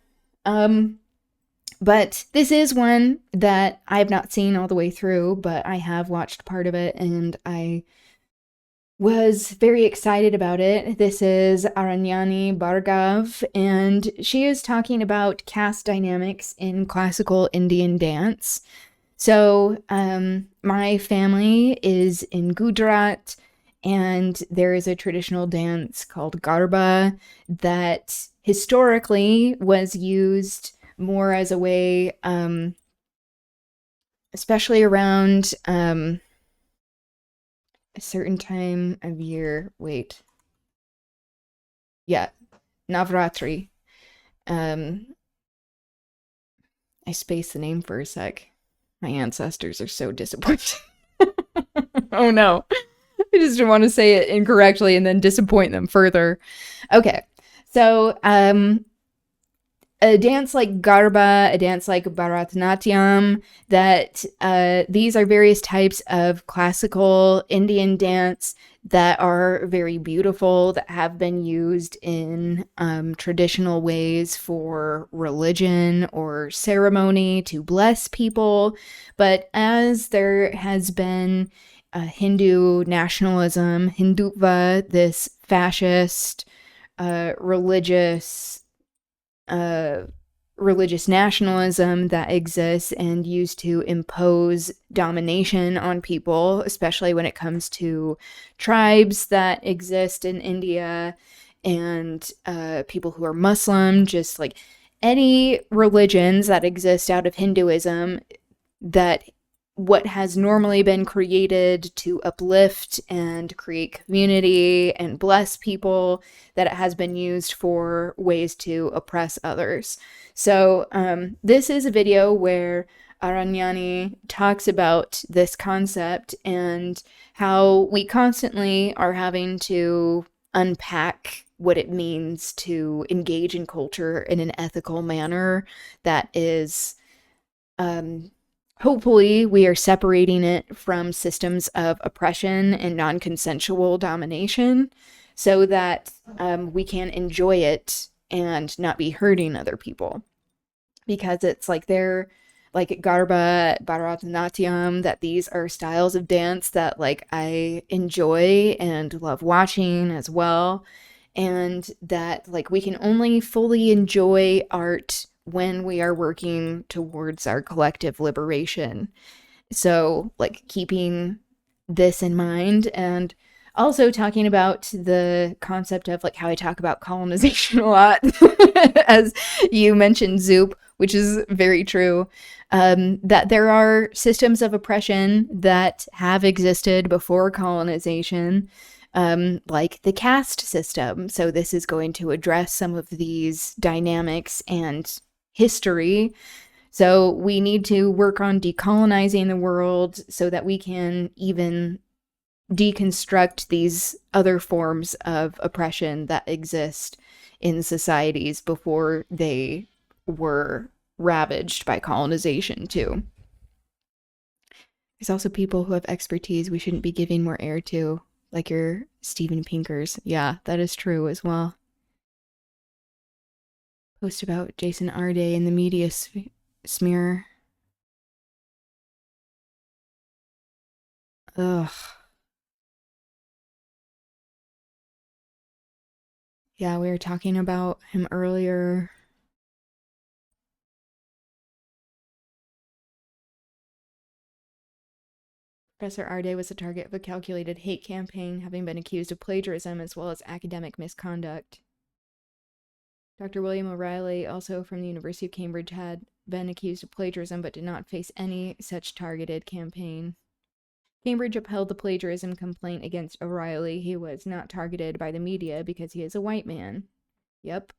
But this is one that I've not seen all the way through, but I have watched part of it and I was very excited about it. This is Aranyani Bhargav, and she is talking about caste dynamics in classical Indian dance. So, my family is in Gujarat, and there is a traditional dance called Garba that historically was used more as a way, especially around, a certain time of year. Wait. Yeah, Navratri. I spaced the name for a sec. My ancestors are so disappointed. Oh no. I just didn't want to say it incorrectly and then disappoint them further. Okay. So, a dance like Garba, a dance like Bharatanatyam, that these are various types of classical Indian dance that are very beautiful, that have been used in traditional ways for religion or ceremony to bless people. But as there has been Hindu nationalism, Hindutva, this fascist religious nationalism that exists and used to impose domination on people, especially when it comes to tribes that exist in India and people who are Muslim, just like any religions that exist out of Hinduism, that what has normally been created to uplift and create community and bless people, that it has been used for ways to oppress others. So this is a video where Aranyani talks about this concept and how we constantly are having to unpack what it means to engage in culture in an ethical manner that is hopefully we are separating it from systems of oppression and non-consensual domination so that we can enjoy it and not be hurting other people. Because it's like they're like Garba, Bharatanatyam, that these are styles of dance that like I enjoy and love watching as well. And that like we can only fully enjoy art when we are working towards our collective liberation. So like keeping this in mind, and also talking about the concept of like how I talk about colonization a lot, as you mentioned, Zoop, which is very true, that there are systems of oppression that have existed before colonization, like the caste system. So this is going to address some of these dynamics and history. So we need to work on decolonizing the world so that we can even deconstruct these other forms of oppression that exist in societies before they were ravaged by colonization too. There's also people who have expertise we shouldn't be giving more air to, like your Steven Pinkers. Yeah, that is true as well. Post about Jason Arday in the media smear. Ugh. Yeah, we were talking about him earlier. Professor Arday was the target of a calculated hate campaign, having been accused of plagiarism as well as academic misconduct. Dr. William O'Reilly, also from the University of Cambridge, had been accused of plagiarism but did not face any such targeted campaign. Cambridge upheld the plagiarism complaint against O'Reilly. He was not targeted by the media because he is a white man. Yep.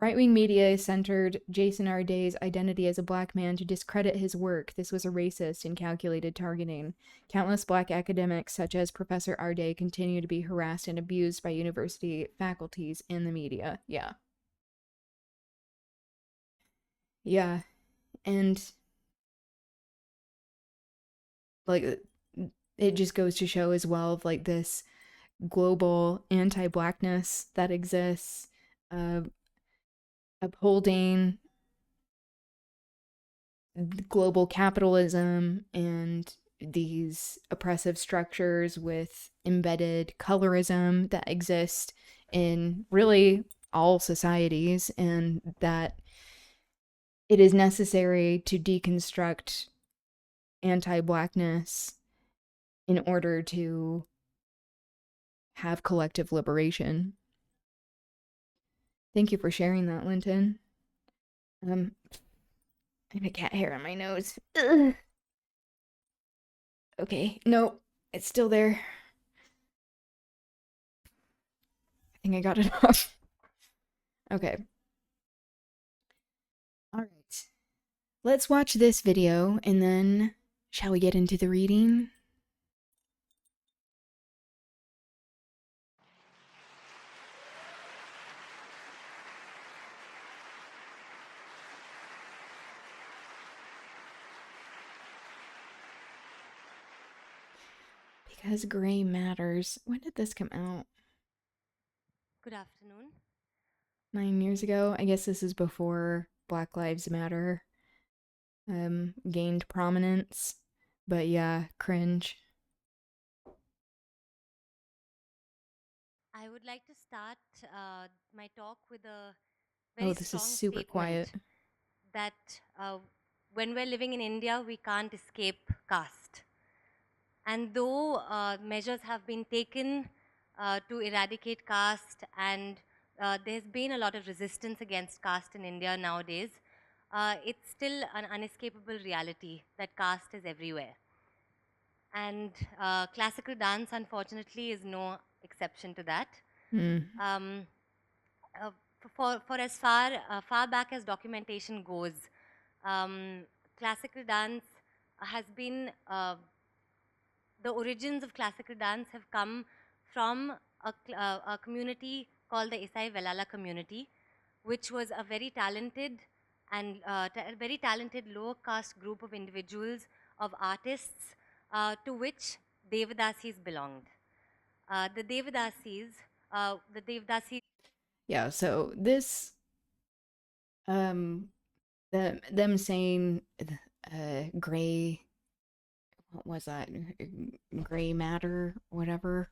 Right-wing media centered Jason Arday's identity as a black man to discredit his work. This was a racist and calculated targeting. Countless black academics, such as Professor Arday, continue to be harassed and abused by university faculties and the media. Yeah. Yeah. And like it just goes to show as well of like this global anti-blackness that exists, upholding global capitalism and these oppressive structures with embedded colorism that exist in really all societies, and that it is necessary to deconstruct anti-blackness in order to have collective liberation. Thank you for sharing that, Linton. I have a cat hair on my nose. Ugh. Okay, no, it's still there. I think I got it off. Okay. All right. Let's watch this video and then shall we get into the reading? Because gray matters. When did this come out? Good afternoon. 9 years ago. I guess this is before Black Lives Matter gained prominence. But yeah, cringe. I would like to start my talk with a Oh, very this is strong super quiet. statement that when we're living in India, we can't escape caste. And though measures have been taken to eradicate caste, and there's been a lot of resistance against caste in India nowadays, it's still an unescapable reality that caste is everywhere. And classical dance, unfortunately, is no exception to that. Um, for as far back as documentation goes, classical dance has been the origins of classical dance have come from a community called the Isai Velala community, which was a very talented and very talented lower caste group of individuals, of artists, to which Devadasis belonged. The Devadasis. Yeah, so this them saying gray, what was that, gray matter, whatever,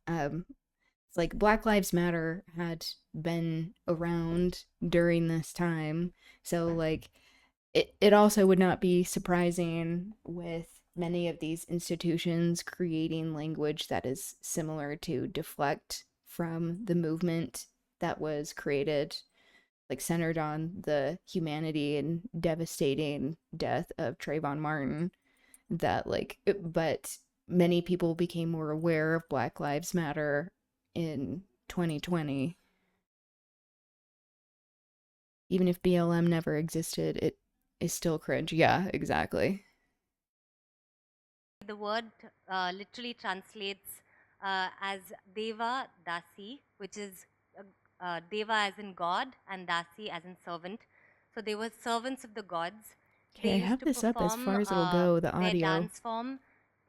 it's like Black Lives Matter had been around during this time, so like it also would not be surprising with many of these institutions creating language that is similar to deflect from the movement that was created, like centered on the humanity and devastating death of Trayvon Martin. That like, but many people became more aware of Black Lives Matter in 2020. Even if BLM never existed, it is still cringe. Yeah, exactly. The word literally translates as Deva Dasi, which is Deva as in God and Dasi as in servant. So they were servants of the gods. Okay, I have this up as far as it'll go, the audio. Their dance form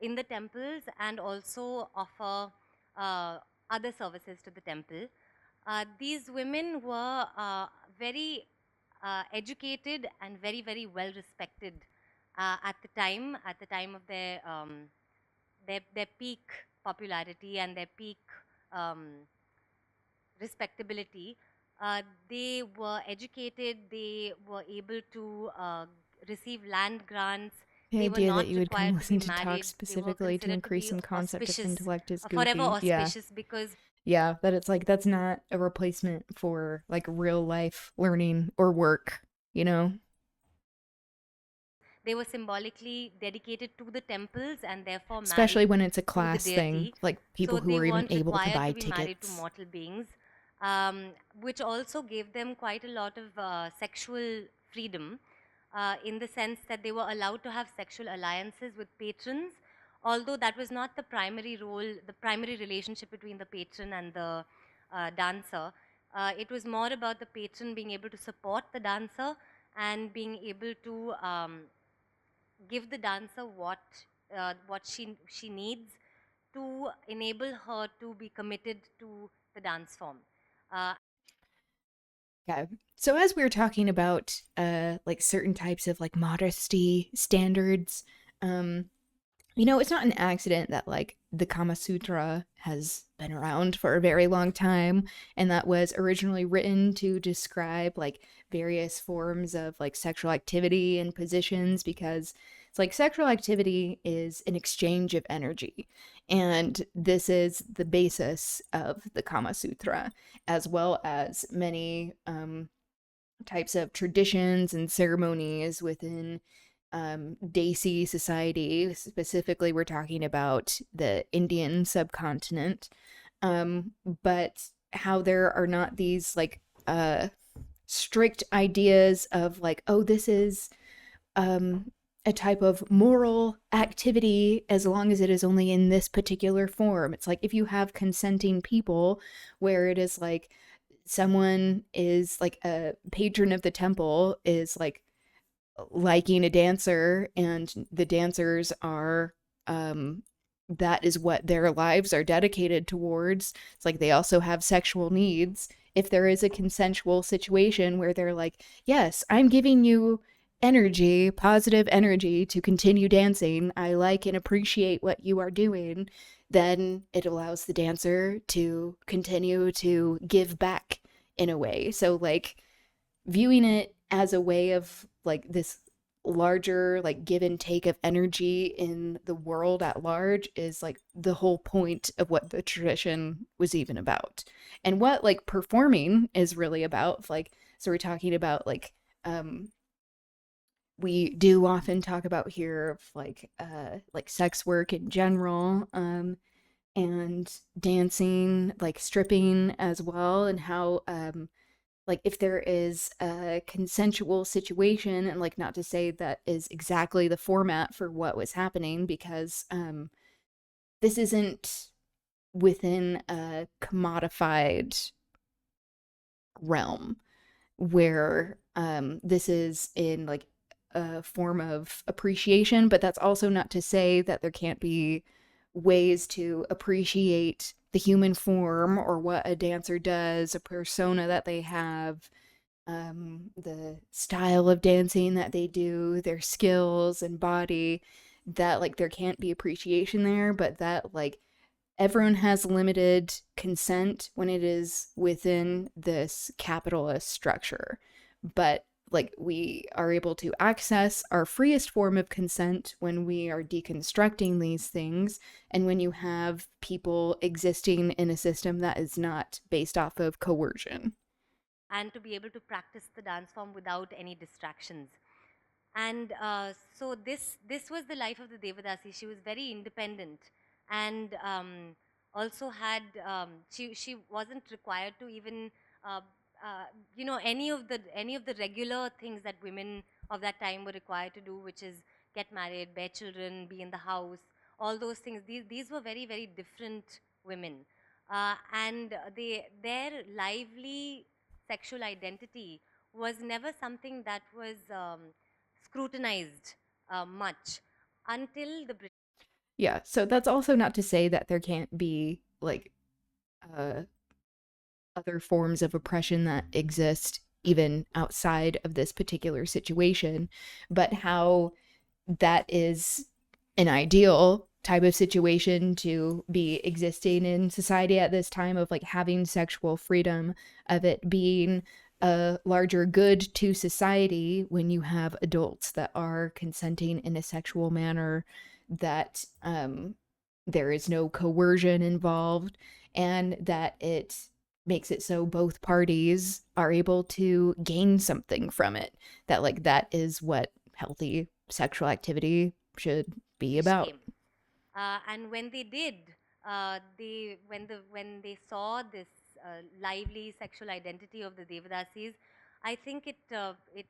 in the temples and also offer other services to the temple. These women were very educated and very, very well respected at the time of their peak popularity and their peak respectability. They were educated, they were able to receive land grants. The They were idea not that you would come required to listen be to talk married. specifically to increase some concept of intellect is goofy. Forever auspicious because yeah, that it's like that's not a replacement for like real life learning or work, you know? They were symbolically dedicated to the temples and therefore Especially married when it's a to the class thing, deity. like people So who they are even weren't able to required buy to be married to tickets. mortal beings, which also gave them quite a lot of sexual freedom in the sense that they were allowed to have sexual alliances with patrons, although that was not the primary role, the primary relationship between the patron and the dancer. It was more about the patron being able to support the dancer and being able to give the dancer what she needs to enable her to be committed to the dance form. Okay. So as we were talking about like certain types of like modesty standards, you know, it's not an accident that like the Kama Sutra has been around for a very long time, and that was originally written to describe like various forms of like sexual activity and positions, because it's like sexual activity is an exchange of energy, and this is the basis of the Kama Sutra, as well as many types of traditions and ceremonies within desi society. Specifically, we're talking about the Indian subcontinent, but how there are not these like strict ideas of like, oh, this is a type of moral activity as long as it is only in this particular form. It's like if you have consenting people where it is like someone is like a patron of the temple is like liking a dancer and the dancers are that is what their lives are dedicated towards. It's like they also have sexual needs. If there is a consensual situation where they're like, yes, I'm giving you energy, positive energy to continue dancing, I like and appreciate what you are doing, then it allows the dancer to continue to give back in a way. So like viewing it as a way of like this larger like give and take of energy in the world at large is like the whole point of what the tradition was even about, and what like performing is really about. Like, so we're talking about we do often talk about here of like sex work in general, and dancing, like stripping as well, and how like if there is a consensual situation, and like not to say that is exactly the format for what was happening, because this isn't within a commodified realm where this is in like a form of appreciation, but that's also not to say that there can't be ways to appreciate the human form or what a dancer does, a persona that they have, the style of dancing that they do, their skills and body, that like there can't be appreciation there, but that like everyone has limited consent when it is within this capitalist structure. But like we are able to access our freest form of consent when we are deconstructing these things, and when you have people existing in a system that is not based off of coercion. And to be able to practice the dance form without any distractions. And so this was the life of the Devadasi. She was very independent, and also had she wasn't required to even uh, you know, any of the regular things that women of that time were required to do, which is get married, bear children, be in the house, all those things. These were very, very different women, and their lively sexual identity was never something that was scrutinized much until the British. Yeah, so that's also not to say that there can't be like uh other forms of oppression that exist even outside of this particular situation, but how that is an ideal type of situation to be existing in society at this time, of like having sexual freedom, of it being a larger good to society when you have adults that are consenting in a sexual manner, that there is no coercion involved, and that it makes it so both parties are able to gain something from it, that like that is what healthy sexual activity should be about. And when they did, when they saw this lively sexual identity of the Devadasis, I think it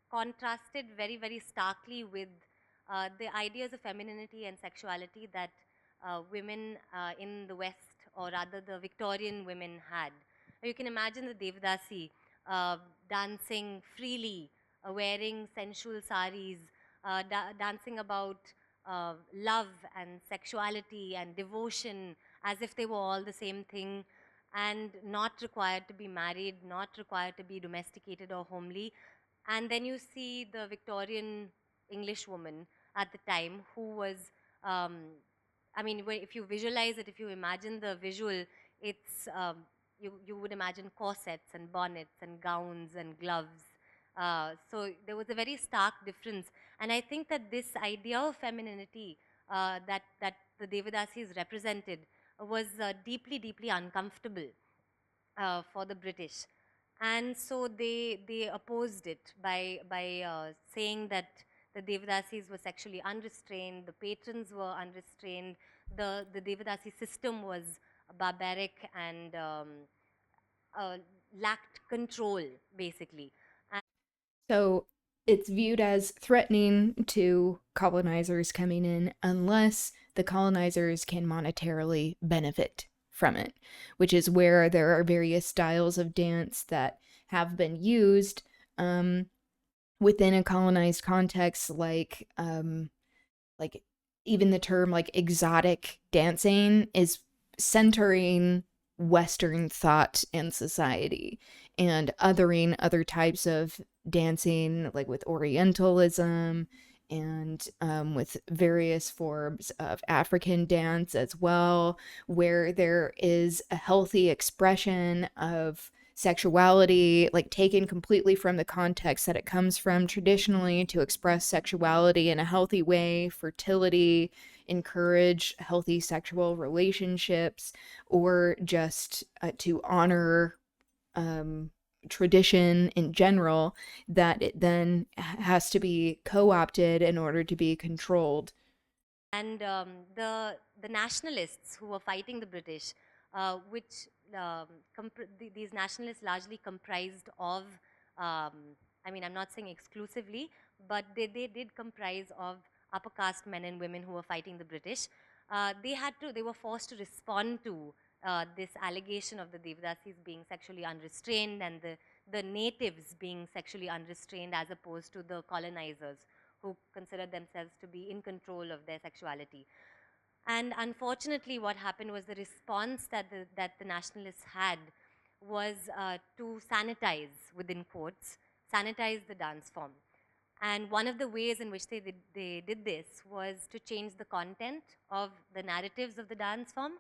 contrasted very, very starkly with the ideas of femininity and sexuality that women in the West, or rather the Victorian women, had. You can imagine the Devadasi dancing freely, wearing sensual saris, dancing about love and sexuality and devotion as if they were all the same thing, and not required to be married, not required to be domesticated or homely. And then you see the Victorian English woman at the time who was, um, I mean, if you visualize it, if you imagine the visual, it's, you would imagine corsets and bonnets and gowns and gloves. So there was a very stark difference. And I think that this idea of femininity that the Devadasis represented was deeply, deeply uncomfortable for the British. And so they opposed it by saying that the Devadasis were sexually unrestrained, the patrons were unrestrained, the Devadasi system was barbaric and lacked control, basically. So it's viewed as threatening to colonizers coming in unless the colonizers can monetarily benefit from it, which is where there are various styles of dance that have been used within a colonized context, like even the term like exotic dancing is centering Western thought and society, and othering other types of dancing, like with Orientalism and with various forms of African dance as well, where there is a healthy expression of sexuality, like taken completely from the context that it comes from traditionally, to express sexuality in a healthy way, fertility, encourage healthy sexual relationships, or just to honor tradition in general, that it then has to be co-opted in order to be controlled. And the nationalists who were fighting the British, which these nationalists largely comprised of, I mean, I'm not saying exclusively, but they did comprise of upper caste men and women who were fighting the British. They were forced to respond to this allegation of the Devadasis being sexually unrestrained, and the natives being sexually unrestrained, as opposed to the colonizers, who considered themselves to be in control of their sexuality. And unfortunately, what happened was the response that the nationalists had was to sanitize, within quotes, sanitize the dance form. And one of the ways in which they did this was to change the content of the narratives of the dance form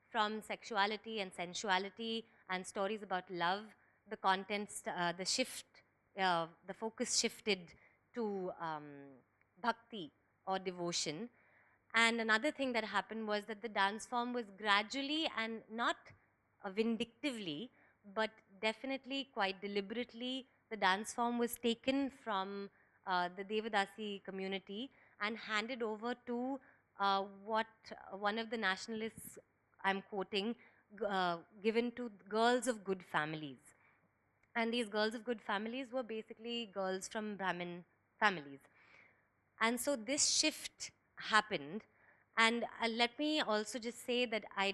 from sexuality and sensuality and stories about love. The contents, the focus shifted to bhakti, or devotion. And another thing that happened was that the dance form was gradually, and not vindictively, but definitely quite deliberately, the dance form was taken from the Devadasi community and handed over to what one of the nationalists, I'm quoting, given to girls of good families. And these girls of good families were basically girls from Brahmin families. And so this shift happened. And let me also just say that I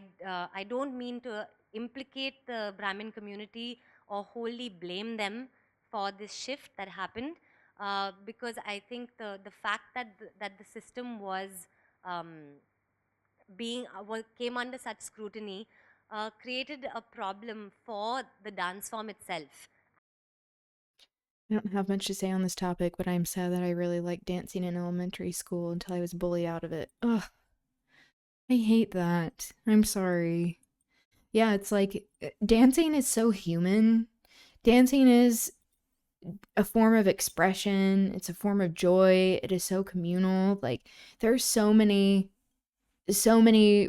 don't mean to implicate the Brahmin community or wholly blame them for this shift that happened, because I think the fact that the system was came under such scrutiny created a problem for the dance form itself. I don't have much to say on this topic, but I'm sad that I really liked dancing in elementary school until I was bullied out of it. Ugh. I hate that. I'm sorry. Yeah, it's like dancing is so human. Dancing is a form of expression, it's a form of joy, it is so communal. Like there's so many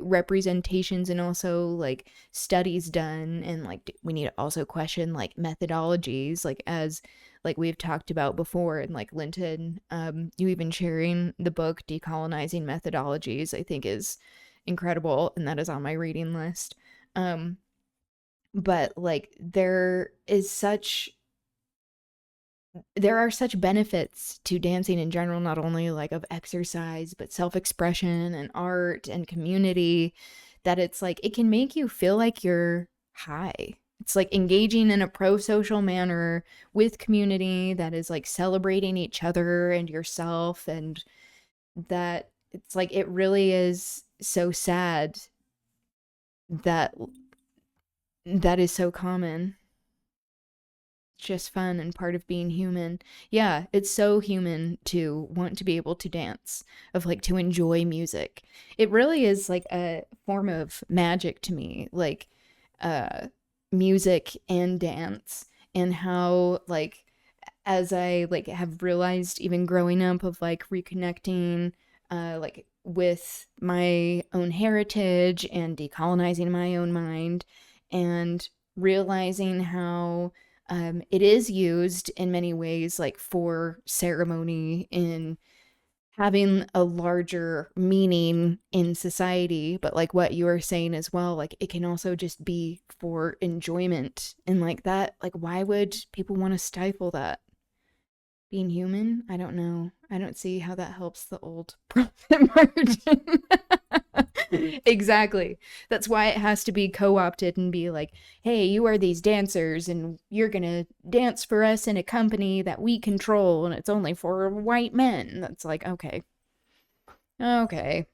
representations and also like studies done, and like we need to also question like methodologies, like as like we've talked about before, and like Linton, you even sharing the book Decolonizing Methodologies, I think is incredible, and that is on my reading list. But like there are such benefits to dancing in general, not only like of exercise, but self-expression and art and community, that it's like it can make you feel like you're high. It's like engaging in a pro-social manner with community that is like celebrating each other and yourself, and that it's like it really is so sad that that is so common. Just fun and part of being human. Yeah, it's so human to want to be able to dance, of like to enjoy music. It really is like a form of magic to me, like music and dance, and how like as I like have realized even growing up, of like reconnecting like with my own heritage and decolonizing my own mind, and realizing how it is used in many ways, like for ceremony, in having a larger meaning in society, but like what you were saying as well, like it can also just be for enjoyment, and like that, like why would people want to stifle that? Being human? I don't know. I don't see how that helps the old profit margin. Exactly. That's why it has to be co-opted and be like, hey, you are these dancers and you're gonna dance for us in a company that we control, and it's only for white men. That's like, okay. Okay.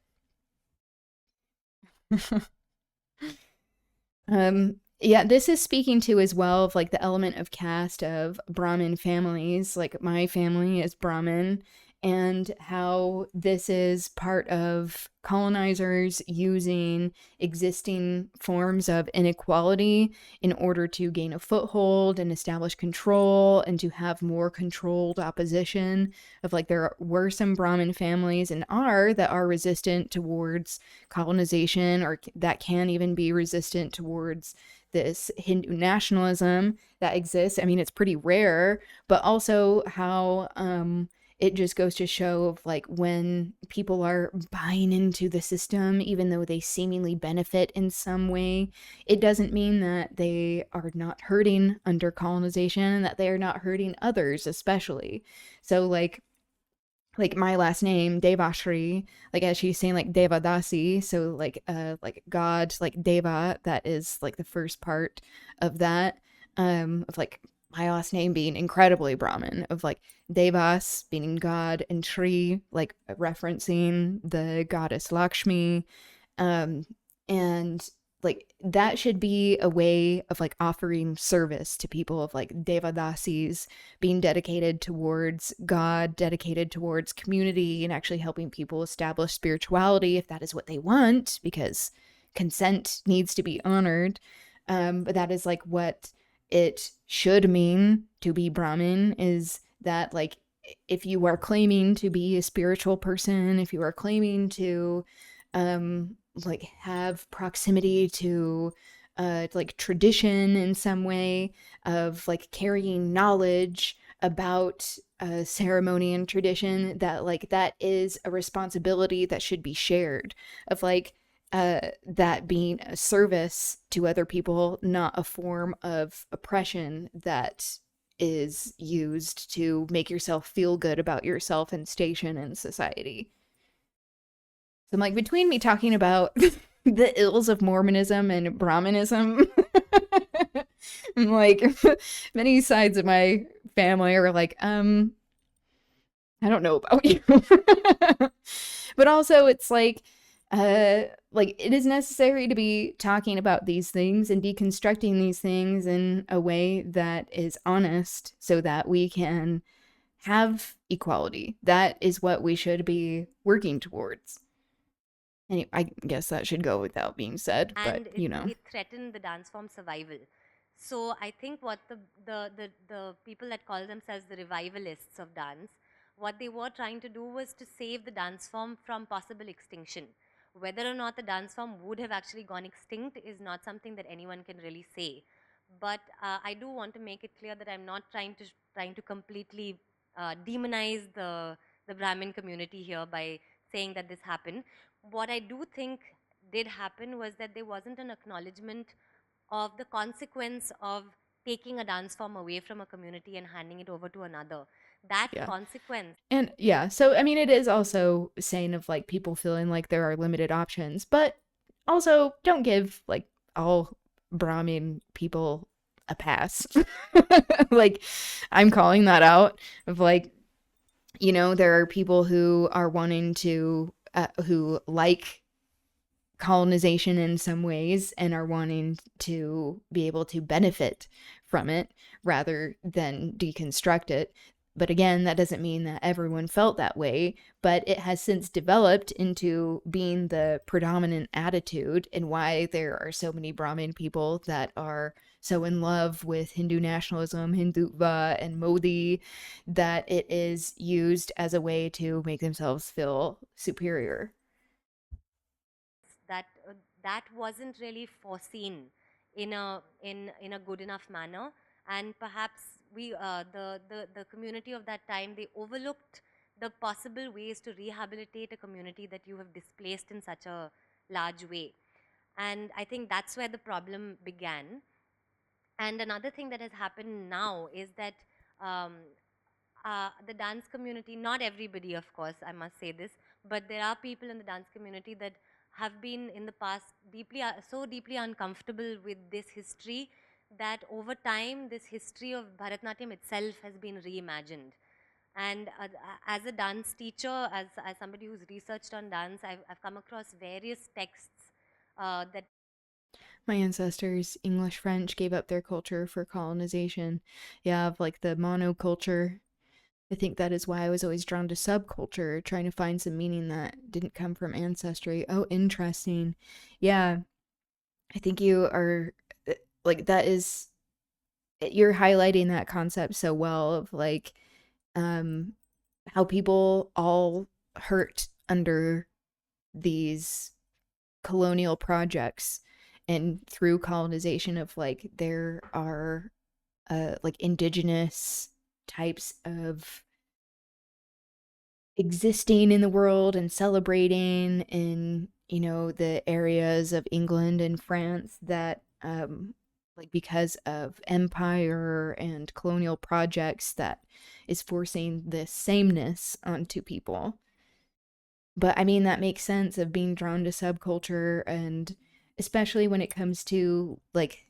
Yeah, this is speaking to as well of like the element of caste of Brahmin families. Like my family is Brahmin, and how this is part of colonizers using existing forms of inequality in order to gain a foothold and establish control and to have more controlled opposition. Of like, there were some Brahmin families and are that are resistant towards colonization, or that can even be resistant towards this Hindu nationalism that exists. I mean, it's pretty rare, but also how it just goes to show of like when people are buying into the system, even though they seemingly benefit in some way, it doesn't mean that they are not hurting under colonization and that they are not hurting others, especially. So like my last name Devashrayee, like as she's saying, like Devadasi, so like God, like Deva, that is like the first part of that, of like my last name being incredibly Brahmin, of like Devas being God and Shri like referencing the goddess Lakshmi, um and like that should be a way of like offering service to people, of like Devadasis being dedicated towards God, dedicated towards community, and actually helping people establish spirituality if that is what they want, because consent needs to be honored. But that is like what it should mean to be Brahmin, is that like if you are claiming to be a spiritual person, if you are claiming to like have proximity to like tradition in some way, of like carrying knowledge about ceremony and tradition, that like that is a responsibility that should be shared, of like that being a service to other people, not a form of oppression that is used to make yourself feel good about yourself and station in society. So I'm like, between me talking about the ills of Mormonism and Brahmanism, I'm like, many sides of my family are like, I don't know about you. But also it's like it is necessary to be talking about these things and deconstructing these things in a way that is honest so that we can have equality. That is what we should be working towards. Anyway, I guess that should go without being said, but And you know. it threatened the dance form survival. So I think what the people that call themselves the revivalists of dance, what they were trying to do was to save the dance form from possible extinction. Whether or not the dance form would have actually gone extinct is not something that anyone can really say. But I do want to make it clear that I'm not trying to completely demonize the Brahmin community here by saying that this happened. What I do think did happen was that there wasn't an acknowledgement of the consequence of taking a dance form away from a community and handing it over to another. That Yeah. consequence. And yeah, so I mean, it is also saying of like people feeling like there are limited options, but also don't give like all Brahmin people a pass. Like, I'm calling that out, of like, you know, there are people who are wanting to, who like colonization in some ways and are wanting to be able to benefit from it rather than deconstruct it. But again, that doesn't mean that everyone felt that way, but it has since developed into being the predominant attitude, and why there are so many Brahmin people that are so in love with Hindu nationalism, Hindutva, and Modi, that it is used as a way to make themselves feel superior. That that wasn't really foreseen in a good enough manner, and perhaps the community of that time, they overlooked the possible ways to rehabilitate a community that you have displaced in such a large way. And I think that's where the problem began. And another thing that has happened now is that um, the dance community, not everybody, of course, I must say this, but there are people in the dance community that have been in the past deeply, so deeply uncomfortable with this history that over time, this history of Bharatanatyam itself has been reimagined. And as a dance teacher, as somebody who's researched on dance, I've come across various texts that My ancestors, English, French, gave up their culture for colonization. Yeah, of like the monoculture. I think that is why I was always drawn to subculture, trying to find some meaning that didn't come from ancestry. Oh, interesting. Yeah, I think you are like that is you're highlighting that concept so well of like um how people all hurt under these colonial projects and through colonization of like there are like indigenous types of existing in the world and celebrating in the areas of England and France that like because of empire and colonial projects that is forcing this sameness onto people. But I mean that makes sense of being drawn to subculture, and especially when it comes to like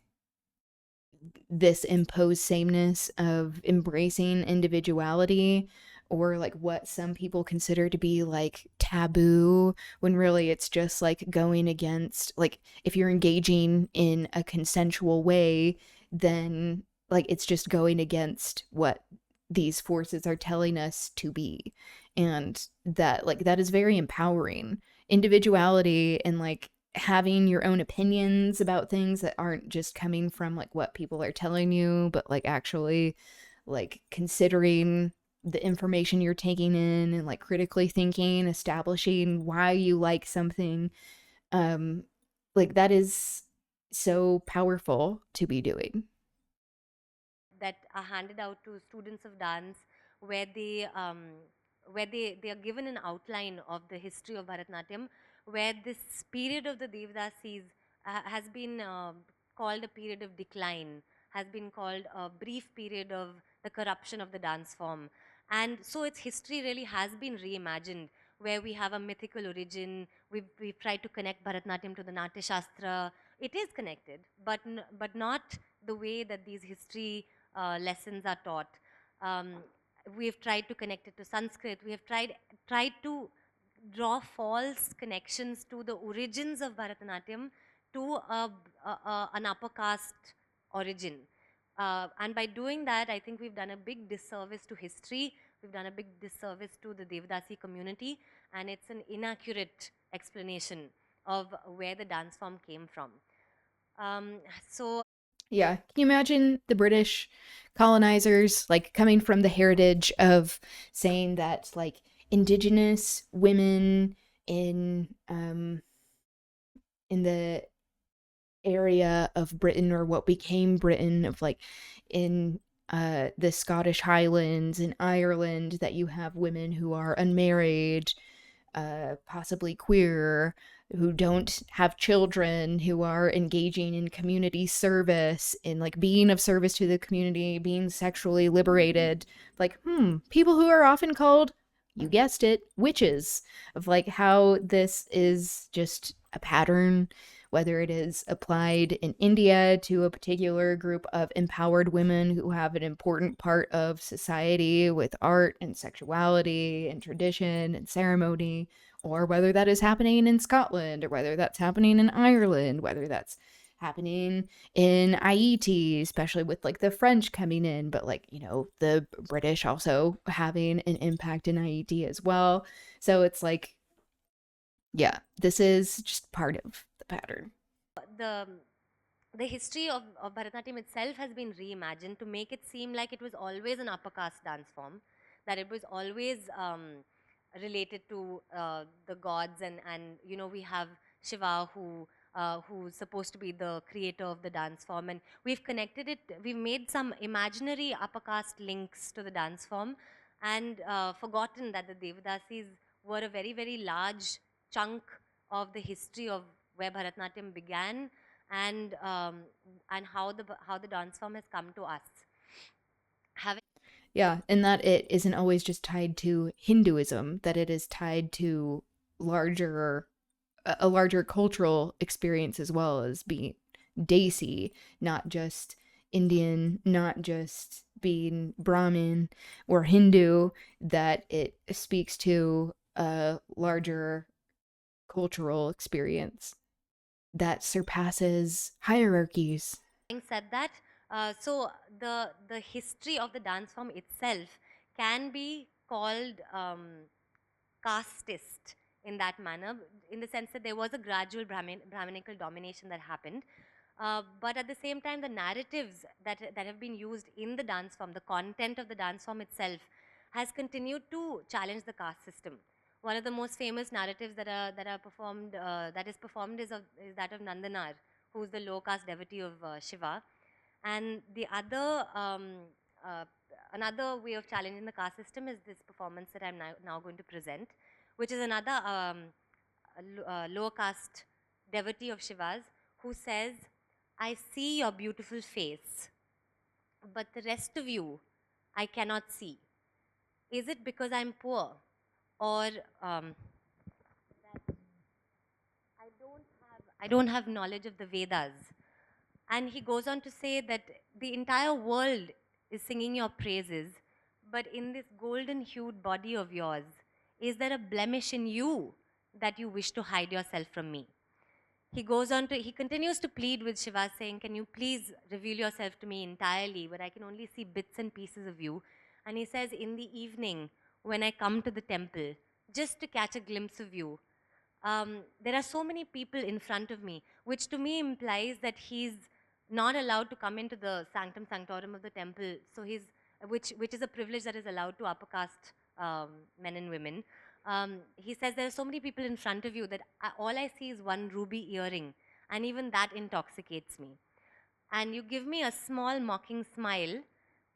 this imposed sameness of embracing individuality, or like what some people consider to be like taboo, when really it's just like going against, like if you're engaging in a consensual way, then like it's just going against what these forces are telling us to be. And that like that is very empowering. Individuality and like having your own opinions about things that aren't just coming from like what people are telling you, but like actually like considering the information you're taking in and like critically thinking, establishing why you like something. um like that is so powerful to be doing. That are handed out to students of dance, where they are given an outline of the history of Bharatanatyam, where this period of the Devdasis has been called a period of decline, has been called a brief period of the corruption of the dance form. And so its history really has been reimagined, where we have a mythical origin. We've tried to connect Bharatanatyam to the Natya Shastra. It is connected, but not the way that these history lessons are taught. Um, we've tried to connect it to Sanskrit. We have tried to draw false connections to the origins of Bharatanatyam to an upper caste origin. And by doing that, I think we've done a big disservice to history. We've done a big disservice to the Devdasi community, and it's an inaccurate explanation of where the dance form came from. So Yeah. Can you imagine the British colonizers like coming from the heritage of saying that like indigenous women in the area of Britain, or what became Britain, of like in the Scottish Highlands and Ireland, that you have women who are unmarried, possibly queer, who don't have children, who are engaging in community service, in like being of service to the community, being sexually liberated. Like, people who are often called, you guessed it, witches, of like how this is just a pattern, whether it is applied in India to a particular group of empowered women who have an important part of society with art and sexuality and tradition and ceremony, or whether that is happening in Scotland, or whether that's happening in Ireland, whether that's happening in Haiti, especially with like the French coming in, but like, the British also having an impact in Haiti as well. So it's like, yeah, this is just part of the pattern. The history of Bharatanatyam itself has been reimagined to make it seem like it was always an upper caste dance form, that it was always related to the gods, and we have Shiva who's supposed to be the creator of the dance form, and we've connected it. We've made some imaginary upper caste links to the dance form, and forgotten that the Devadasis were a very, very large chunk of the history of where Bharatanatyam began, and how the dance form has come to us. Yeah, and that it isn't always just tied to Hinduism, that it is tied to larger a larger cultural experience, as well as being desi, not just Indian, not just being Brahmin or Hindu, that it speaks to a larger cultural experience. that surpasses hierarchies. Having said that, so the history of the dance form itself can be called casteist in that manner, in the sense that there was a gradual Brahminical domination that happened. But at the same time, the narratives that have been used in the dance form, the content of the dance form itself, has continued to challenge the caste system. One of the most famous narratives that are performed, that is performed, is that of Nandanar, who is the low caste devotee of Shiva. And the other, uh, another way of challenging the caste system is this performance that I'm now going to present, which is another low caste devotee of Shiva's, who says, "I see your beautiful face, but the rest of you I cannot see. Is it because I'm poor, or that I don't have knowledge of the Vedas?" And he goes on to say that the entire world is singing your praises, but in this golden hued body of yours, is there a blemish in you that you wish to hide yourself from me? He continues to plead with Shiva, saying, "Can you please reveal yourself to me entirely, but I can only see bits and pieces of you." And he says, "In the evening, when I come to the temple, just to catch a glimpse of you, there are so many people in front of me," which to me implies that he's not allowed to come into the sanctum sanctorum of the temple. So which is a privilege that is allowed to upper caste men and women. He says, "There are so many people in front of you that all I see is one ruby earring, and even that intoxicates me. And you give me a small mocking smile,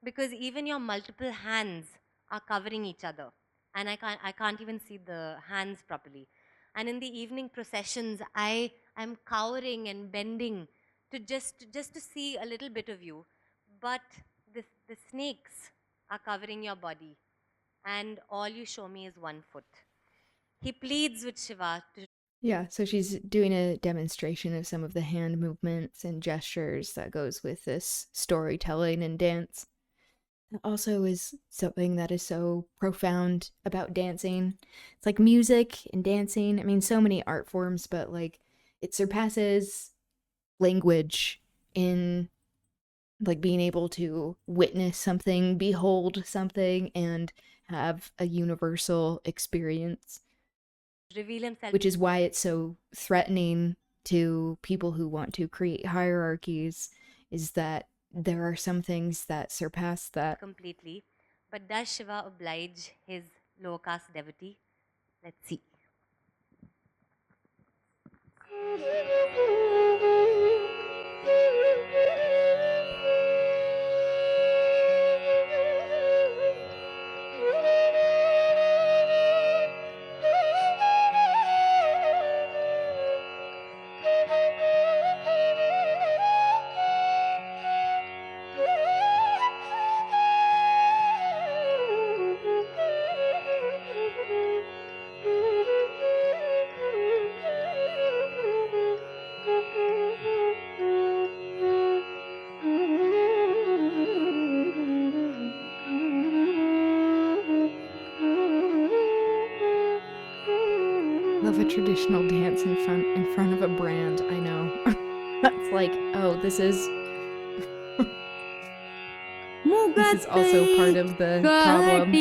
because even your multiple hands are covering each other, and I can't even see the hands properly. And in the evening processions, I am cowering and bending to just to see a little bit of you, but the snakes are covering your body, and all you show me is one foot." He pleads with Shiva to... Yeah, so she's doing a demonstration of some of the hand movements and gestures that goes with this storytelling and dance. That also is something that is so profound about dancing. It's like music and dancing. I mean, so many art forms, but like it surpasses language in like being able to witness something, behold something, and have a universal experience. Reveal himself. Which is why it's so threatening to people who want to create hierarchies, is that there are some things that surpass that. Completely. But does Shiva oblige his low caste devotee? Let's see. Love a traditional dance in front of a brand. I know. That's like, oh, this is this is also part of the problem.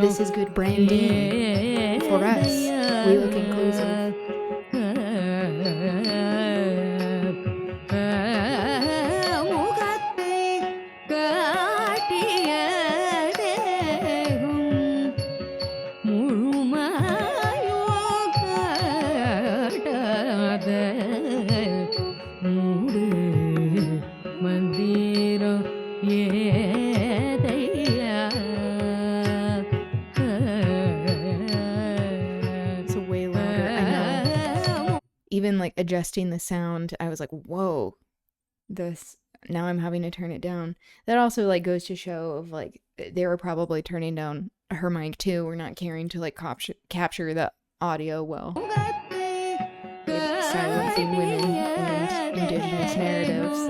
This is good branding for us. We look inclusive. even like adjusting the sound, I was like, whoa, now I'm having to turn it down. That also like goes to show of like they were probably turning down her mic too, or not caring to like capture the audio well. With silencing women and indigenous narratives.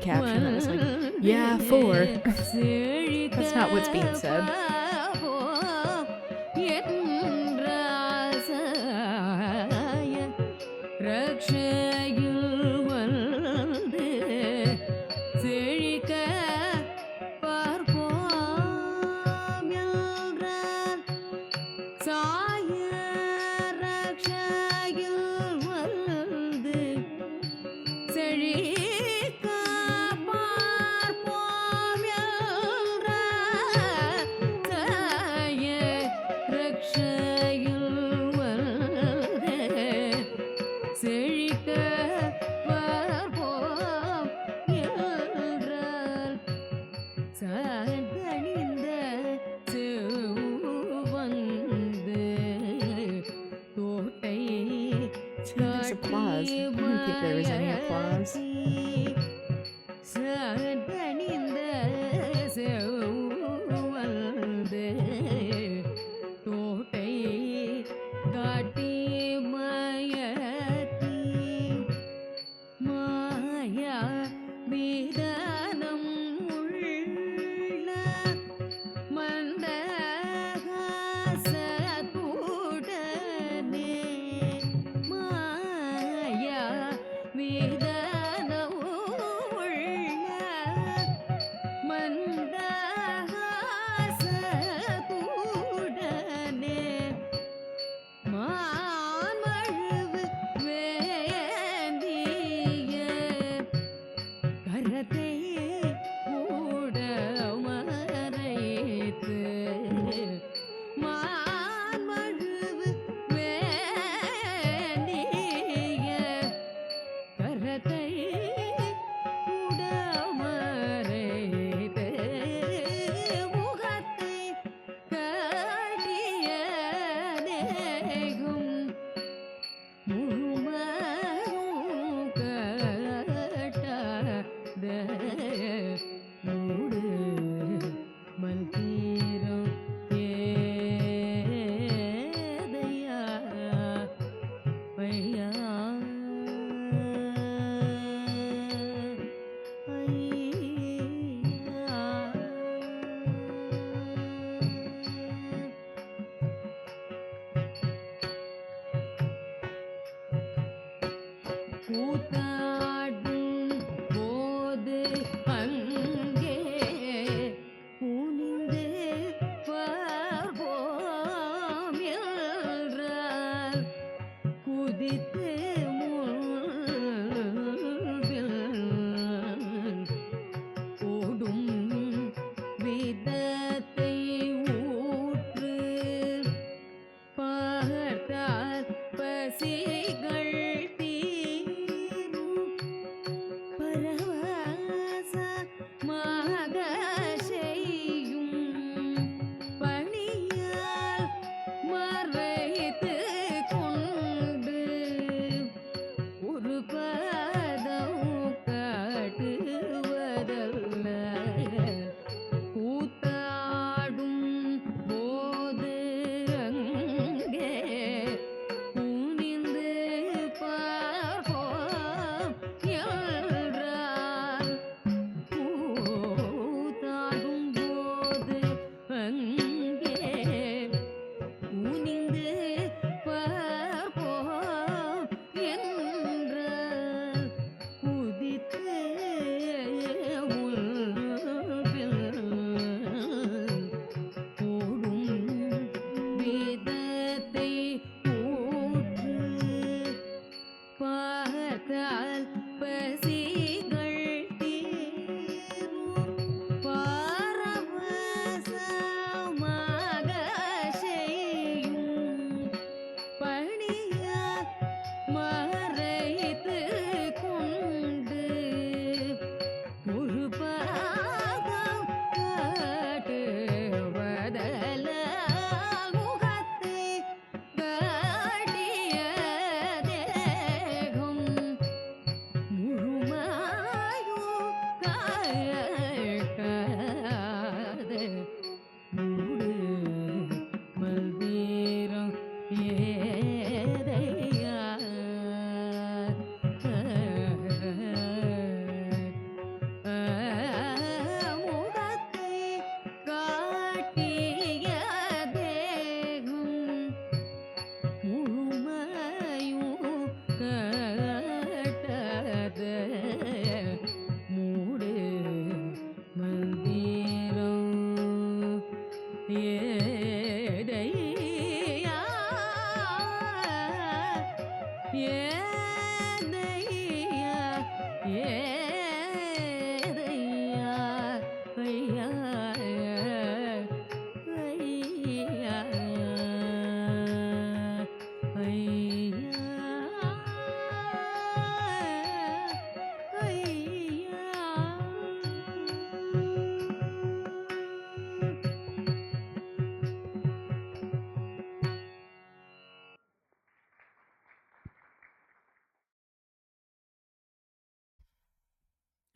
Caption that was like, yeah, 4. That's not what's being said. applause. I didn't think there was any applause.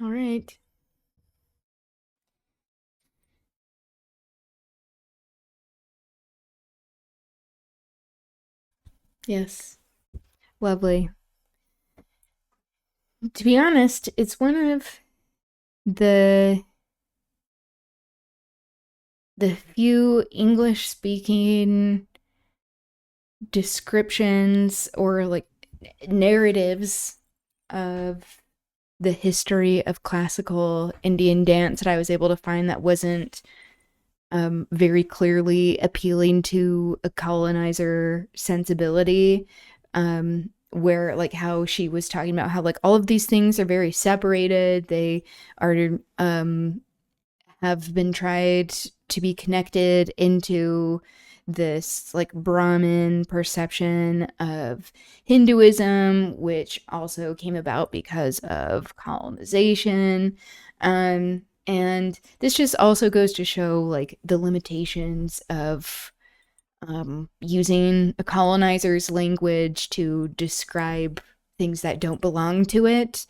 All right. Yes. Lovely. To be honest, it's one of the few English speaking descriptions or like narratives of the history of classical Indian dance that I was able to find that wasn't very clearly appealing to a colonizer sensibility, where like how she was talking about how like all of these things are very separated. They are have been tried to be connected into this like Brahmin perception of Hinduism, which also came about because of colonization. And this just also goes to show like the limitations of using a colonizer's language to describe things that don't belong to it.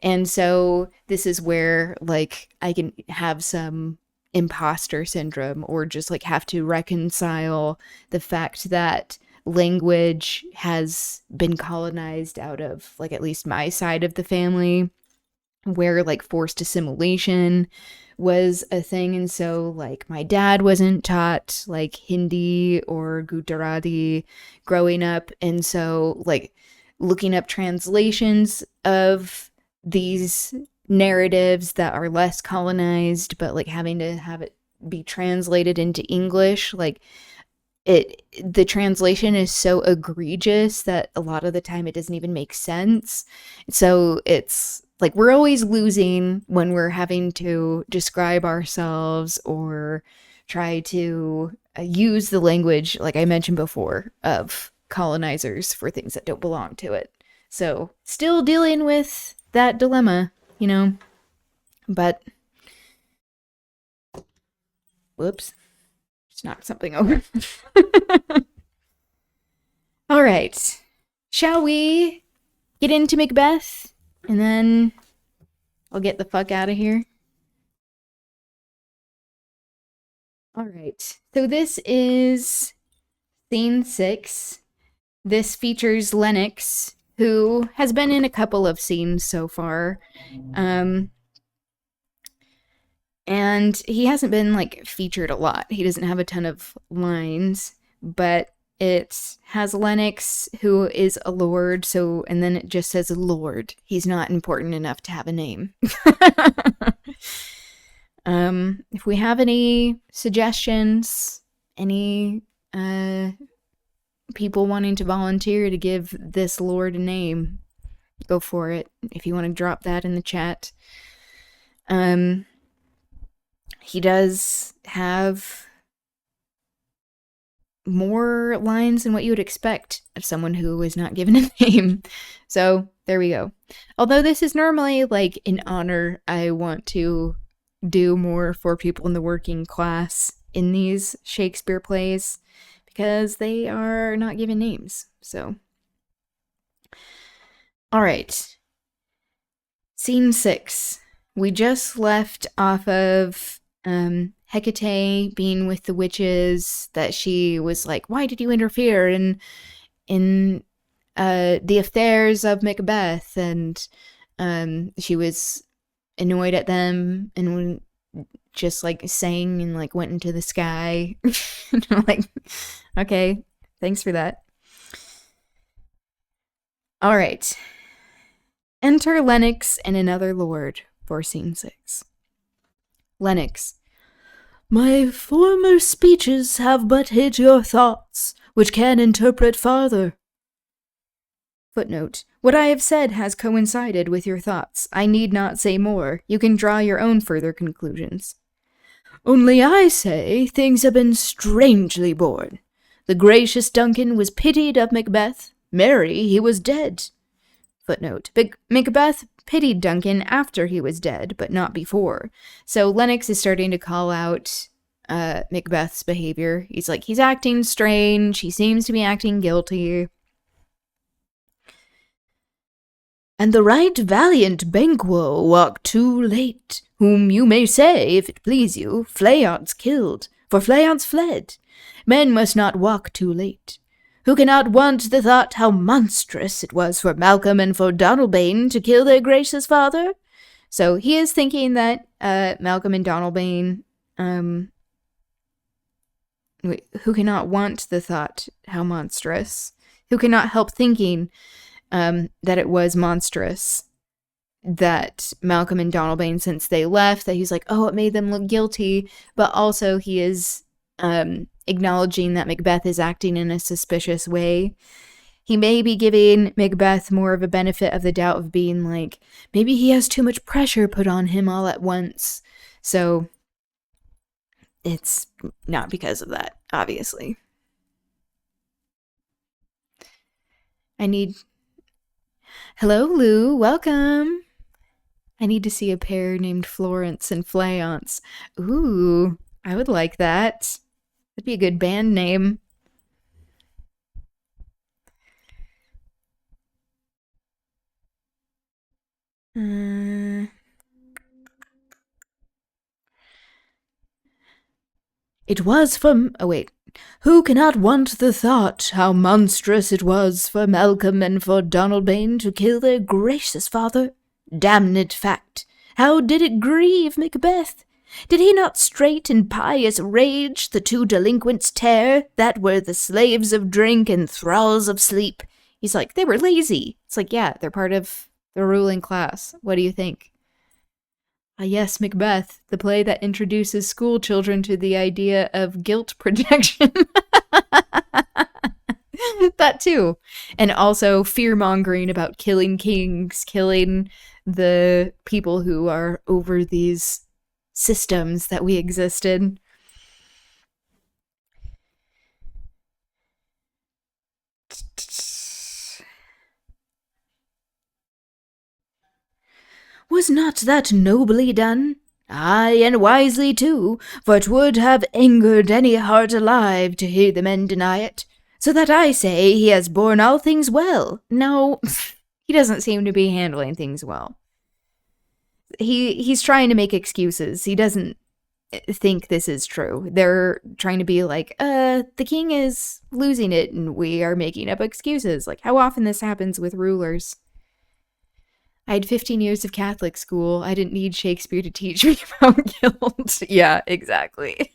And so this is where like I can have some imposter syndrome or just like have to reconcile the fact that language has been colonized out of like at least my side of the family, where like forced assimilation was a thing. And so like my dad wasn't taught like Hindi or Gujarati growing up, and so like looking up translations of these narratives that are less colonized but like having to have it be translated into English, like the translation is so egregious that a lot of the time it doesn't even make sense. So it's like we're always losing when we're having to describe ourselves or try to use the language, like I mentioned before, of colonizers for things that don't belong to it. So still dealing with that dilemma, you know, but whoops, just knocked something over. All right, shall we get into Macbeth and then I'll get the fuck out of here? All right, so this is scene 6. This features Lennox, who has been in a couple of scenes so far. And he hasn't been like featured a lot. He doesn't have a ton of lines, but it has Lennox, who is a lord, so, and then it just says lord. He's not important enough to have a name. If we have any suggestions, any people wanting to volunteer to give this lord a name, go for it. If you want to drop that in the chat. He does have more lines than what you would expect of someone who is not given a name. So there we go. Although this is normally like an honor, I want to do more for people in the working class in these Shakespeare plays because they are not given names. So, all right. Scene 6. We just left off of Hecate being with the witches, that she was like, why did you interfere in the affairs of Macbeth? And she was annoyed at them and just like sang and like went into the sky. And I'm like, okay, thanks for that. All right. Enter Lennox and another lord for scene 6. Lennox. My former speeches have but hid your thoughts, which can interpret farther. Footnote. What I have said has coincided with your thoughts. I need not say more. You can draw your own further conclusions. Only I say things have been strangely born. The gracious Duncan was pitied of Macbeth. Marry, he was dead. Footnote. Macbeth pitied Duncan after he was dead, but not before. So Lennox is starting to call out Macbeth's behavior. He's like, he's acting strange. He seems to be acting guilty. And the right valiant Banquo walked too late, whom you may say, if it please you, Fleance killed, for Fleance fled. Men must not walk too late. Who cannot want the thought how monstrous it was for Malcolm and for Donalbain to kill their gracious father? So he is thinking that Malcolm and Donalbain, who cannot want the thought how monstrous, who cannot help thinking that it was monstrous that Malcolm and Donalbain, since they left, that he's like, oh, it made them look guilty, but also he is acknowledging that Macbeth is acting in a suspicious way. He may be giving Macbeth more of a benefit of the doubt of being like, maybe he has too much pressure put on him all at once. So it's not because of that, obviously. Hello, Lou, welcome. I need to see a pair named Florence and Fleance. Ooh, I would like that. That'd be a good band name. It was from... Oh, wait. Who cannot want the thought how monstrous it was for Malcolm and for Donalbain to kill their gracious father? Damned fact! How did it grieve Macbeth? Did he not straight in pious rage the two delinquents tear that were the slaves of drink and thralls of sleep? He's like, they were lazy. It's like, yeah, they're part of the ruling class. What do you think? Ah, yes, Macbeth, the play that introduces school children to the idea of guilt projection. That too. And also fear-mongering about killing kings, killing the people who are over these systems that we exist in. Was not that nobly done? Aye, and wisely too, for 'twould have angered any heart alive to hear the men deny it. So that I say he has borne all things well. No, he doesn't seem to be handling things well. He's trying to make excuses. He doesn't think this is true. They're trying to be like, the king is losing it and we are making up excuses. Like, how often this happens with rulers. I had 15 years of Catholic school. I didn't need Shakespeare to teach me about guilt. Yeah, exactly.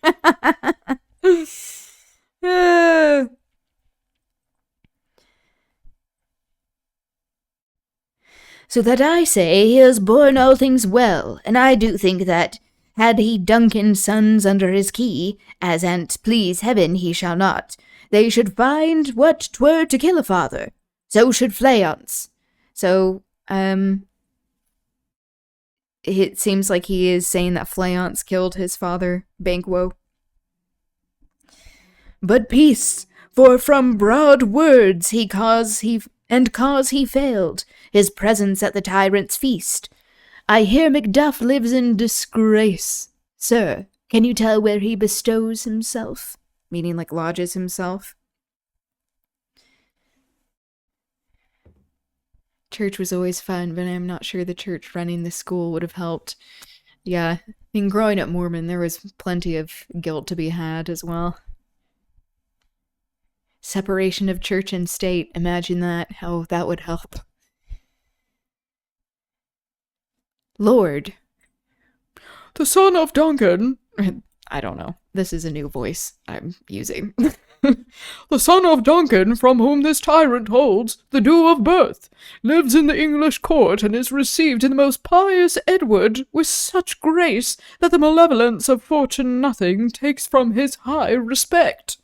So that I say he has borne all things well, and I do think that, had he Duncan's sons under his key, as an't please heaven he shall not, they should find what 'twere to kill a father. So should Fleance. So, it seems like he is saying that Fleance killed his father, Banquo. But peace, for from broad words cause he failed, his presence at the tyrant's feast. I hear Macduff lives in disgrace. Sir, can you tell where he bestows himself? Meaning like lodges himself. Church was always fun, but I'm not sure the church running the school would have helped. Yeah, I mean, growing up Mormon, there was plenty of guilt to be had as well. Separation of church and state, imagine that, how that would help. Lord. The son of Duncan. I don't know. This is a new voice I'm using. The son of Duncan, from whom this tyrant holds the due of birth, lives in the English court and is received in the most pious Edward with such grace that the malevolence of fortune nothing takes from his high respect.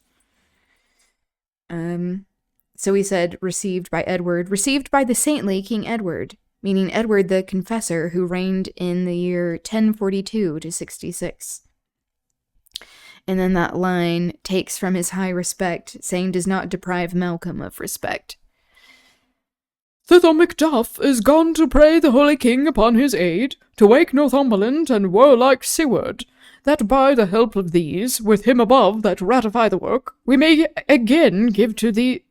So he said, received by Edward, received by the saintly King Edward, meaning Edward the Confessor, who reigned in the year 1042 to 66. And then that line takes from his high respect, saying does not deprive Malcolm of respect. Thither Macduff is gone to pray the Holy King upon his aid, to wake Northumberland and warlike Seward, that by the help of these, with him above that ratify the work, we may again give to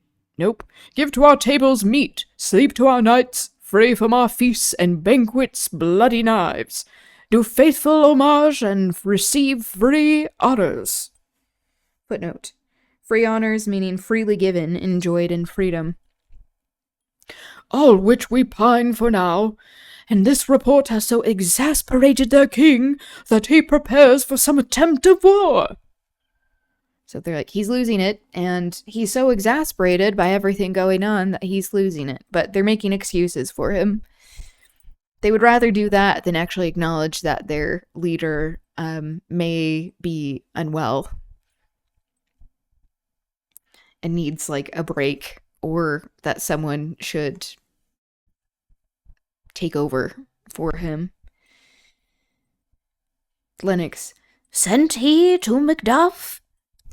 our tables meat, sleep to our nights, free from our feasts and banquets' bloody knives. Do faithful homage and receive free honors. Footnote. Free honors meaning freely given, enjoyed in freedom. All which we pine for now, and this report has so exasperated their king that he prepares for some attempt of war. So they're like, he's losing it, and he's so exasperated by everything going on that he's losing it. But they're making excuses for him. They would rather do that than actually acknowledge that their leader may be unwell and needs, like, a break, or that someone should take over for him. Lennox. Sent he to Macduff?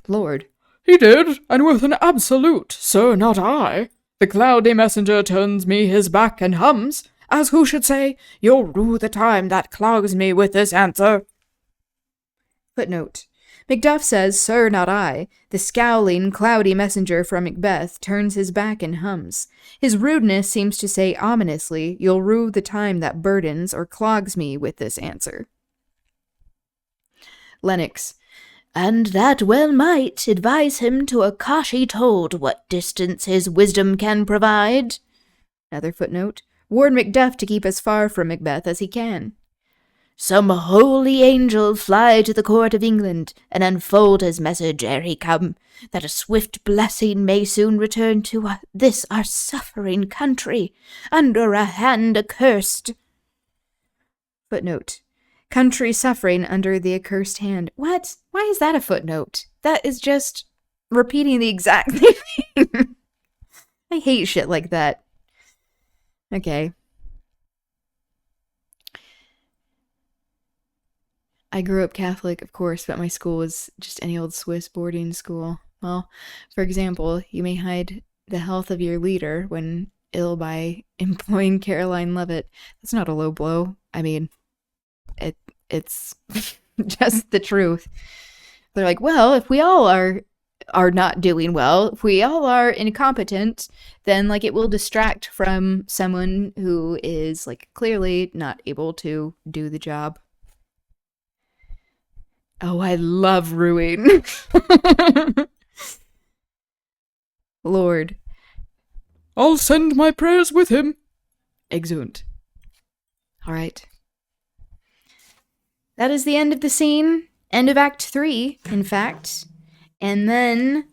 Lord. He did, and with an absolute, sir, not I. The cloudy messenger turns me his back and hums, as who should say, you'll rue the time that clogs me with this answer. Footnote. Macduff says, sir, not I. The scowling, cloudy messenger from Macbeth turns his back and hums. His rudeness seems to say ominously, you'll rue the time that burdens or clogs me with this answer. Lennox. And that well might advise him to a kashi told what distance his wisdom can provide. Another footnote. Warn Macduff to keep as far from Macbeth as he can. Some holy angel fly to the court of England, and unfold his message ere he come, that a swift blessing may soon return to this our suffering country, under a hand accursed. Footnote. Country suffering under the accursed hand. What? Why is that a footnote? That is just repeating the exact thing. I hate shit like that. Okay. I grew up Catholic, of course, but my school was just any old Swiss boarding school. Well, for example, you may hide the health of your leader when ill by employing Caroline Levitt. That's not a low blow. I mean, it's just the truth. They're like, well, if we all are not doing well, if we all are incompetent, then, like, it will distract from someone who is, like, clearly not able to do the job. Oh, I love ruining. Lord. I'll send my prayers with him. Exeunt. All right. That is the end of the scene. End of Act 3, in fact. And then,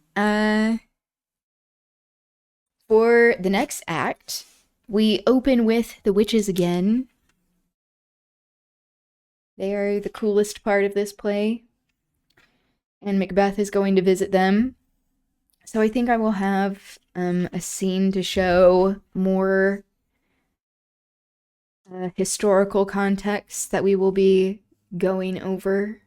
for the next act, we open with the witches again. They are the coolest part of this play. And Macbeth is going to visit them. So I think I will have a scene to show more historical context that we will be going over.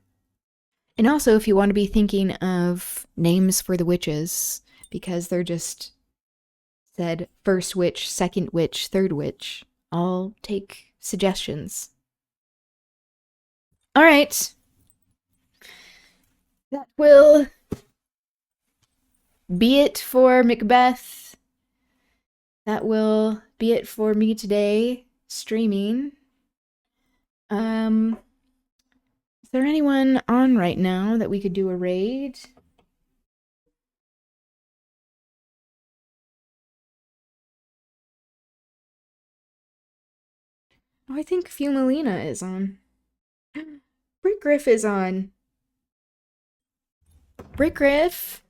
And also, if you want to be thinking of names for the witches, because they're just said first witch, second witch, third witch, I'll take suggestions. All right. That will be it for Macbeth. That will be it for me today, streaming. Is there anyone on right now that we could do a raid? Oh, I think Fumalina is on. Brickgriff is on. Brickgriff,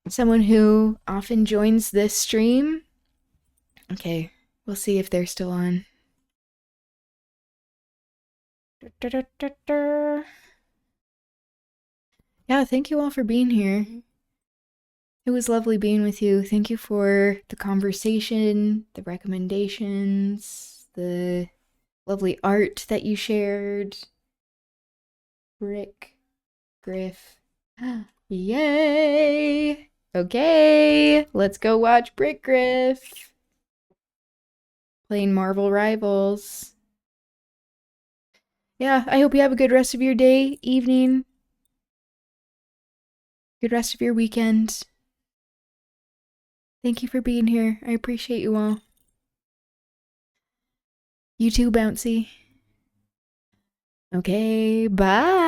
someone who often joins this stream. Okay, we'll see if they're still on. Yeah, thank you all for being here. It was lovely being with you. Thank you for the conversation, the recommendations, the lovely art that you shared. Brickgriff. Yay! Okay, let's go watch Brickgriff. Playing Marvel Rivals. Yeah, I hope you have a good rest of your day, evening. Good rest of your weekend. Thank you for being here. I appreciate you all. You too, Bouncy. Okay, bye.